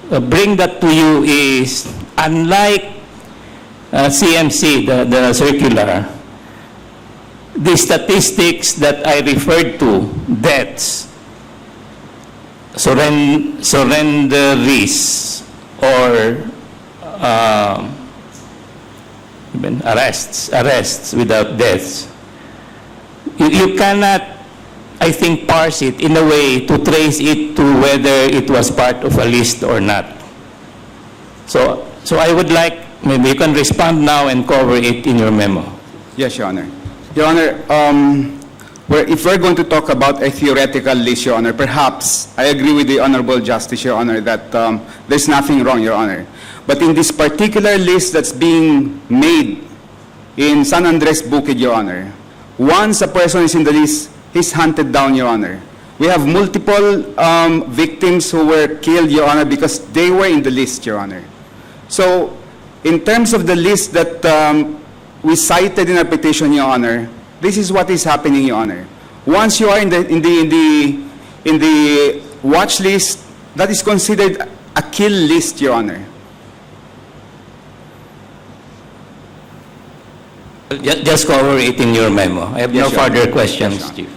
bring that to you is, unlike CMC, the circular, the statistics that I referred to, deaths, surrenderies, or even arrests without deaths, you cannot, I think, parse it in a way to trace it to whether it was part of a list or not. So I would like, maybe you can respond now and cover it in your memo. Yes, Your Honor. Your Honor, if we're going to talk about a theoretical list, Your Honor, perhaps I agree with the Honorable Justice, Your Honor, that there's nothing wrong, Your Honor. But in this particular list that's being made in San Andres Bukid, Your Honor, once a person is in the list, he's hunted down, Your Honor. We have multiple victims who were killed, Your Honor, because they were in the list, Your Honor. So, in terms of the list that we cited in our petition, Your Honor, this is what is happening, Your Honor. Once you are in the watch list, that is considered a kill list, Your Honor. Just cover it in your memo. I have Yes, no Your Honor. further questions, Yes, Your Honor. Chief.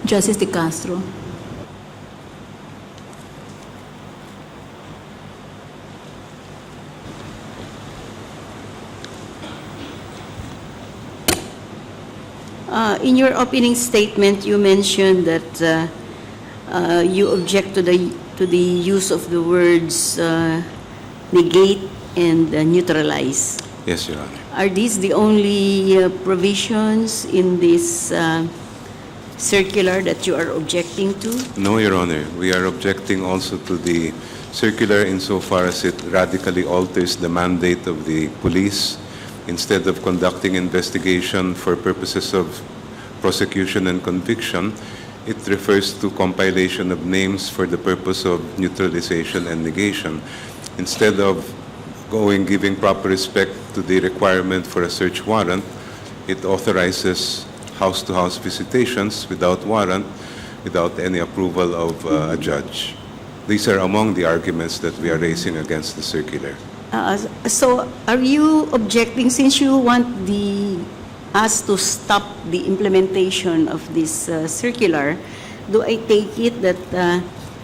Justice De Castro. In your opening statement, you mentioned that you object to the use of the words negate and neutralize. Yes, Your Honor. Are these the only provisions in this circular that you are objecting to? No, Your Honor. We are objecting also to the circular insofar as it radically alters the mandate of the police. Instead of conducting investigation for purposes of prosecution and conviction, it refers to compilation of names for the purpose of neutralization and negation. Instead of giving proper respect to the requirement for a search warrant, it authorizes house-to-house visitations without warrant, without any approval of a judge. These are among the arguments that we are raising against the circular. So are you objecting, since you want us to stop the implementation of this circular, do I take it that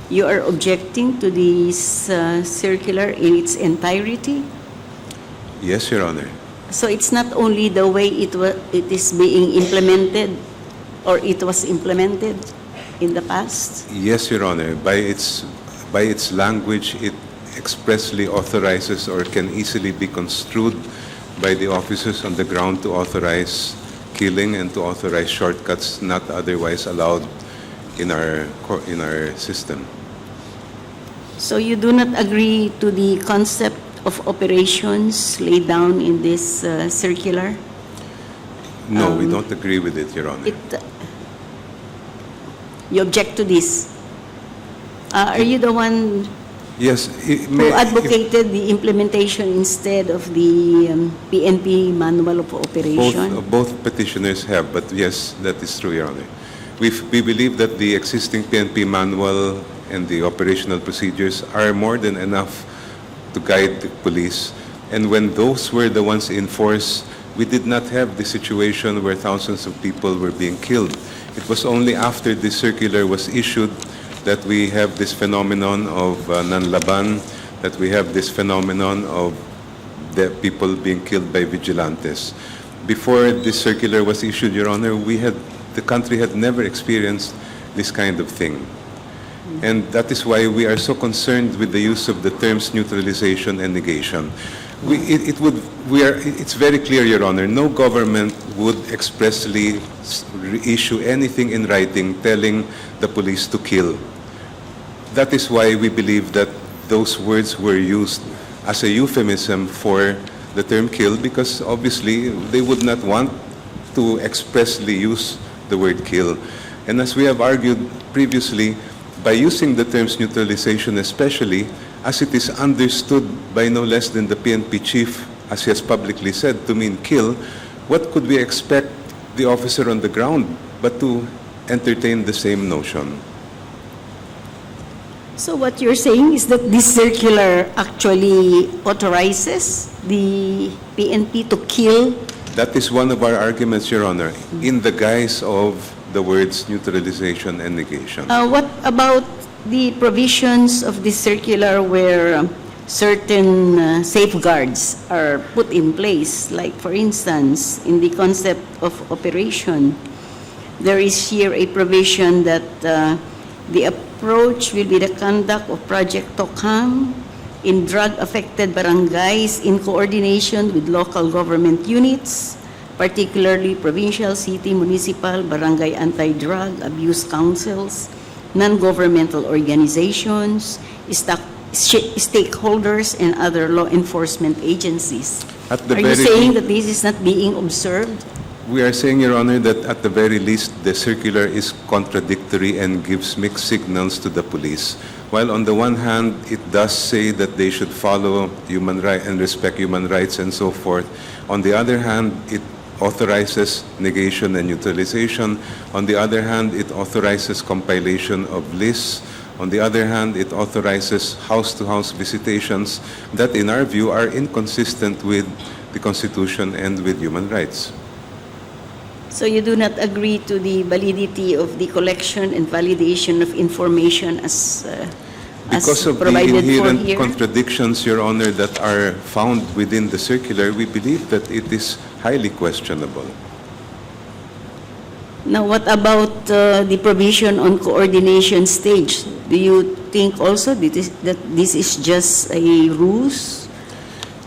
you are objecting to this circular in its entirety? Yes, Your Honor. So it's not only the way it is being implemented, or it was implemented in the past? Yes, Your Honor. By its language, it expressly authorizes or can easily be construed by the officers on the ground to authorize killing and to authorize shortcuts not otherwise allowed in our system. So you do not agree to the concept of operations laid down in this circular? No, we don't agree with it, Your Honor. You object to this? Are you the one Yes. who advocated the implementation instead of the PNP Manual of Operation? Both petitioners have, but yes, that is true, Your Honor. We believe that the existing PNP manual and the operational procedures are more than enough to guide the police. And when those were the ones in force, we did not have the situation where thousands of people were being killed. It was only after this circular was issued that we have this phenomenon of nanlaban, that we have this phenomenon of the people being killed by vigilantes. Before this circular was issued, Your Honor, the country had never experienced this kind of thing. And that is why we are so concerned with the use of the terms neutralization and negation. It's very clear, Your Honor, no government would expressly issue anything in writing telling the police to kill. That is why we believe that those words were used as a euphemism for the term kill, because obviously they would not want to expressly use the word kill. And as we have argued previously, by using the terms neutralization especially, as it is understood by no less than the PNP chief, as he has publicly said, to mean kill, what could we expect the officer on the ground but to entertain the same notion? So what you're saying is that this circular actually authorizes the PNP to kill? That is one of our arguments, Your Honor, in the guise of the words neutralization and negation. What about the provisions of this circular where certain safeguards are put in place? Like, for instance, in the concept of operation, there is here a provision that the approach will be the conduct of Project Tokhang in drug-affected barangays in coordination with local government units, particularly provincial, city, municipal, barangay anti-drug abuse councils, non-governmental organizations, stakeholders, and other law enforcement agencies. Are you saying that this is not being observed? We are saying, Your Honor, that at the very least, the circular is contradictory and gives mixed signals to the police. While on the one hand, it does say that they should follow human rights and respect human rights and so forth. On the other hand, it authorizes negation and neutralization. On the other hand, it authorizes compilation of lists. On the other hand, it authorizes house-to-house visitations that, in our view, are inconsistent with the Constitution and with human rights. So you do not agree to the validity of the collection and validation of information as Because of the provided for inherent here? contradictions, Your Honor, that are found within the circular, we believe that it is highly questionable. Now, what about the provision on coordination stage? Do you think also that this is just a ruse?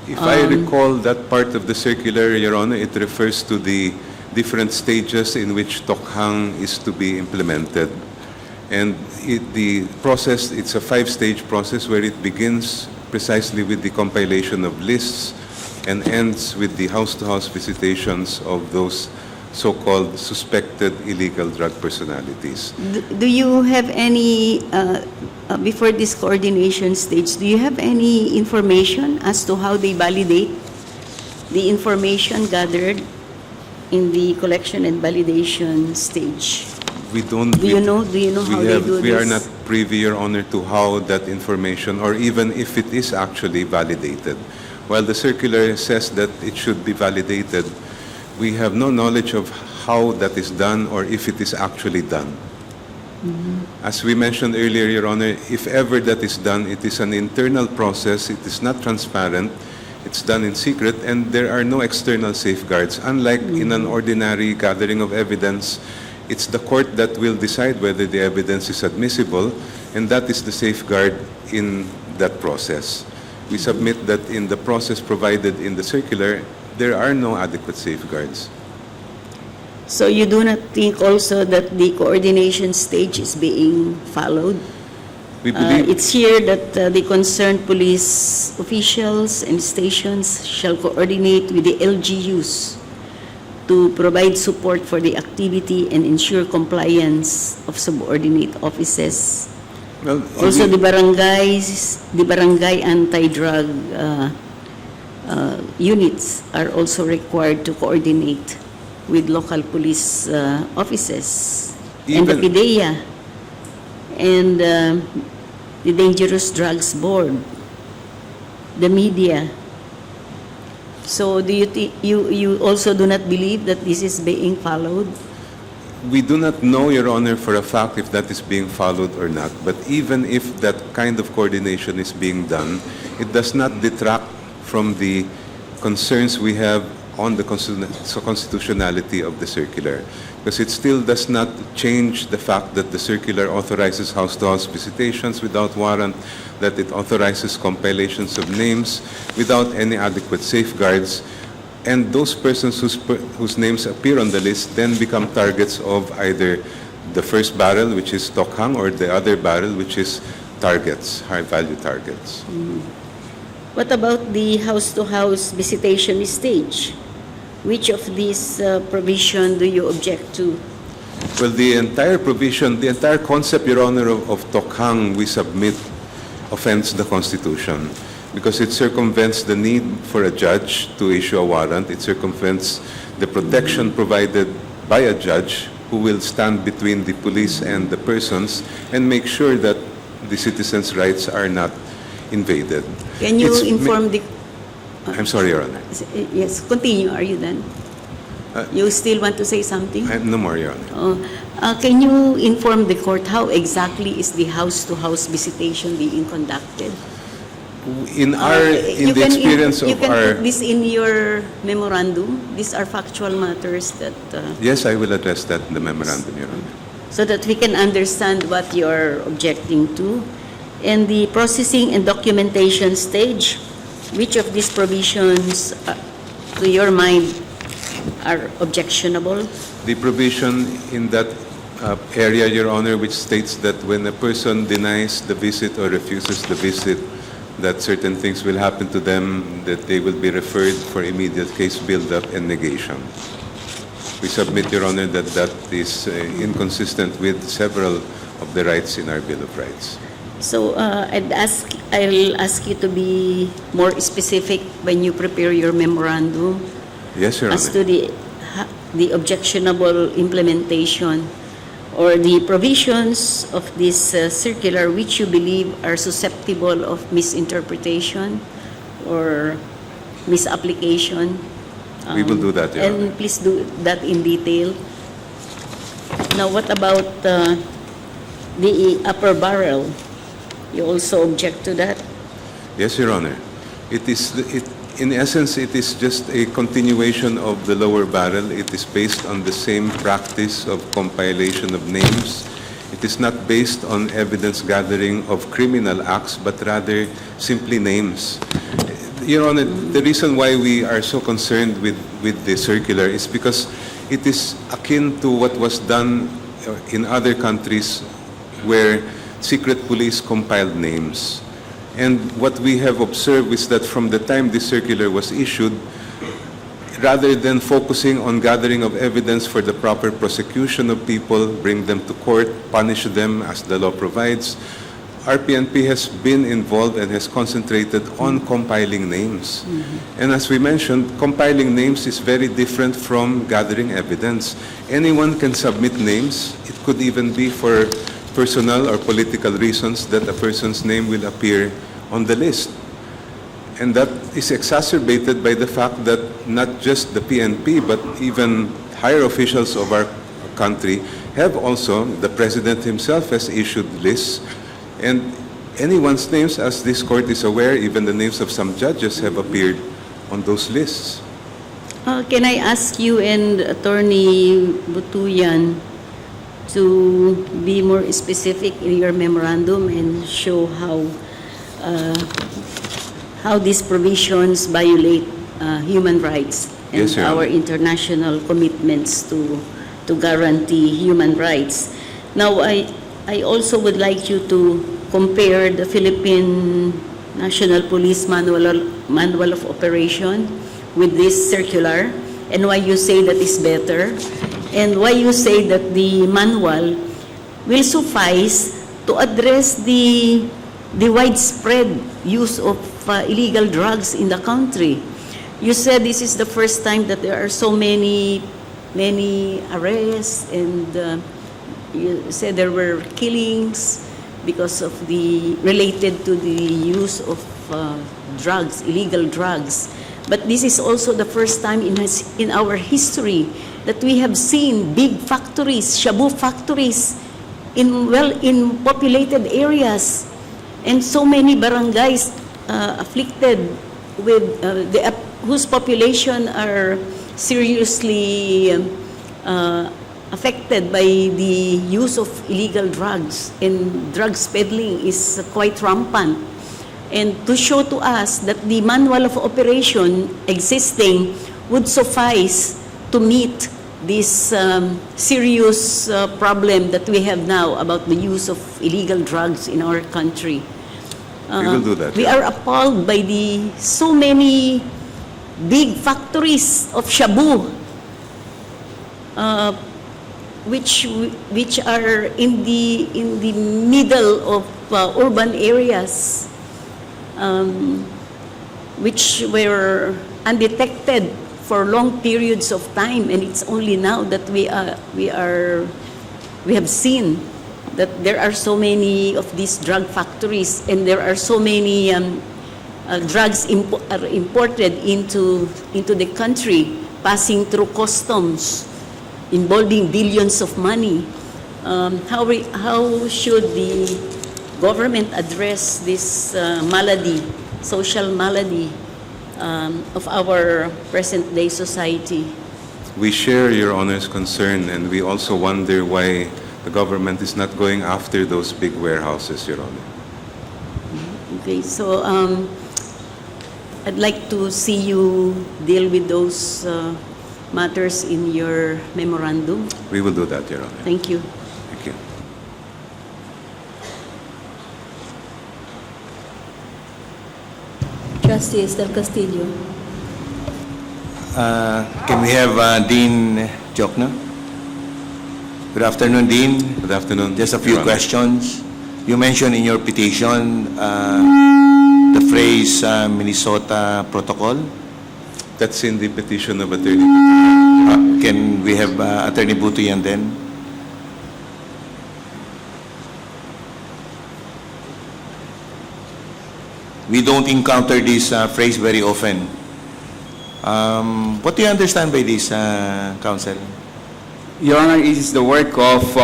If I recall that part of the circular, Your Honor, it refers to the different stages in which Tokhang is to be implemented. And the process, it's a 5-stage process where it begins precisely with the compilation of lists and ends with the house-to-house visitations of those so-called suspected illegal drug personalities. Do you have any, before this coordination stage, do you have any information as to how they validate the information gathered in the collection and validation stage? We don't. Do you know how they do this? We are not privy, Your Honor, to how that information, or even if it is actually validated. While the circular says that it should be validated, we have no knowledge of how that is done or if it is actually done. As we mentioned earlier, Your Honor, if ever that is done, it is an internal process, it is not transparent, it's done in secret, and there are no external safeguards. Unlike in an ordinary gathering of evidence, it's the court that will decide whether the evidence is admissible, and that is the safeguard in that process. We submit that in the process provided in the circular, there are no adequate safeguards. So you do not think also that the coordination stage is being followed? We believe It's here that the concerned police officials and stations shall coordinate with the LGUs to provide support for the activity and ensure compliance of subordinate offices. Well, Also, the barangay anti-drug units are also required to coordinate with local police offices and the Even- PIDEA and the Dangerous Drugs Board, the media. So do you also do not believe that this is being followed? We do not know, Your Honor, for a fact if that is being followed or not. But even if that kind of coordination is being done, it does not detract from the concerns we have on the constitutionality of the circular. Because it still does not change the fact that the circular authorizes house-to-house visitations without warrant, that it authorizes compilations of names without any adequate safeguards, and those persons whose names appear on the list then become targets of either the first barrel, which is Tokhang, or the other barrel, which is targets, high-value targets. What about the house-to-house visitation stage? Which of these provision do you object to? Well, the entire provision, the entire concept, Your Honor, of Tokhang, we submit, offends the Constitution because it circumvents the need for a judge to issue a warrant. It circumvents the protection provided by a judge who will stand between the police and the persons and make sure that the citizens' rights are not invaded. Can you It's inform the... I'm sorry, Your Honor. Yes, continue. Are you done? You still want to say something? No more, Your Honor. Can you inform the court how exactly is the house-to-house visitation being conducted? In the experience you of can our... put this in your memorandum. These are factual matters that... Yes, I will address that in the memorandum, Your Honor. so that we can understand what you're objecting to. And the processing and documentation stage, which of these provisions, to your mind, are objectionable? The provision in that area, Your Honor, which states that when a person denies the visit or refuses the visit, that certain things will happen to them, that they will be referred for immediate case build-up and negation. We submit, Your Honor, that that is inconsistent with several of the rights in our Bill of Rights. So I'll ask you to be more specific when you prepare your memorandum Yes, Your as Honor. to the objectionable implementation or the provisions of this circular which you believe are susceptible of misinterpretation or misapplication. We will do that, Your And Honor. please do that in detail. Now, what about the upper barrel? You also object to that? Yes, Your Honor. In essence, it is just a continuation of the lower barrel. It is based on the same practice of compilation of names. It is not based on evidence gathering of criminal acts, but rather simply names. Your Honor, the reason why we are so concerned with the circular is because it is akin to what was done in other countries where secret police compiled names. And what we have observed is that from the time this circular was issued, rather than focusing on gathering of evidence for the proper prosecution of people, bring them to court, punish them as the law provides, RPNP has been involved and has concentrated on compiling names. And as we mentioned, compiling names is very different from gathering evidence. Anyone can submit names. It could even be for personal or political reasons that a person's name will appear on the list. And that is exacerbated by the fact that not just the PNP, but even higher officials of our country have also, the President himself has issued lists, and anyone's names, as this court is aware, even the names of some judges have appeared on those lists. Can I ask you and Attorney Butuyan to be more specific in your memorandum and show how these provisions violate human rights and Yes, Your our Honor. international commitments to guarantee human rights. Now, I also would like you to compare the Philippine National Police Manual of Operation with this circular and why you say that is better, and why you say that the manual will suffice to address the widespread use of illegal drugs in the country. You said this is the first time that there are so many arrests, and you said there were killings because of related to the use of drugs, illegal drugs. But this is also the first time in our history that we have seen big factories, shabu factories, in populated areas, and so many barangays afflicted with whose population are seriously affected by the use of illegal drugs, and drugs peddling is quite rampant. And to show to us that the manual of operation existing would suffice to meet this serious problem that we have now about the use of illegal drugs in our country. We will do that. We are appalled by so many big factories of shabu, which are in the middle of urban areas, which were undetected for long periods of time, and it's only now that we have seen that there are so many of these drug factories, and there are so many drugs are imported into the country, passing through customs, involving billions of money. How should the government address this malady, social malady of our present-day society? We share Your Honor's concern, and we also wonder why the government is not going after those big warehouses, Your Honor. Okay, so I'd like to see you deal with those matters in your memorandum. We will do that, Your Honor. Thank you. Thank you. Justice Del Castillo. Can we have Dean Jokno? Good afternoon, Dean. Good afternoon. Just a few Your Honor. questions. You mentioned in your petition the phrase Minnesota Protocol. That's in the petition of Attorney. Can we have Attorney Butuyan then? We don't encounter this phrase very often. What do you understand by this, Counsel? Your Honor, it is the work of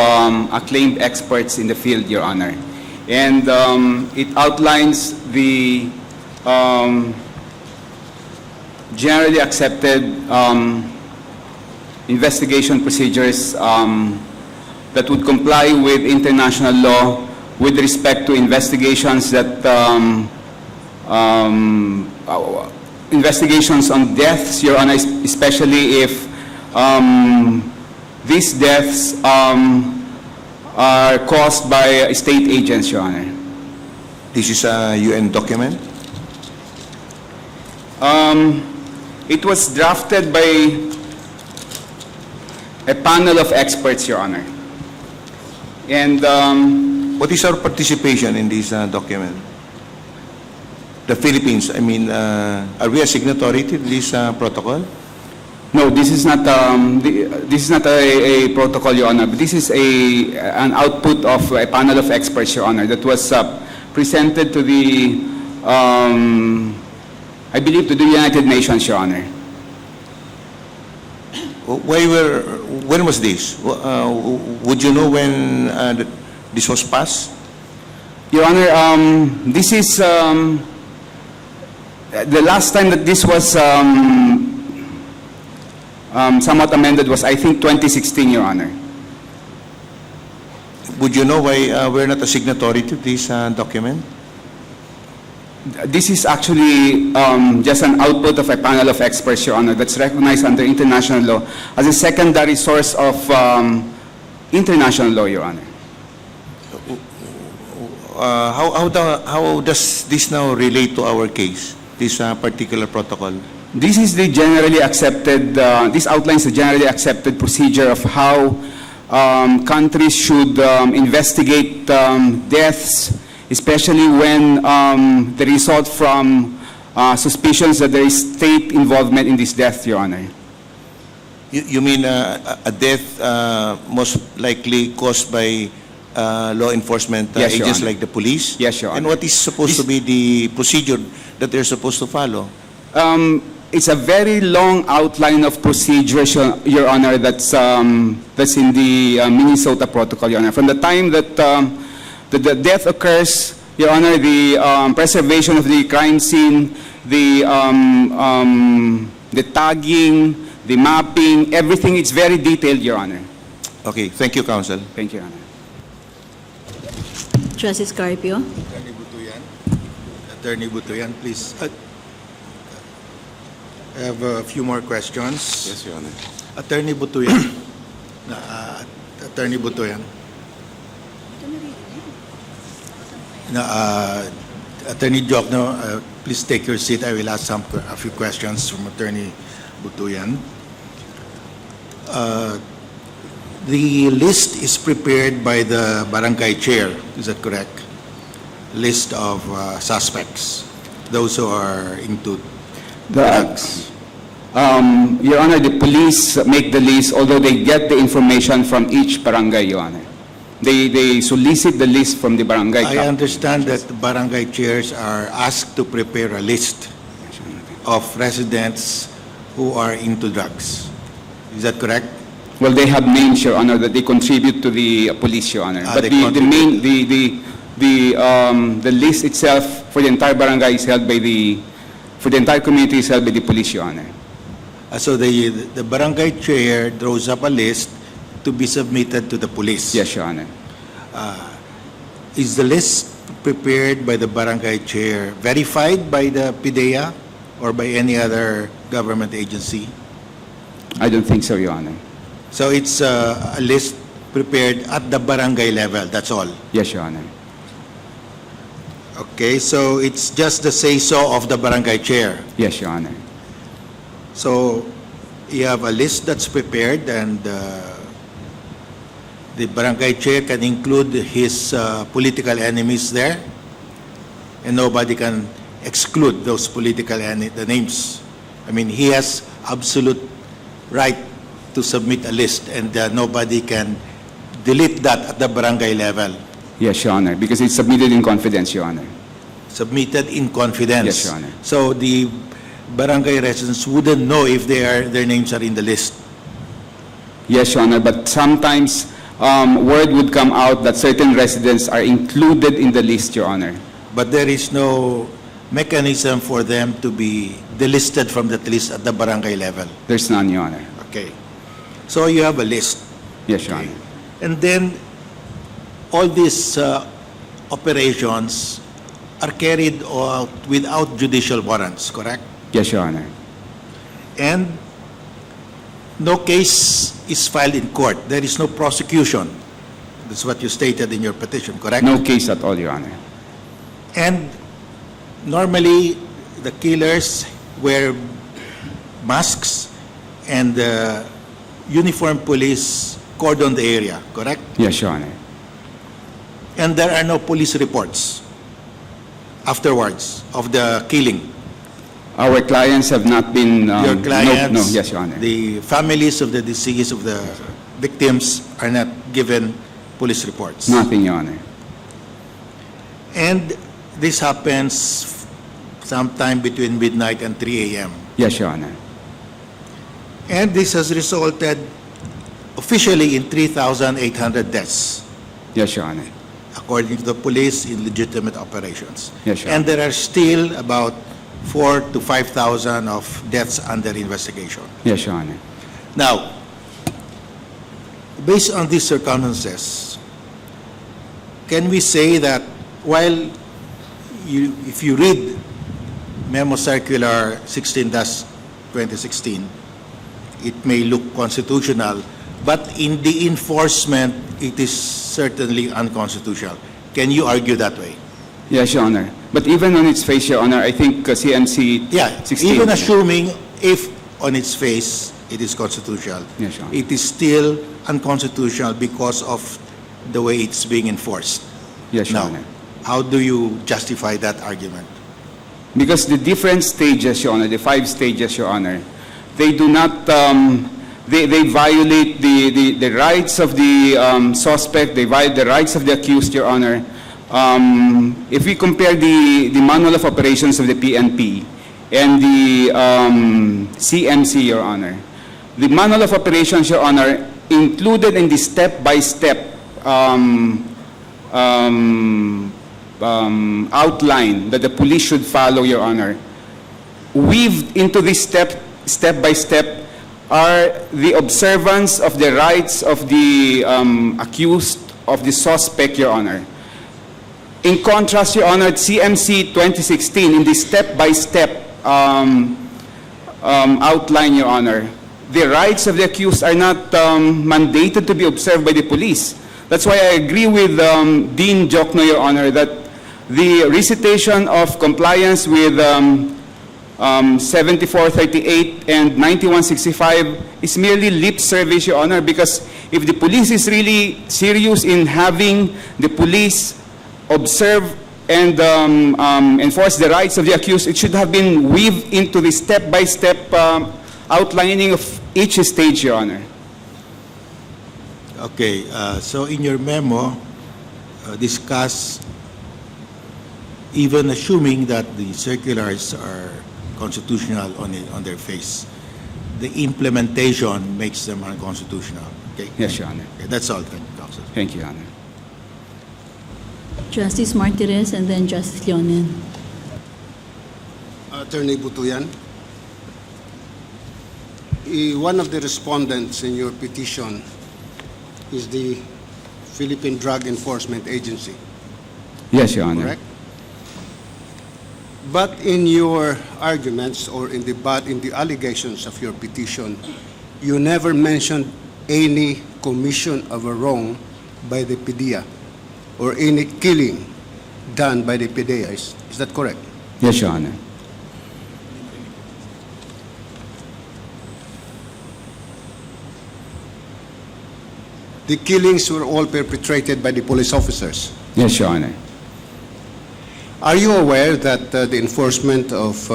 acclaimed experts in the field, Your Honor. And it outlines the generally accepted investigation procedures that would comply with international law with respect to investigations that investigations on deaths, Your Honor, especially if these deaths are caused by state agents, Your Honor. This is a UN document? It was drafted by a panel of experts, Your Honor. And What is our participation in this document? The Philippines, I mean, are we a signatory to this protocol? no, this is not a protocol, Your Honor. But this is an output of a panel of experts, Your Honor, that was presented to the I believe to the United Nations, Your Honor. When was this? Would you know when this was passed? Your Honor, this is the last time that this was somewhat amended was, I think, 2016, Your Honor. Would you know why we're not a signatory to this document? This is actually just an output of a panel of experts, Your Honor, that's recognized under international law as a secondary source of international law, Your Honor. How does this now relate to our case, this particular protocol? This is the generally accepted, this outlines the generally accepted procedure of how countries should investigate deaths, especially when they result from suspicions that there is state involvement in this death, Your Honor. You mean a death most likely caused by law enforcement Yes, Your agents Honor. like the police? Yes, Your And Honor. what is supposed to be the procedure that they're supposed to follow? It's a very long outline of procedures, Your Honor, that's in the Minnesota Protocol, Your Honor. From the time that the death occurs, Your Honor, the preservation of the crime scene, the tagging, the mapping, everything, it's very detailed, Your Honor. Okay, thank you, Counsel. Thank you, Your Honor. Justice Carpio? Attorney Butuyan, please. I have a few more questions. Yes, Your Honor. Attorney Butuyan. Attorney Butuyan. Attorney Jokno, please take your seat. I will ask a few questions from Attorney Butuyan. The list is prepared by the barangay chair, is that correct? List of suspects, those who are into drugs. Your Honor, the police make the list, although they get the information from each barangay, Your Honor. They solicit the list from the barangay. I understand that the barangay chairs are asked to prepare a list of residents who are into drugs. Is that correct? Well, they have names, Your Honor, that they contribute to the police, Your Honor. But they the main, the list itself for the entire barangay is held by for the entire community is held by the police, Your Honor. So the barangay chair draws up a list to be submitted to the police. Yes, Your Honor. Is the list prepared by the barangay chair verified by the PIDEA or by any other government agency? I don't think so, Your Honor. So it's a list prepared at the barangay level, that's all. Yes, Your Honor. Okay, so it's just the say-so of the barangay chair. Yes, Your Honor. So you have a list that's prepared, and the barangay chair can include his political enemies there, and nobody can exclude those political the names. I mean, he has absolute right to submit a list, and nobody can delete that at the barangay level. Yes, Your Honor, because it's submitted in confidence, Your Honor. Submitted in confidence. Yes, Your Honor. So the barangay residents wouldn't know if their names are in the list. Yes, Your Honor, but sometimes word would come out that certain residents are included in the list, Your Honor. But there is no mechanism for them to be delisted from that list at the barangay level. There's none, Your Honor. Okay. So you have a list. Yes, Your Honor. And then all these operations are carried out without judicial warrants, correct? Yes, Your Honor. And no case is filed in court. There is no prosecution. That's what you stated in your petition, correct? No case at all, Your Honor. And normally, the killers wear masks, and the uniformed police cordon the area, correct? Yes, Your Honor. And there are no police reports afterwards of the killing. Our clients have not been... Your clients, No, yes, Your Honor. the families of the deceased, of the victims, are not given police reports. Nothing, Your Honor. And this happens sometime between midnight and 3 a.m. Yes, Your Honor. And this has resulted officially in 3,800 deaths, Yes, Your Honor. according to the police, in legitimate operations. Yes, Your And there are still about 4,000 to 5,000 of deaths under investigation. Yes, Your Honor. Now, based on these circumstances, can we say that while if you read Memo Circular 16-2016, it may look constitutional, but in the enforcement, it is certainly unconstitutional. Can you argue that way? Yes, Your Honor. But even on its face, Your Honor, I think CMC Yeah, 16. even assuming if on its face it is constitutional, Yes, Your Honor. it is still unconstitutional because of the way it's being enforced. Yes, Your Now, Honor. how do you justify that argument? Because the different stages, Your Honor, the 5 stages, Your Honor, they do not, they violate the rights of the suspect, they violate the rights of the accused, Your Honor. If we compare the manual of operations of the PNP and the CMC, Your Honor, the manual of operations, Your Honor, included in the step-by-step outline that the police should follow, Your Honor, weaved into this step-by-step are the observance of the rights of the accused, of the suspect, Your Honor. In contrast, Your Honor, CMC 2016, in the step-by-step outline, Your Honor, the rights of the accused are not mandated to be observed by the police. That's why I agree with Dean Jokno, Your Honor, that the recitation of compliance with 7438 and 9165 is merely lip service, Your Honor, because if the police is really serious in having the police observe and enforce the rights of the accused, it should have been weaved into the step-by-step outlining of each stage, Your Honor. Okay, so in your memo, discuss, even assuming that the circulars are constitutional on their face, the implementation makes them unconstitutional. Okay? Yes, Your Honor. Okay, that's all. Thank you, Counsel. Thank you, Your Honor. Justice Martirez and then Justice Leonen. Attorney Butuyan, one of the respondents in your petition is the Philippine Drug Enforcement Agency, Yes, Your Honor. correct? But in your arguments or in the allegations of your petition, you never mentioned any commission of a wrong by the PDEA or any killing done by the PDEA. Is that correct? Yes, Your Honor. The killings were all perpetrated by the police officers. Yes, Your Honor. Are you aware that the enforcement of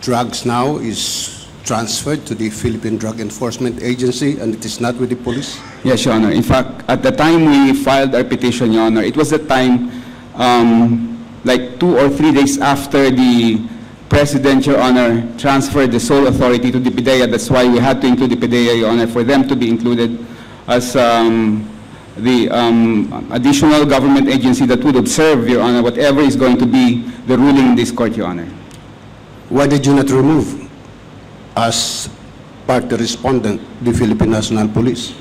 drugs now is transferred to the Philippine Drug Enforcement Agency and it is not with the police? Yes, Your Honor. In fact, at the time we filed our petition, Your Honor, it was the time, like 2 or 3 days after the President, Your Honor, transferred the sole authority to the PDEA. That's why we had to include the PDEA, Your Honor, for them to be included as the additional government agency that would observe, Your Honor, whatever is going to be the ruling in this court, Your Honor. Why did you not remove, as part the respondent, the Philippine National Police?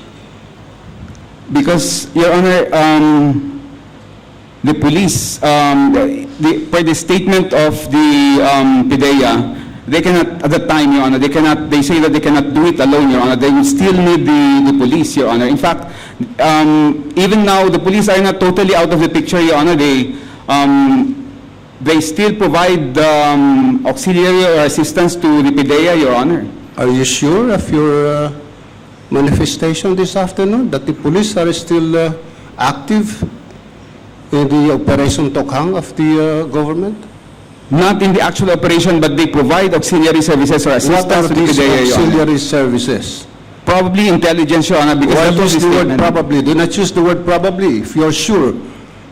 Because, Your Honor, the police, per the statement of the PDEA, they cannot, at the time, Your Honor, they say that they cannot do it alone, Your Honor. They will still need the police, Your Honor. In fact, even now, the police are not totally out of the picture, Your Honor. They still provide auxiliary or assistance to the PDEA, Your Honor. Are you sure of your manifestation this afternoon, that the police are still active in the Operation Tokhang of the government? Not in the actual operation, but they provide auxiliary services or What assistance are to the these PDEA, Your Honor. auxiliary services? Probably intelligence, Your Honor, because Why that was use the the word statement. probably? Do not use the word probably. If you're sure,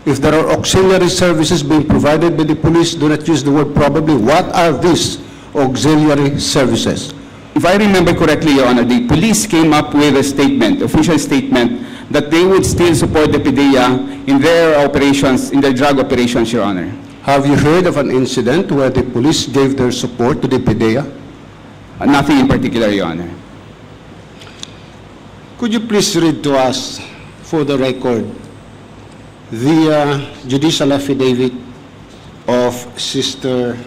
if there are auxiliary services being provided by the police, do not use the word probably. What are these auxiliary services? If I remember correctly, Your Honor, the police came up with a statement, official statement, that they would still support the PDEA in their operations, in their drug operations, Your Honor. Have you heard of an incident where the police gave their support to the PDEA? Nothing in particular, Your Honor. Could you please read to us, for the record, the judicial affidavit of Sister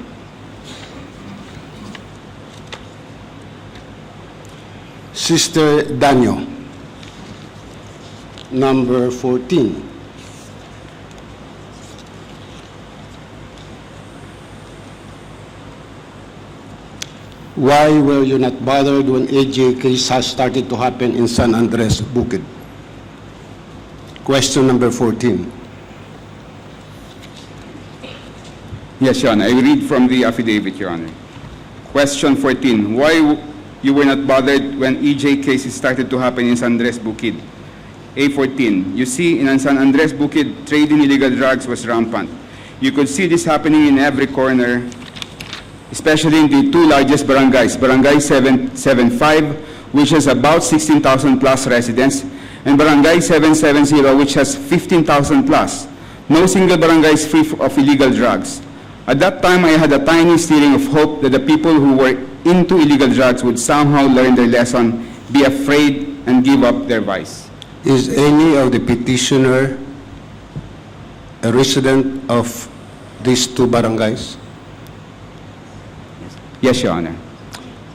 DANO, number 14. Why were you not bothered when AJ case has started to happen in San Andres, Bukid? Question number 14. Yes, Your Honor. I read from the affidavit, Your Honor. Question 14. Why you were not bothered when EJ cases started to happen in San Andres, Bukid? A14. You see, in San Andres, Bukid, trading illegal drugs was rampant. You could see this happening in every corner, especially in the two largest barangays, Barangay 775, which has about 16,000 plus residents, and Barangay 770, which has 15,000 plus. No single barangay is free of illegal drugs. At that time, I had a tiny stealing of hope that the people who were into illegal drugs would somehow learn their lesson, be afraid, and give up their vice. Is any of the petitioner a resident of these two barangays? Yes, Your Honor.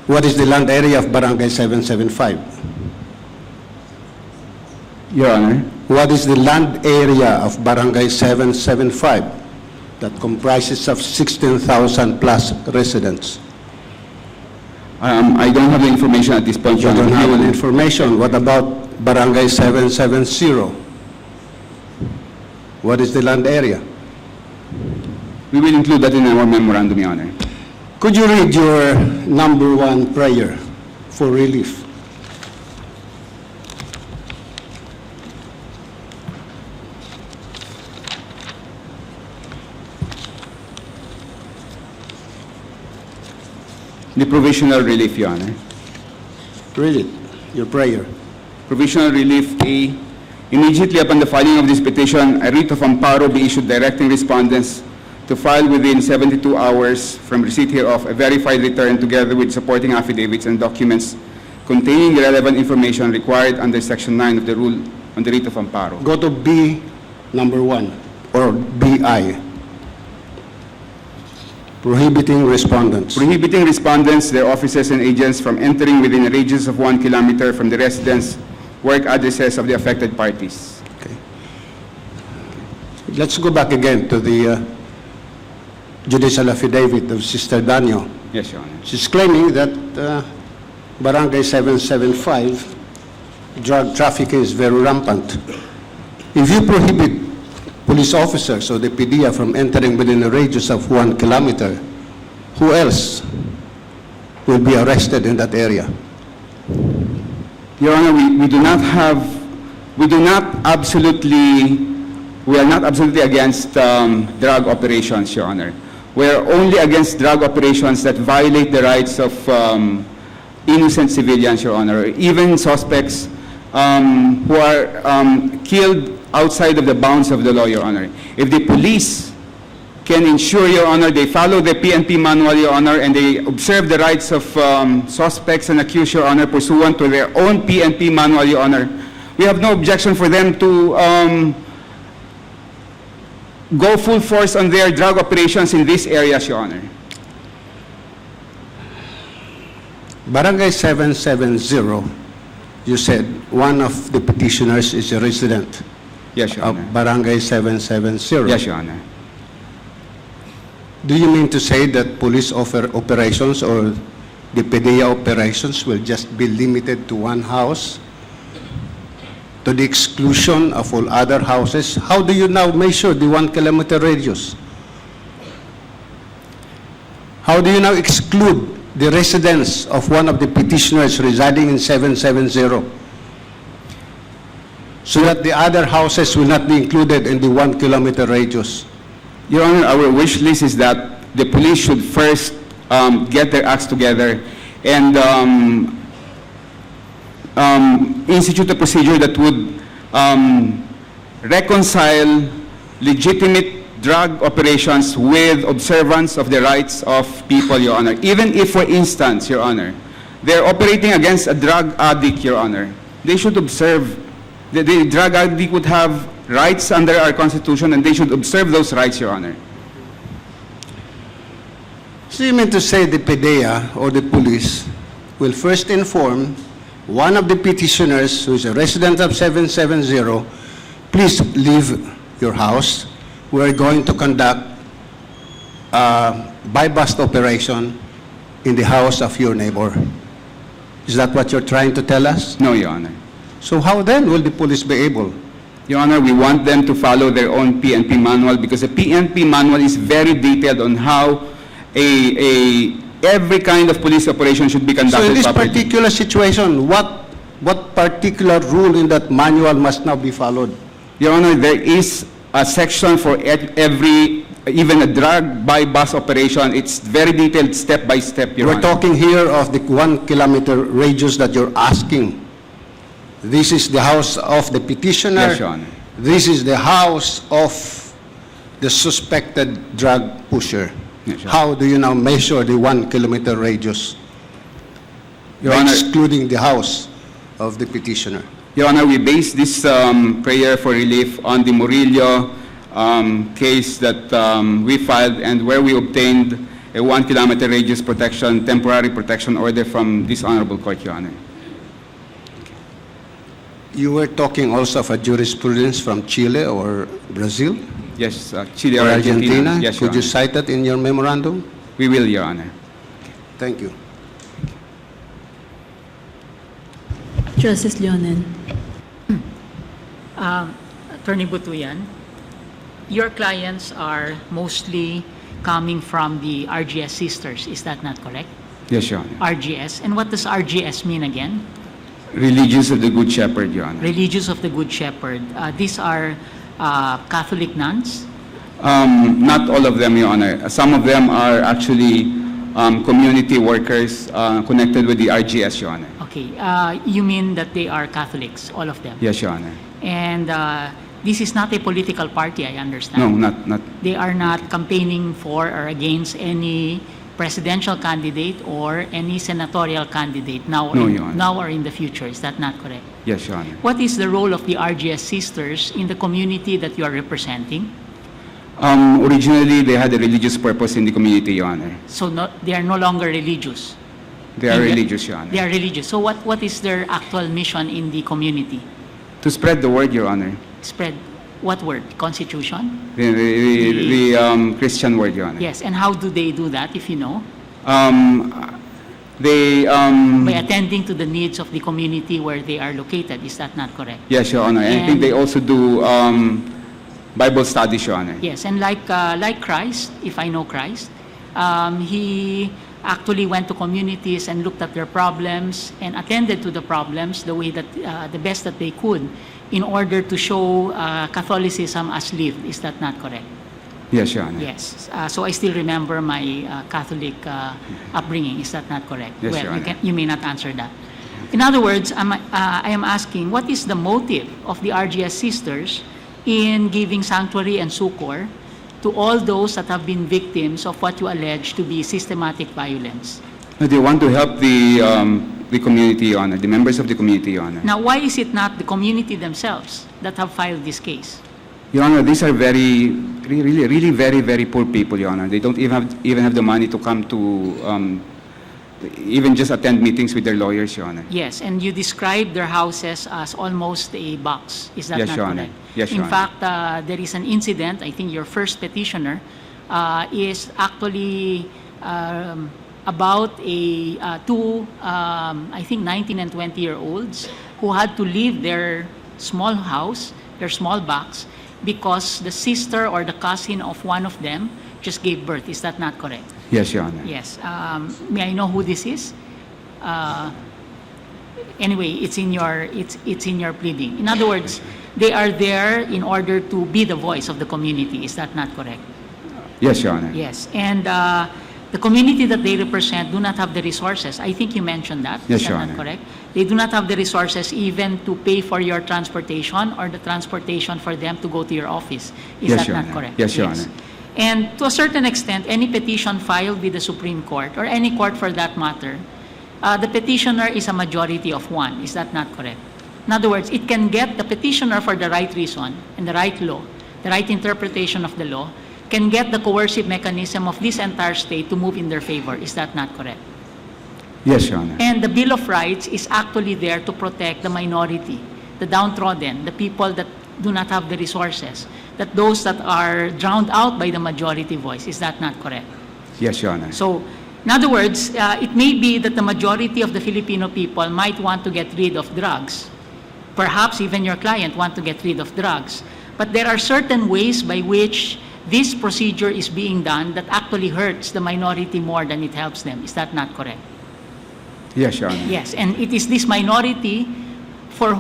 What is the land area of Barangay 775? Your Honor. What is the land area of Barangay 775 that comprises of 16,000 plus residents? I don't have the information at this point, You Your Honor. don't have any information. What about Barangay 770? What is the land area? We will include that in our memorandum, Your Honor. Could you read your number one prayer for relief? The provisional relief, Your Honor. Read it, your prayer. Provisional relief A. Immediately upon the filing of this petition, a writ of amparo be issued directing respondents to file within 72 hours from receipt hereof a verified return together with supporting affidavits and documents containing the relevant information required under Section 9 of the Rule on the writ of amparo. Go to B number 1 or BI. Prohibiting respondents. Prohibiting respondents, their officers and agents from entering within a radius of 1 kilometer from the residence, work addresses of the affected parties. Okay. Let's go back again to the judicial affidavit of Sister DANO. Yes, Your Honor. She's claiming that Barangay 775 drug trafficking is very rampant. If you prohibit police officers or the PDEA from entering within a radius of 1 kilometer, who else will be arrested in that area? Your Honor, we are not absolutely against drug operations, Your Honor. We are only against drug operations that violate the rights of innocent civilians, Your Honor, even suspects who are killed outside of the bounds of the law, Your Honor. If the police can ensure, Your Honor, they follow the PNP manual, Your Honor, and they observe the rights of suspects and accused, Your Honor, pursuant to their own PNP manual, Your Honor, we have no objection for them to go full force on their drug operations in these areas, Your Honor. Barangay 770, you said one of the petitioners is a resident Yes, Your of Honor. Barangay 770. Yes, Your Honor. Do you mean to say that police operations or the PDEA operations will just be limited to one house, to the exclusion of all other houses? How do you now measure the 1 kilometer radius? How do you now exclude the residence of one of the petitioners residing in 770 so that the other houses will not be included in the 1 kilometer radius? Your Honor, our wish list is that the police should first get their acts together and institute a procedure that would reconcile legitimate drug operations with observance of the rights of people, Your Honor. Even if, for instance, Your Honor, they're operating against a drug addict, Your Honor, they should observe. The drug addict would have rights under our Constitution, and they should observe those rights, Your Honor. So you mean to say the PDEA or the police will first inform one of the petitioners who is a resident of 770, please leave your house. We're going to conduct a buy-bust operation in the house of your neighbor. Is that what you're trying to tell us? No, Your Honor. So how then will the police be able? Your Honor, we want them to follow their own PNP manual because the PNP manual is very detailed on how every kind of police operation should be So conducted in this properly. particular situation, what particular rule in that manual must now be followed? Your Honor, there is a section for every, even a drug by bus operation. It's very detailed step by step, Your We're Honor. talking here of the 1 kilometer radius that you're asking. This is the house of the petitioner. Yes, Your Honor. This is the house of the suspected drug pusher. Yes, Your How do you now measure the 1 kilometer radius? Your Honor, Excluding the house of the petitioner. Your Honor, we base this prayer for relief on the Murillo case that we filed and where we obtained a 1 kilometer radius protection, temporary protection order from this honorable court, Your Honor. You were talking also of a jurisprudence from Chile or Brazil Yes, Chile or or Argentina. Argentina? Yes, Your Could you Honor. cite that in your memorandum? We will, Your Honor. Thank you. Justice Leonen. Attorney Butuyan, your clients are mostly coming from the RGS sisters, is that not correct? Yes, Your Honor. RGS, and what does RGS mean again? Religious of the Good Shepherd, Your Honor. Religious of the Good Shepherd. These are Catholic nuns? Not all of them, Your Honor. Some of them are actually community workers connected with the RGS, Your Honor. Okay, you mean that they are Catholics, all of them? Yes, Your Honor. And this is not a political party, I understand. No, not. They are not campaigning for or against any presidential candidate or any senatorial candidate now, No, Your Honor. now or in the future. Is that not correct? Yes, Your Honor. What is the role of the RGS sisters in the community that you are representing? Originally, they had a religious purpose in the community, Your Honor. So they are no longer religious. They are religious, Your They Honor. are religious. So what is their actual mission in the community? To spread the word, Your Honor. Spread what word? Constitution? The Christian word, Your Honor. Yes. And how do they do that, if you know? They, By attending to the needs of the community where they are located. Is that not correct? yes, Your Honor. And I think And- they also do Bible studies, Your Honor. Yes, and like Christ, if I know Christ, he actually went to communities and looked at their problems and attended to the problems the way that the best that they could in order to show Catholicism as lived. Is that not correct? Yes, Your Honor. Yes. So I still remember my Catholic upbringing. Is that not correct? Yes, well, Your Honor. you may not answer that. In other words, I am asking, what is the motive of the RGS sisters in giving sanctuary and succor to all those that have been victims of what you allege to be systematic violence? They want to help the community, Your Honor, the members of the community, Your Honor. Now, why is it not the community themselves that have filed this case? Your Honor, these are really very poor people, Your Honor. They don't even have the money to come to even just attend meetings with their lawyers, Your Honor. Yes, and you described their houses as almost a box. Is that Yes, not Your Honor. correct? Yes, Your In Honor. fact, there is an incident, I think your first petitioner is actually about two, I think 19 and 20-year-olds who had to leave their small house, their small box, because the sister or the cousin of one of them just gave birth. Is that not correct? Yes, Your Honor. Yes. May I know who this is? Anyway, it's in your pleading. In other words, they are there in order to be the voice of the community. Is that not correct? Yes, Your Honor. Yes. And the community that they represent do not have the resources. I think you mentioned that. Yes, Is Your that not Honor. correct? They do not have the resources even to pay for your transportation or the transportation for them to go to your office. Is Yes, that Your not Honor. correct? Yes, Your Honor. And to a certain extent, any petition filed with the Supreme Court, or any court for that matter, the petitioner is a majority of one. Is that not correct? In other words, it can get the petitioner for the right reason and the right law, the right interpretation of the law, can get the coercive mechanism of this entire state to move in their favor. Is that not correct? Yes, Your Honor. And the Bill of Rights is actually there to protect the minority, the downtrodden, the people that do not have the resources, that those that are drowned out by the majority voice. Is that not correct? Yes, Your Honor. So In other words, it may be that the majority of the Filipino people might want to get rid of drugs. Perhaps even your client want to get rid of drugs. But there are certain ways by which this procedure is being done that actually hurts the minority more than it helps them. Is that not correct? Yes, Your Honor. Yes, and it is this minority, for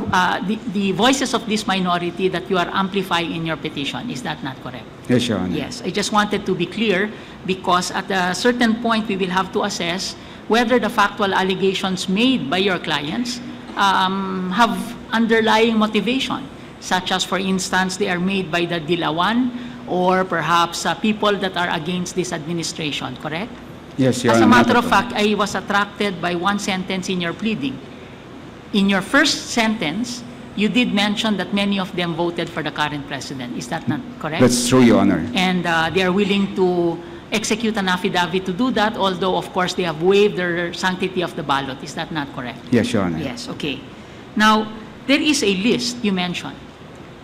the voices of this minority that you are amplifying in your petition. Is that not correct? Yes, Your Honor. Yes, I just wanted to be clear because at a certain point we will have to assess whether the factual allegations made by your clients have underlying motivation, such as, for instance, they are made by the DELA 1 or perhaps people that are against this administration, correct? Yes, Your As Honor. a matter not of at all. fact, I was attracted by one sentence in your pleading. In your first sentence, you did mention that many of them voted for the current president. Is that not correct? That's true, Your Honor. And they are willing to execute an affidavit to do that, although, of course, they have waived their sanctity of the ballot. Is that not correct? Yes, Your Honor. Yes, okay. Now, there is a list you mentioned.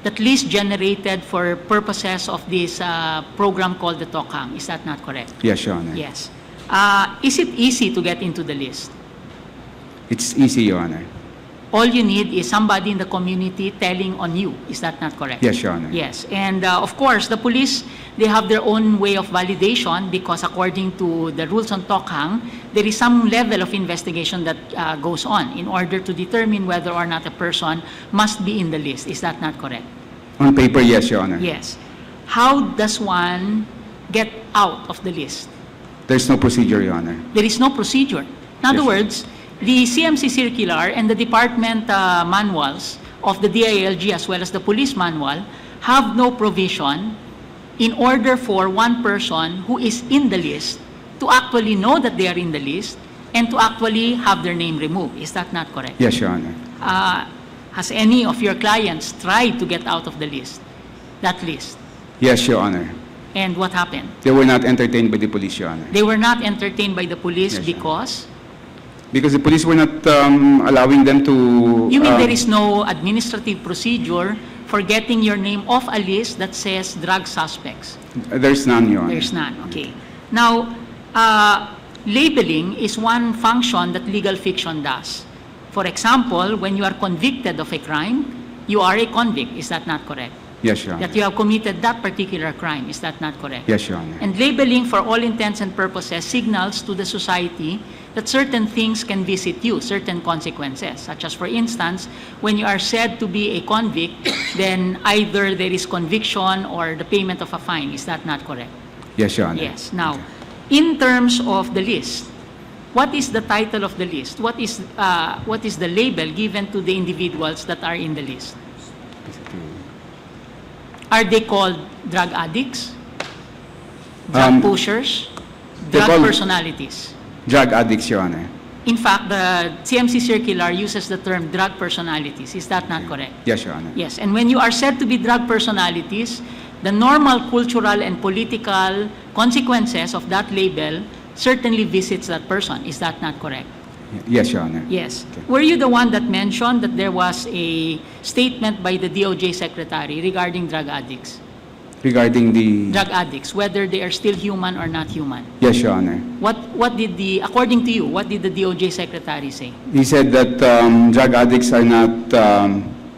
That list generated for purposes of this program called the Tokhang. Is that not correct? Yes, Your Honor. Yes. Is it easy to get into the list? It's easy, Your Honor. All you need is somebody in the community telling on you. Is that not correct? Yes, Your Honor. Yes. And of course, the police, they have their own way of validation because according to the rules on Tokhang, there is some level of investigation that goes on in order to determine whether or not a person must be in the list. Is that not correct? On paper, yes, Your Honor. Yes. How does one get out of the list? There's no procedure, Your Honor. There is no procedure. In other Yes. words, the CMC circular and the department manuals of the DILG as well as the police manual have no provision in order for one person who is in the list to actually know that they are in the list and to actually have their name removed. Is that not correct? Yes, Your Honor. Has any of your clients tried to get out of the list, that list? Yes, Your Honor. And what happened? They were not entertained by the police, Your Honor. They were not entertained by the police Yes, sir. because the police were not allowing them to... you mean there is no administrative procedure for getting your name off a list that says drug suspects? There's none, Your Honor. There's none, okay. Now, labeling is one function that legal fiction does. For example, when you are convicted of a crime, you are a convict. Is that not correct? Yes, Your Honor. That you have committed that particular crime. Is that not correct? Yes, Your Honor. And labeling, for all intents and purposes, signals to the society that certain things can visit you, certain consequences, such as, for instance, when you are said to be a convict, then either there is conviction or the payment of a fine. Is that not correct? Yes, Your Honor. Yes. Now, in terms of the list, what is the title of the list? What is the label given to the individuals that are in the list? Are they called drug addicts, drug pushers, they're drug called- personalities? Drug addicts, Your Honor. In fact, the CMC circular uses the term drug personalities. Is that not correct? Yes, Your Honor. Yes, and when you are said to be drug personalities, the normal cultural and political consequences of that label certainly visits that person. Is that not correct? Yes, Your Honor. Yes. Were you the one that mentioned that there was a statement by the DOJ secretary regarding drug addicts? Regarding the... Drug addicts, whether they are still human or not human. Yes, Your Honor. According to you, what did the DOJ secretary say? He said that drug addicts are not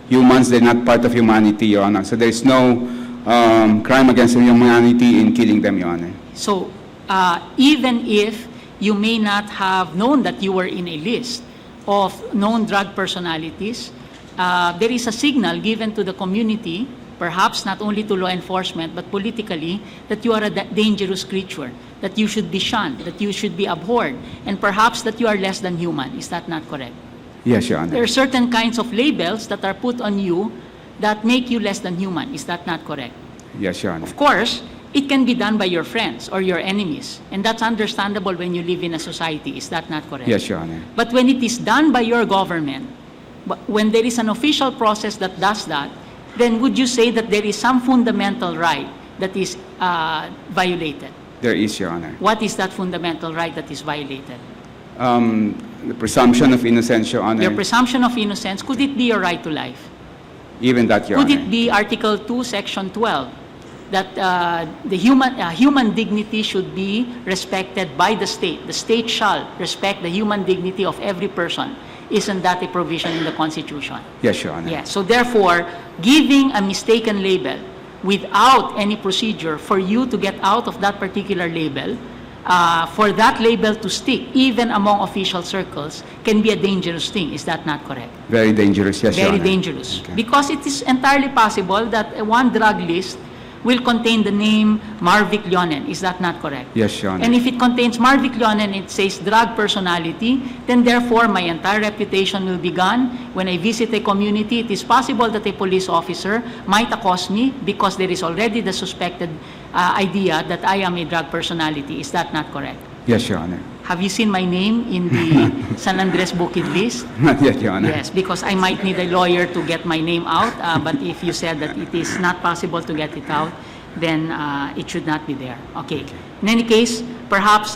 humans, they're not part of humanity, Your Honor. So there's no crime against humanity in killing them, Your Honor. So, even if you may not have known that you were in a list of known drug personalities, there is a signal given to the community, perhaps not only to law enforcement, but politically, that you are a dangerous creature, that you should be shunned, that you should be abhorred, and perhaps that you are less than human. Is that not correct? Yes, Your Honor. There are certain kinds of labels that are put on you that make you less than human. Is that not correct? Yes, Your Honor. Of course, it can be done by your friends or your enemies, and that's understandable when you live in a society. Is that not correct? Yes, Your Honor. But when it is done by your government, when there is an official process that does that, then would you say that there is some fundamental right that is violated? There is, Your Honor. What is that fundamental right that is violated? The presumption of innocence, Your Honor. Your presumption of innocence, could it be your right to life? Even that, Your Could Honor. it be Article 2, Section 12 that the human dignity should be respected by the state. The state shall respect the human dignity of every person. Isn't that a provision in the Constitution? Yes, Your Honor. Yes. So therefore, giving a mistaken label without any procedure for you to get out of that particular label, for that label to stick, even among official circles, can be a dangerous thing. Is that not correct? Very dangerous, yes, Your Very Honor. dangerous. Okay. Because it is entirely possible that one drug list will contain the name Marvic Leonen. Is that not correct? Yes, Your Honor. And if it contains Marvic Leonen, it says drug personality, then therefore my entire reputation will be gone. When I visit a community, it is possible that a police officer might accost me because there is already the suspected idea that I am a drug personality. Is that not correct? Yes, Your Honor. Have you seen my name in the San Andres Bukid list? Not yet, Your Honor. Yes, because I might need a lawyer to get my name out, but if you said that it is not possible to get it out, then it should not be there. Okay. In any case, perhaps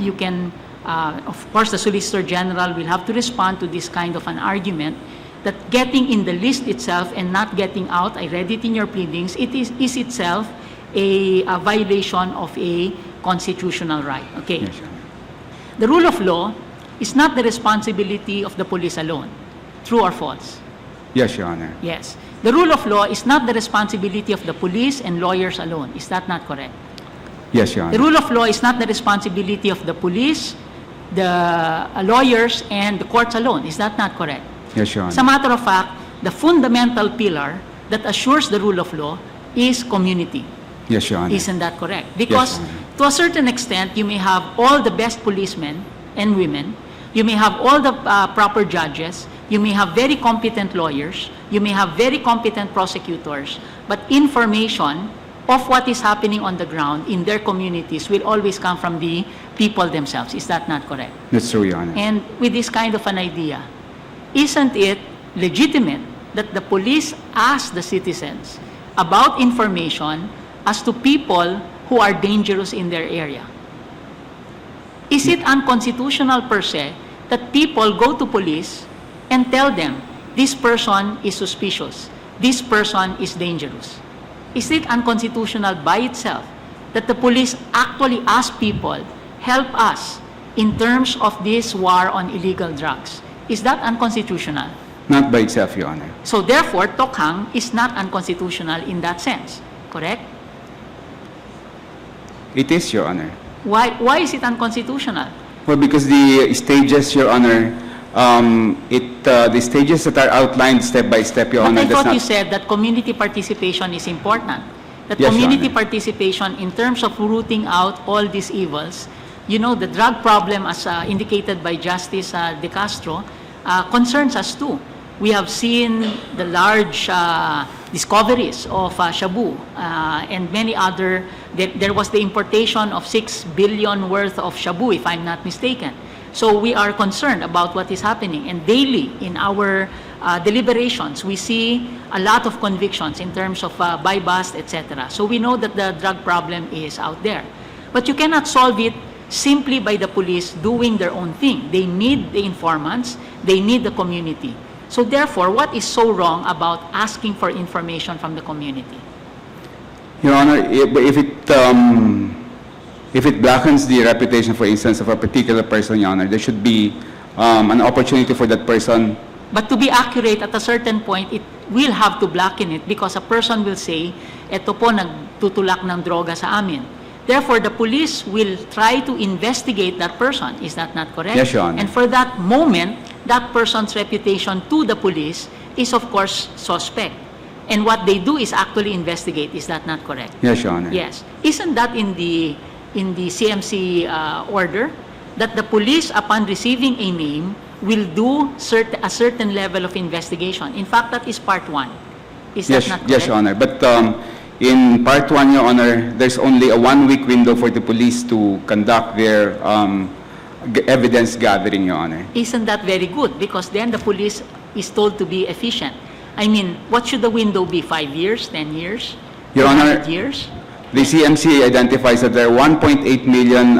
you can, of course, the Solicitor General will have to respond to this kind of an argument that getting in the list itself and not getting out, I read it in your pleadings, it is itself a violation of a constitutional right. Okay. Yes, Your Honor. The rule of law is not the responsibility of the police alone. True or false? Yes, Your Honor. Yes. The rule of law is not the responsibility of the police and lawyers alone. Is that not correct? Yes, Your The Honor. rule of law is not the responsibility of the police, the lawyers, and the courts alone. Is that not correct? Yes, Your As a Honor. matter of fact, the fundamental pillar that assures the rule of law is community. Yes, Your Honor. Isn't that correct? Because Yes, Your to a certain extent, you may have all the best policemen and women, you may have all the proper judges, you may have very competent lawyers, you may have very competent prosecutors, but information of what is happening on the ground in their communities will always come from the people themselves. Is that not correct? That's true, Your Honor. And with this kind of an idea, isn't it legitimate that the police ask the citizens about information as to people who are dangerous in their area? Is it unconstitutional per se that people go to police and tell them, this person is suspicious, this person is dangerous? Is it unconstitutional by itself that the police actually ask people, help us in terms of this war on illegal drugs? Is that unconstitutional? Not by itself, Your Honor. So therefore, Tokhang is not unconstitutional in that sense, correct? It is, Your Honor. Why is it unconstitutional? Well, because the stages, Your Honor, the stages that are outlined step by step, Your But Honor, I does thought not... you said that community participation is important. That Yes, Your community Honor. participation in terms of rooting out all these evils, you know, the drug problem as indicated by Justice De Castro concerns us too. We have seen the large discoveries of shabu and many other. There was the importation of 6 billion worth of shabu, if I'm not mistaken. So we are concerned about what is happening. And daily in our deliberations, we see a lot of convictions in terms of buy bust, etc. So we know that the drug problem is out there. But you cannot solve it simply by the police doing their own thing. They need the informants, they need the community. So therefore, what is so wrong about asking for information from the community? Your Honor, if it blackens the reputation, for instance, of a particular person, Your Honor, there should be an opportunity for that person. But to be accurate, at a certain point, it will have to blacken it because a person will say, eto po, nagtutulak ng droga sa amin. Therefore, the police will try to investigate that person. Is that not correct? Yes, Your Honor. And for that moment, that person's reputation to the police is, of course, suspect. And what they do is actually investigate. Is that not correct? Yes, Your Honor. Yes. Isn't that in the CMC order that the police, upon receiving a name, will do a certain level of investigation? In fact, that is part 1. Is that not correct? Yes, Your Honor. But in part 1, Your Honor, there's only a 1-week window for the police to conduct their evidence gathering, Your Honor. Isn't that very good? Because then the police is told to be efficient. I mean, what should the window be? 5 years, 10 years? Your Honor, 100 years? the CMC identifies that there are 1.8 million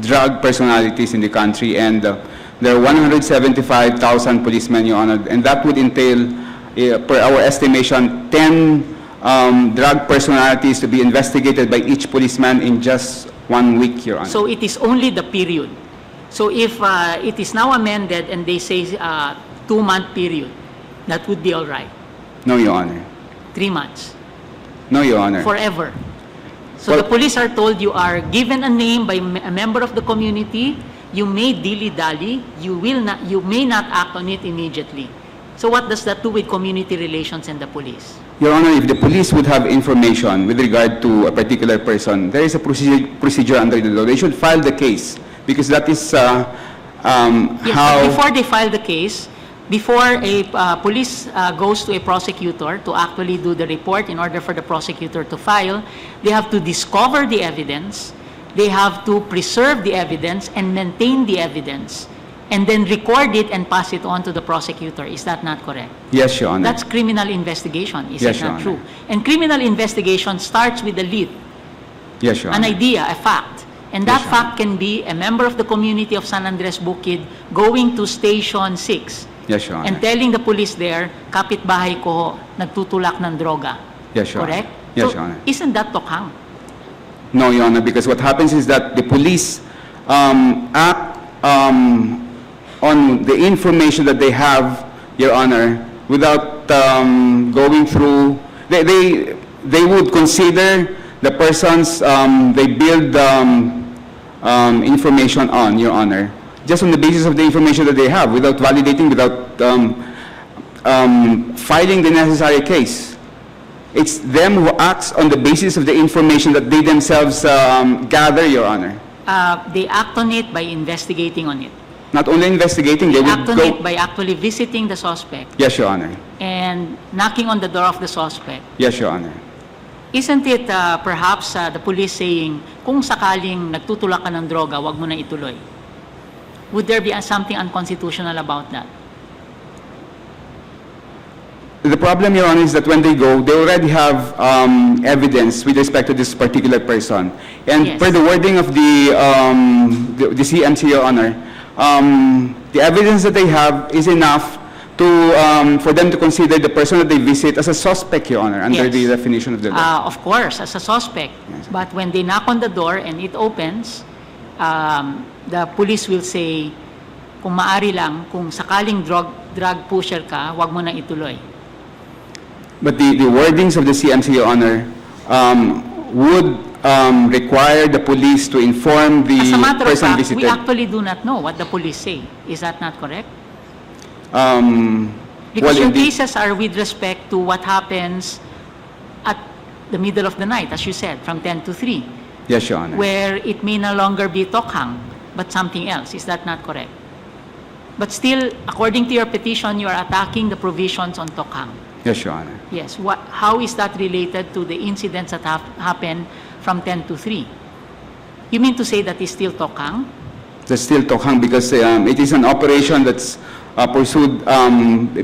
drug personalities in the country, and there are 175,000 policemen, Your Honor, and that would entail, per our estimation, 10 drug personalities to be investigated by each policeman in just 1 week, Your Honor. So it is only the period. So if it is now amended and they say 2-month period, that would be all right. No, Your Honor. 3 months, No, Your Honor. forever. So Well- the police are told you are given a name by a member of the community, you may dilly-dally, you may not act on it immediately. So what does that do with community relations and the police? Your Honor, if the police would have information with regard to a particular person, there is a procedure under the law. They should file the case because that is Yes, but how... before they file the case, before a police goes to a prosecutor to actually do the report in order for the prosecutor to file, they have to discover the evidence, they have to preserve the evidence and maintain the evidence, and then record it and pass it on to the prosecutor. Is that not correct? Yes, Your Honor. That's criminal investigation, is Yes, it Your not Honor. true? And criminal investigation starts with a lead, Yes, Your an Honor. idea, a fact. And Yes, that Your Honor. fact can be a member of the community of San Andres Bukid going to Station 6 Yes, Your Honor. and telling the police there, kapitbahay ko ho, nagtutulak ng droga. Yes, Your Honor. Correct? Yes, So, Your Honor. isn't that tokhang? No, Your Honor, because what happens is that the police act on the information that they have, Your Honor, without going through. They would consider the persons they build information on, Your Honor, just on the basis of the information that they have, without validating, without filing the necessary case. It's them who acts on the basis of the information that they themselves gather, Your Honor. They act on it by investigating on it. Not only investigating, they They would act on go... it by actually visiting the suspect Yes, Your Honor. and knocking on the door of the suspect. Yes, Your Honor. Isn't it perhaps the police saying, kung sakaling nagtutulak ka ng droga, wag mo na ituloy? Would there be something unconstitutional about that? The problem, Your Honor, is that when they go, they already have evidence with respect to this particular person. And Yes. per the wording of the CMC, Your Honor, the evidence that they have is enough to for them to consider the person that they visit as a suspect, Your Honor, under Yes. the definition of the law. Of course, as a suspect. Yes. But when they knock on the door and it opens, the police will say, kung maari lang, kung sakaling drug pusher ka, wag mo na ituloy. But the wordings of the CMC, Your Honor, would require the police to inform the As a matter of person fact, visited. we actually do not know what the police say. Is that not correct? Well, Because your indeed- cases are with respect to what happens at the middle of the night, as you said, from 10 to 3, Yes, Your Honor. where it may no longer be tokhang, but something else. Is that not correct? But still, according to your petition, you are attacking the provisions on tokhang. Yes, Your Honor. Yes. How is that related to the incidents that happen from 10 to 3? You mean to say that is still tokhang? That's still tokhang because it is an operation that's pursued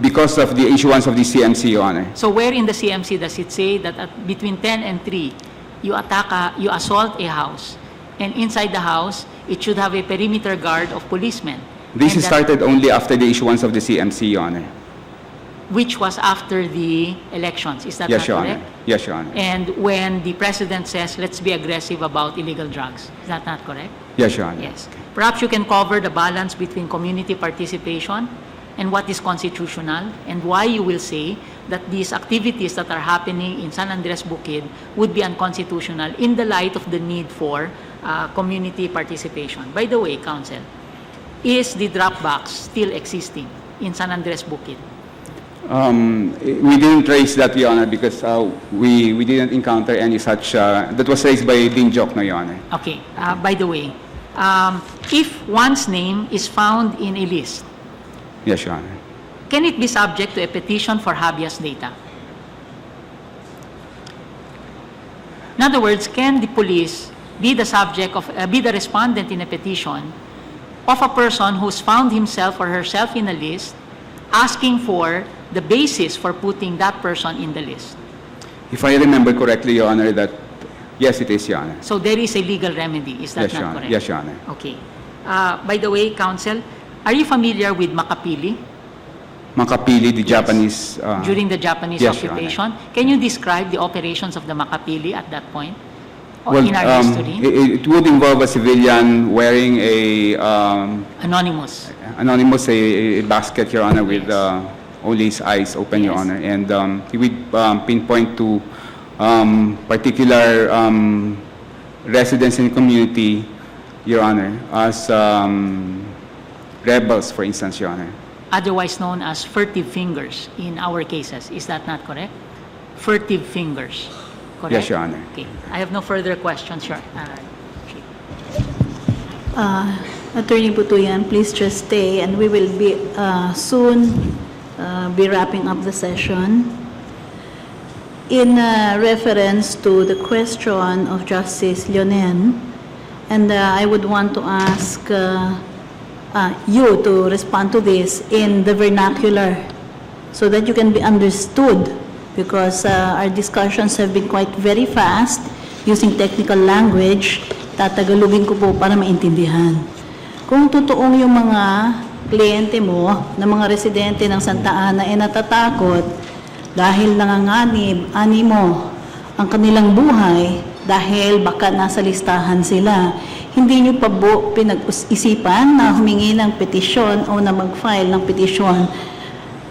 because of the issuance of the CMC, Your Honor. So where in the CMC does it say that between 10 and 3, you assault a house, and inside the house, it should have a perimeter guard of policemen? This And that- started only after the issuance of the CMC, Your Honor. Which was after the elections. Is that Yes, not Your correct? Honor. Yes, Your Honor. And when the president says, let's be aggressive about illegal drugs. Is that not correct? Yes, Your Honor. Yes. Perhaps you can cover the balance between community participation and what is constitutional, and why you will say that these activities that are happening in San Andres Bukid would be unconstitutional in the light of the need for community participation. By the way, Counsel, is the drop box still existing in San Andres Bukid? We didn't raise that, Your Honor, because we didn't encounter any such, that was raised by Dean Jokno, Your Honor. Okay. By the way, if one's name is found in a list, Yes, Your Honor. can it be subject to a petition for habeas data? In other words, can the police be the subject of, be the respondent in a petition of a person who's found himself or herself in a list, asking for the basis for putting that person in the list? If I remember correctly, Your Honor, that, yes, it is, Your Honor. So there is a legal remedy. Is that Yes, Your not Honor. correct? Yes, Your Honor. Okay. By the way, Counsel, are you familiar with Makapili? Makapili, the Japanese... During the Japanese yes, Your Honor. occupation. Can you describe the operations of the Makapili at that point? Or Well, in our history? it would involve a civilian wearing a Anonymous. anonymous a basket, Your Honor, with only his eyes open, Your Yes. Honor, and he would pinpoint to particular residents in the community, Your Honor, as rebels, for instance, Your Honor. Otherwise known as furtive fingers in our cases. Is that not correct? Furtive fingers. Correct? Yes, Your Honor. Okay. I have no further questions, Your Chief. Attorney Butuyan, please just stay, and we will be soon be wrapping up the session. In reference to the question of Justice Leonen, and I would want to ask you to respond to this in the vernacular so that you can be understood, because our discussions have been quite very fast using technical language. Tatagalogin ko po para maintindihan. Kung totoong yung mga kliyente mo na mga residente ng Santa Ana ay natatakot dahil nanganganib, animo ang kanilang buhay dahil baka nasa listahan sila, hindi nyo pa po pinag-isipan na humingi ng petisyon o na mag-file ng petisyon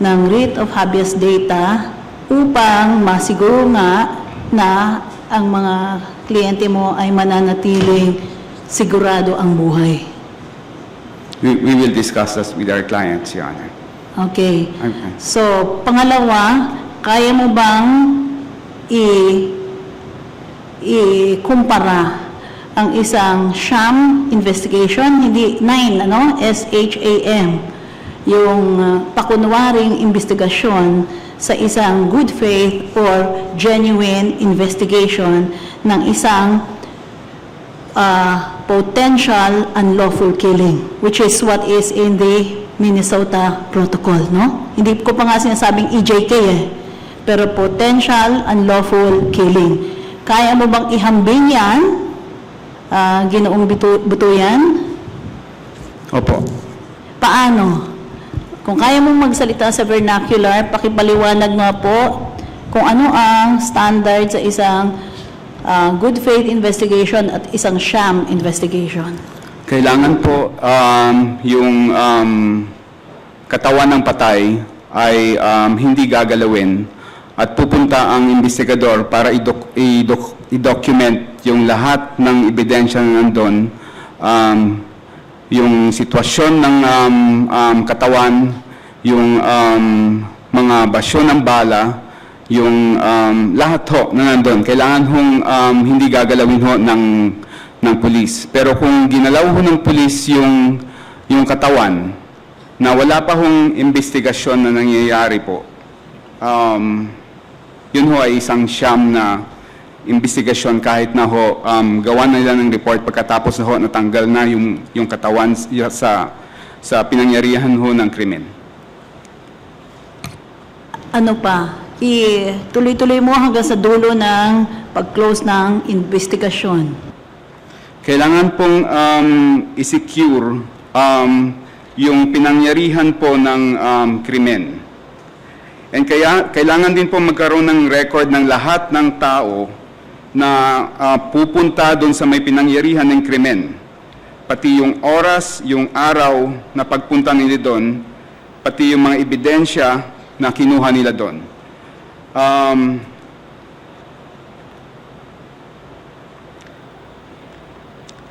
ng writ of habeas data upang masiguro nga na ang mga kliyente mo ay mananatiling sigurado ang buhay? We will discuss this with our clients, Your Honor. Okay. Okay. So, pangalawa, kaya mo bang i-kumpara ang isang sham investigation, hindi 9, SHAM, yung pakunwaring investigasyon sa isang good faith or genuine investigation ng isang potential unlawful killing, which is what is in the Minnesota Protocol, no? Hindi ko pa nga sinasabing EJK pero potential unlawful killing. Kaya mo bang ihambing yan, Ginoong Butuyan? Opo. Paano? Kung kaya mong magsalita sa vernacular, pakipaliwanag nga po kung ano ang standard sa isang good faith investigation at isang sham investigation. Kailangan po yung katawan ng patay ay hindi gagalawin at pupunta ang investigador para i-document yung lahat ng ebidensya na nandun, yung sitwasyon ng katawan, yung mga basyo ng bala, yung lahat ho na nandun. Kailangan hong hindi gagalawin ho ng pulis. Pero kung ginalaw ho ng pulis yung katawan, na wala pa hong investigasyon na nangyayari po, yun ho ay isang sham na investigasyon kahit na ho gawa na nila ng report pagkatapos na ho natanggal na yung katawan sa pinangyarihan ho ng krimen. Ano pa? Tuloy-tuloy mo hanggang sa dulo ng pag-close ng investigasyon. Kailangan pong i-secure yung pinangyarihan po ng krimen. And kaya kailangan din po magkaroon ng record ng lahat ng tao na pupunta doon sa may pinangyarihan ng krimen. Pati yung oras, yung araw na pagpunta nila doon, pati yung mga ebidensya na kinuha nila doon.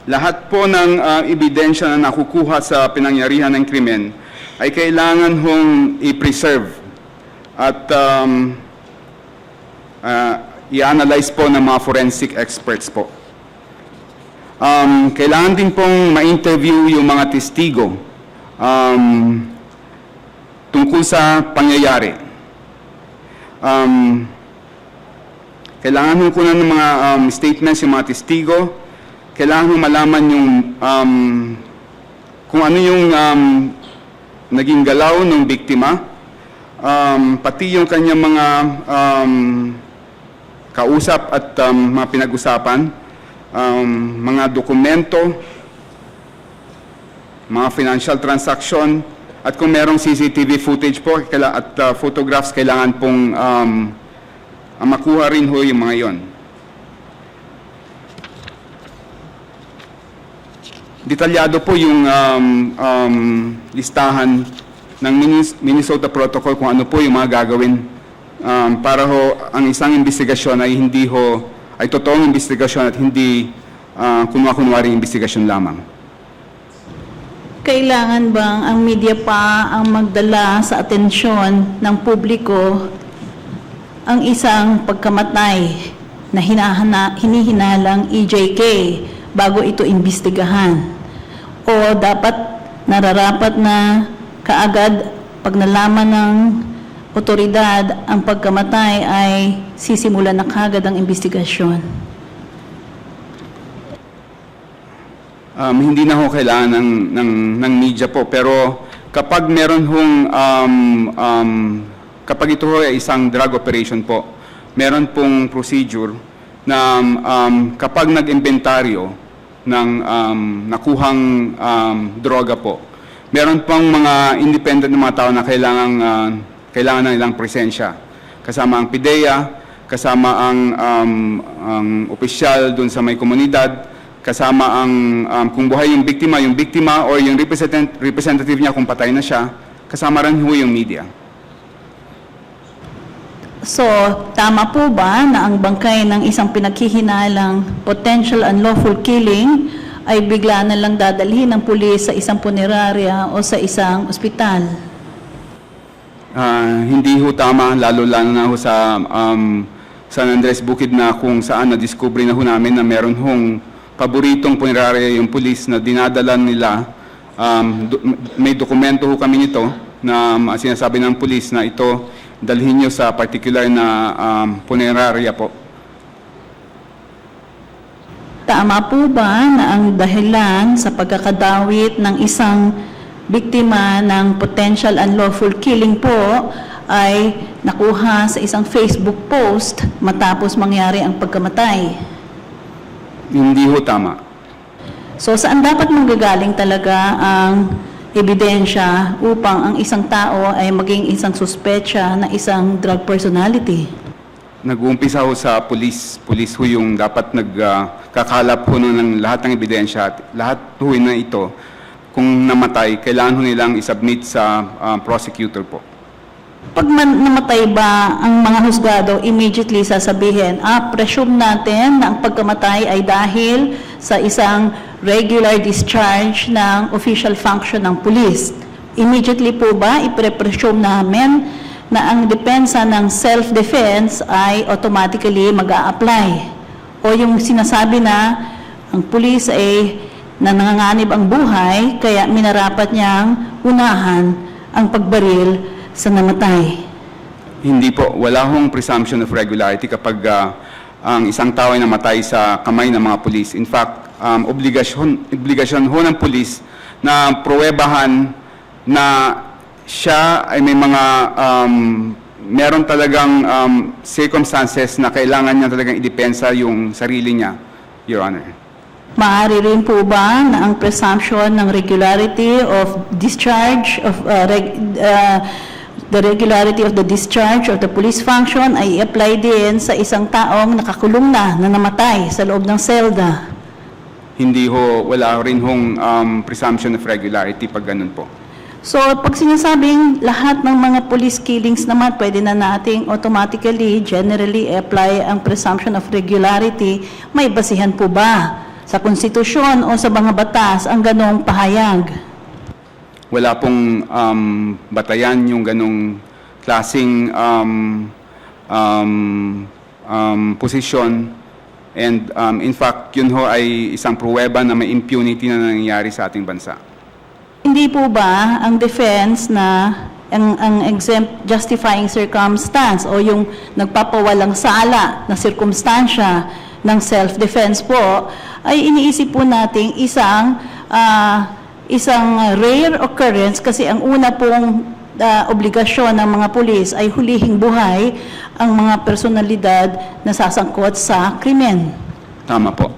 Lahat po ng ebidensya na nakukuha sa pinangyarihan ng krimen ay kailangan hong i-preserve at i-analyze po ng mga forensic experts po. Kailangan din pong ma-interview yung mga testigo tungkol sa pangyayari. Kailangan hong kunan ng mga statements yung mga testigo. Kailangan hong malaman yung kung ano yung naging galaw ng biktima, pati yung kanyang mga kausap at mga pinag-usapan, mga dokumento, mga financial transaction, At kung merong CCTV footage po at photographs, kailangan pong makuha rin ho yung mga yon. Detalyado po yung listahan ng Minnesota Protocol kung ano po yung mga gagawin para ho ang isang investigasyon ay totoong investigasyon at hindi kunwa-kunwaring investigasyon lamang. Kailangan bang ang media pa ang magdala sa atensyon ng publiko ang isang pagkamatay na hinihinalang EJK bago ito imbestigahan? O dapat nararapat na kaagad pag nalaman ng otoridad ang pagkamatay ay sisimulan na kaagad ang investigasyon? Hindi na ho kailangan ng media po, pero kapag meron hong kapag ito ho ay isang drug operation po, meron pong procedure na kapag nag-inventaryo ng nakuhang droga po, meron pang mga independent na mga tao na kailangan ng ilang presensya. Kasama ang PIDEA, kasama ang opisyal dun sa may komunidad, kasama ang kung buhay yung biktima or yung representative niya kung patay na siya, kasama rin ho yung media. So, tama po ba na ang bangkay ng isang pinaghihinalang potential unlawful killing ay bigla na lang dadalhin ng pulis sa isang punerarya o sa isang ospital? Hindi ho tama, lalo na ho sa San Andres Bukid na kung saan na-discover na ho namin na meron hong paboritong punerarya yung pulis na dinadala nila. May dokumento ho kami nito na sinasabi ng pulis na ito dalhin nyo sa particular na punerarya po. Tama po ba na ang dahilan sa pagkakadawit ng isang biktima ng potential unlawful killing po ay nakuha sa isang Facebook post matapos mangyari ang pagkamatay? Hindi ho tama. So saan dapat manggagaling talaga ang ebidensya upang ang isang tao ay maging isang suspecha na isang drug personality? Nag-uumpisa ho sa police. Police ho yung dapat nagkakalap ho ng lahat ng ebidensya at lahat ho na ito. Kung namatay, kailangan ho nilang isubmit sa prosecutor po. Pag namatay ba ang mga husgado, immediately sasabihin, presume natin na ang pagkamatay ay dahil sa isang regular discharge ng official function ng police. Immediately po ba ipre-presume namin na ang depensa ng self-defense ay automatically mag-a-apply? O yung sinasabi na ang police ay nanganganib ang buhay, kaya minarapat niyang unahan ang pagbaril sa namatay? Hindi po. Wala hong presumption of regularity kapag ang isang tao ay namatay sa kamay ng mga pulis. In fact, obligasyon ho ng pulis na pruwebahan na siya ay may mga meron talagang circumstances na kailangan niya talagang idepensa yung sarili niya, Your Honor. Maaari rin po ba na ang presumption ng regularity of discharge of the regularity of the discharge of the police function ay i-apply din sa isang taong nakakulong na namatay sa loob ng selda? Hindi ho, wala rin hong presumption of regularity pag ganun po. So, pag sinasabing lahat ng mga police killings naman, pwede na nating automatically, generally apply ang presumption of regularity, may basihan po ba sa konstitusyon o sa mga batas ang ganong pahayag? Wala pong batayan yung ganong klaseng posisyon. And in fact, yun ho ay isang pruweba na may impunity na nangyayari sa ating bansa. Hindi po ba ang defense na ang exempt justifying circumstance o yung nagpapawalang sala na sirkumstansya ng self-defense po ay iniisip po nating isang rare occurrence kasi ang una pong obligasyon ng mga pulis ay hulihing buhay ang mga personalidad na sasangkot sa krimen. Tama po.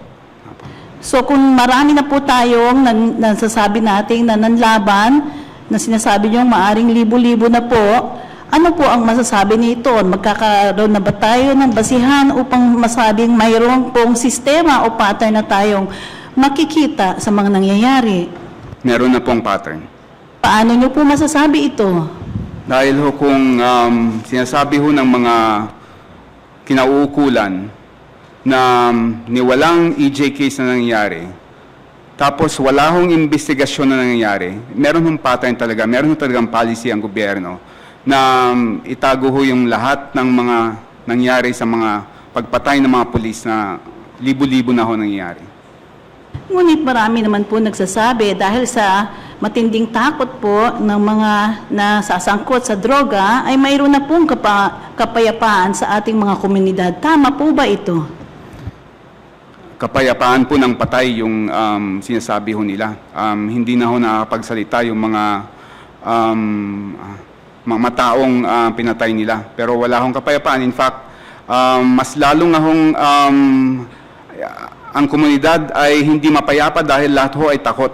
So kung marami na po tayong nasasabi natin na nanlaban na sinasabi niyong maaring libo-libo na po, ano po ang masasabi nito? Magkakaroon na ba tayo ng basihan upang masabing mayroong pong sistema o pattern na tayong makikita sa mga nangyayari? Meron na pong pattern. Paano niyo po masasabi ito? Dahil ho kung sinasabi ho ng mga kinauukulan na niwalang EJ case na nangyayari, tapos wala hong investigasyon na nangyayari, meron hong pattern talaga, meron hong talagang policy ang gobyerno na itago ho yung lahat ng mga nangyari sa mga pagpatay ng mga pulis na libo-libo na ho nangyayari. Ngunit marami naman po nagsasabi dahil sa matinding takot po ng mga nasasangkot sa droga ay mayroon na pong kapayapaan sa ating mga komunidad. Tama po ba ito? Kapayapaan po ng patay yung sinasabi ho nila. Hindi na ho nakakapagsalita yung mga mataong pinatay nila. Pero wala hong kapayapaan. In fact, mas lalo nga hong ang komunidad ay hindi mapayapa dahil lahat ho ay takot.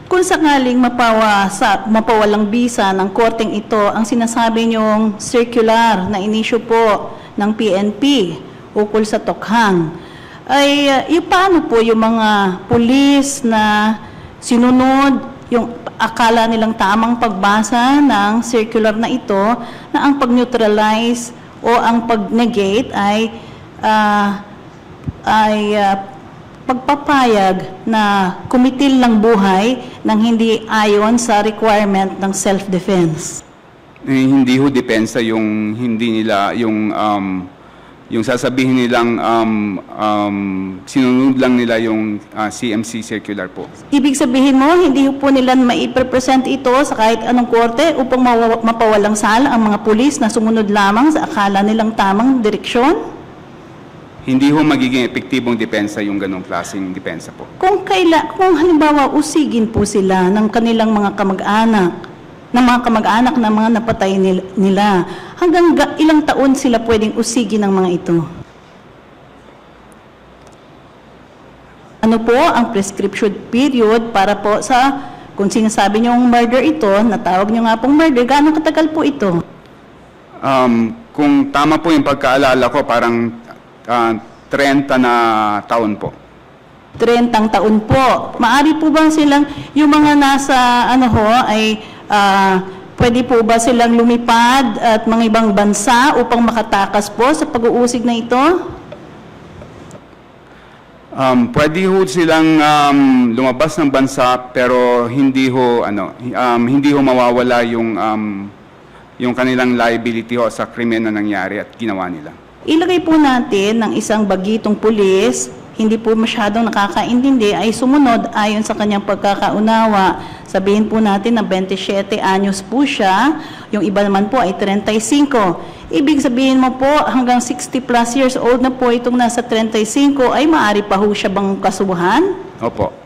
Kung sakaling mapawalang bisa ng korteng ito, ang sinasabi niyong circular na inisyu po ng PNP ukol sa tokhang, ay paano po yung mga pulis na sinunod yung akala nilang tamang pagbasa ng circular na ito na ang pag-neutralize o ang pag-negate ay pagpapayag na kumitil ng buhay nang hindi ayon sa requirement ng self-defense. Hindi ho depensa yung hindi nila yung sasabihin nilang sinunod lang nila yung CMC circular po. Ibig sabihin mo, hindi po nila maipresent ito sa kahit anong korte upang mapawalang sala ang mga pulis na sumunod lamang sa akala nilang tamang direksyon? Hindi ho magiging epektibong depensa yung ganong klaseng depensa po. Kung halimbawa usigin po sila ng kanilang mga kamag-anak, ng mga napatay nila, hanggang ilang taon sila pwedeng usigin ng mga ito? Ano po ang prescription period para po sa, kung sinasabi niyong murder ito, natawag niyo nga pong murder, gaano katagal po ito? Kung tama po yung pagkaalala ko, parang 30 na taon po. 30 taon po. Maari po bang silang, yung mga nasa pwede po ba silang lumipad at mga ibang bansa upang makatakas po sa pag-uusig na ito? Pwede ho silang lumabas ng bansa pero hindi ho mawawala yung kanilang liability ho sa krimen na nangyari at ginawa nila. Ilagay po natin ng isang bagitong pulis, hindi po masyadong nakakaintindi, ay sumunod ayon sa kanyang pagkakaunawa. Sabihin po natin na 27 anyos po siya, yung iba naman po ay 35. Ibig sabihin mo po hanggang 60 plus years old na po itong nasa 35 ay maaari pa ho siya bang kasuhan? Opo.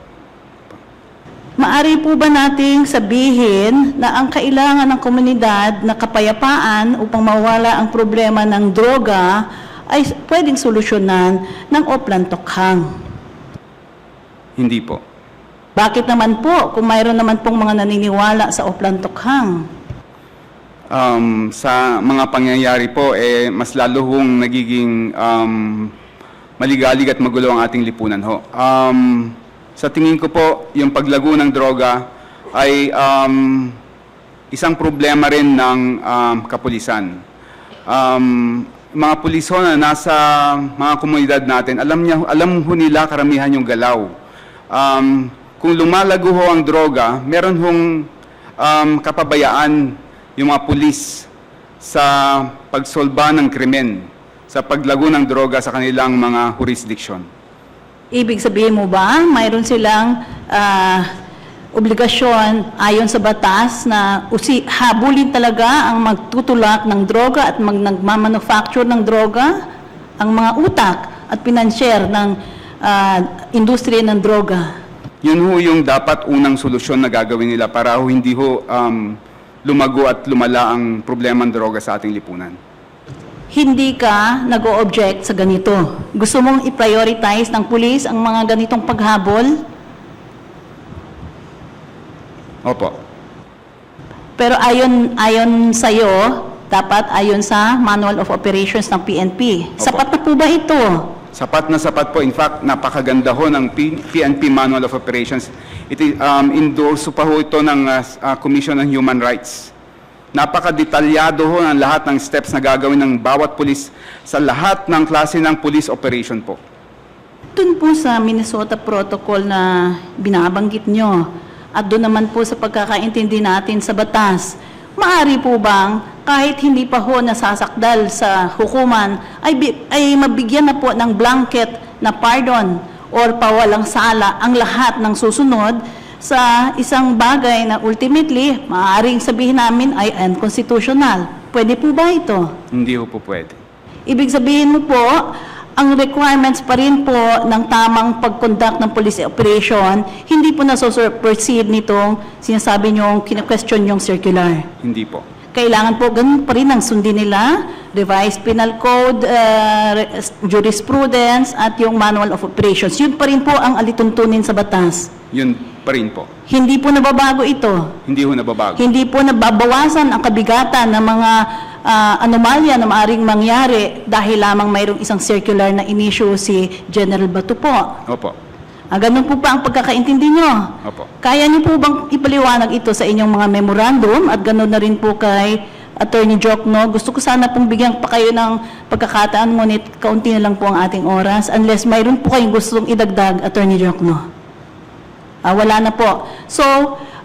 Maari po ba nating sabihin na ang kailangan ng komunidad na kapayapaan upang mawala ang problema ng droga ay pwedeng solusyonan ng Oplan Tokhang? Hindi po. Bakit naman po kung mayroon naman pong mga naniniwala sa Oplan Tokhang? Sa mga pangyayari po, mas lalo hong nagiging maligalig at magulo ang ating lipunan ho. Sa tingin ko po, yung paglago ng droga ay isang problema rin ng kapulisan. Mga pulis ho na nasa mga komunidad natin, alam ho nila karamihan yung galaw. Kung lumalago ho ang droga, meron hong kapabayaan yung mga pulis sa pagsolba ng krimen, sa paglago ng droga sa kanilang mga jurisdiction. Ibig sabihin mo ba, mayroon silang obligasyon ayon sa batas na habulin talaga ang magtutulak ng droga at nagmamanufacture ng droga, ang mga utak at financier ng industriya ng droga? Yun ho yung dapat unang solusyon na gagawin nila para ho hindi ho lumago at lumala ang problema ng droga sa ating lipunan. Hindi ka nag-o-object sa ganito. Gusto mong i-prioritize ng pulis ang mga ganitong paghabol? Opo. Pero ayon sa iyo, dapat ayon sa Manual of Operations ng PNP. Opo. Sapat na po ba ito? Sapat na sapat po. In fact, napakaganda ho ng PNP Manual of Operations. Endorso pa ho ito ng Commission on Human Rights. Napakadetalyado ho ang lahat ng steps na gagawin ng bawat pulis sa lahat ng klase ng police operation po. Doon po sa Minnesota Protocol na binabanggit nyo, at doon naman po sa pagkakaintindi natin sa batas, maaari po bang kahit hindi pa ho nasasakdal sa hukuman, ay mabigyan na po ng blanket na pardon or pawalang sala ang lahat ng susunod sa isang bagay na ultimately, maaaring sabihin namin ay unconstitutional. Pwede po ba ito? Hindi ho po pwede. Ibig sabihin mo po, ang requirements pa rin po ng tamang pag-conduct ng police operation, hindi po nasupercede nitong sinasabi niyong kina-question yung circular. Hindi po. Kailangan po, ganun pa rin ang sundin nila, revised penal code, jurisprudence, at yung manual of operations. Yun pa rin po ang alituntunin sa batas. Yun pa rin po. Hindi po nababago ito. Hindi ho nababago. Hindi po nababawasan ang kabigatan ng mga anomalya na maaring mangyari dahil lamang mayroong isang circular na inisyu si General Bato po. Opo. Ganun po pa ang pagkakaintindi nyo. Opo. Kaya niyo po bang ipaliwanag ito sa inyong mga memorandum at ganun na rin po kay Attorney Jokno? Gusto ko sana pong bigyan pa kayo ng pagkakataan, ngunit kaunti na lang po ang ating oras unless mayroon po kayong gustong idagdag, Attorney Jokno. Wala na po. So,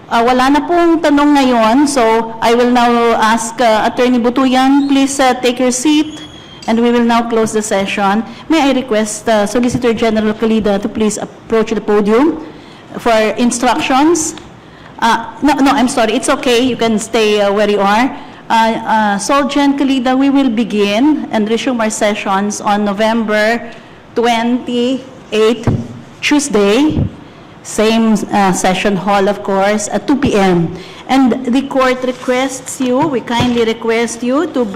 wala na pong tanong ngayon. So, I will now ask Attorney Butuyan, please take your seat. And we will now close the session. May I request Solicitor General Calida to please approach the podium for instructions. No, I'm sorry. It's okay. You can stay where you are. Sol Gen Calida, we will begin and resume our sessions on November 28, Tuesday. Same session hall, of course, at 2 p.m. And the court requests you, we kindly request you to,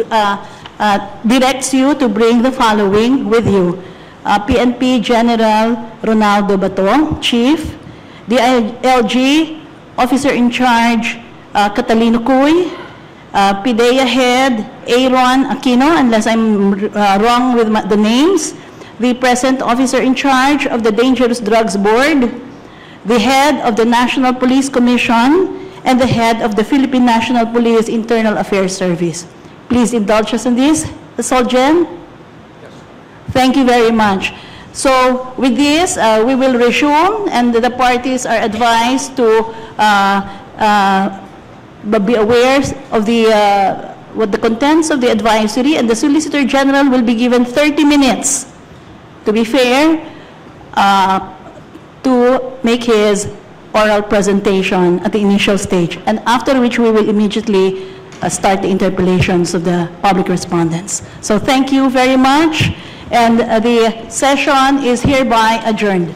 directs you to bring the following with you. PNP General Ronaldo Bato, Chief. DILG Officer in Charge Catalino Cuy. PIDEA Head Aaron Aquino, unless I'm wrong with the names. The present Officer in Charge of the Dangerous Drugs Board. The head of the National Police Commission, and the head of the Philippine National Police Internal Affairs Service. Please indulge us in this, Sol Gen. Thank you very much. So with this, we will resume, and the parties are advised to be aware of what the contents of the advisory, and the Solicitor General will be given 30 minutes, to be fair, to make his oral presentation at the initial stage, and after which we will immediately start the interpellations of the public respondents. So thank you very much, and the session is hereby adjourned.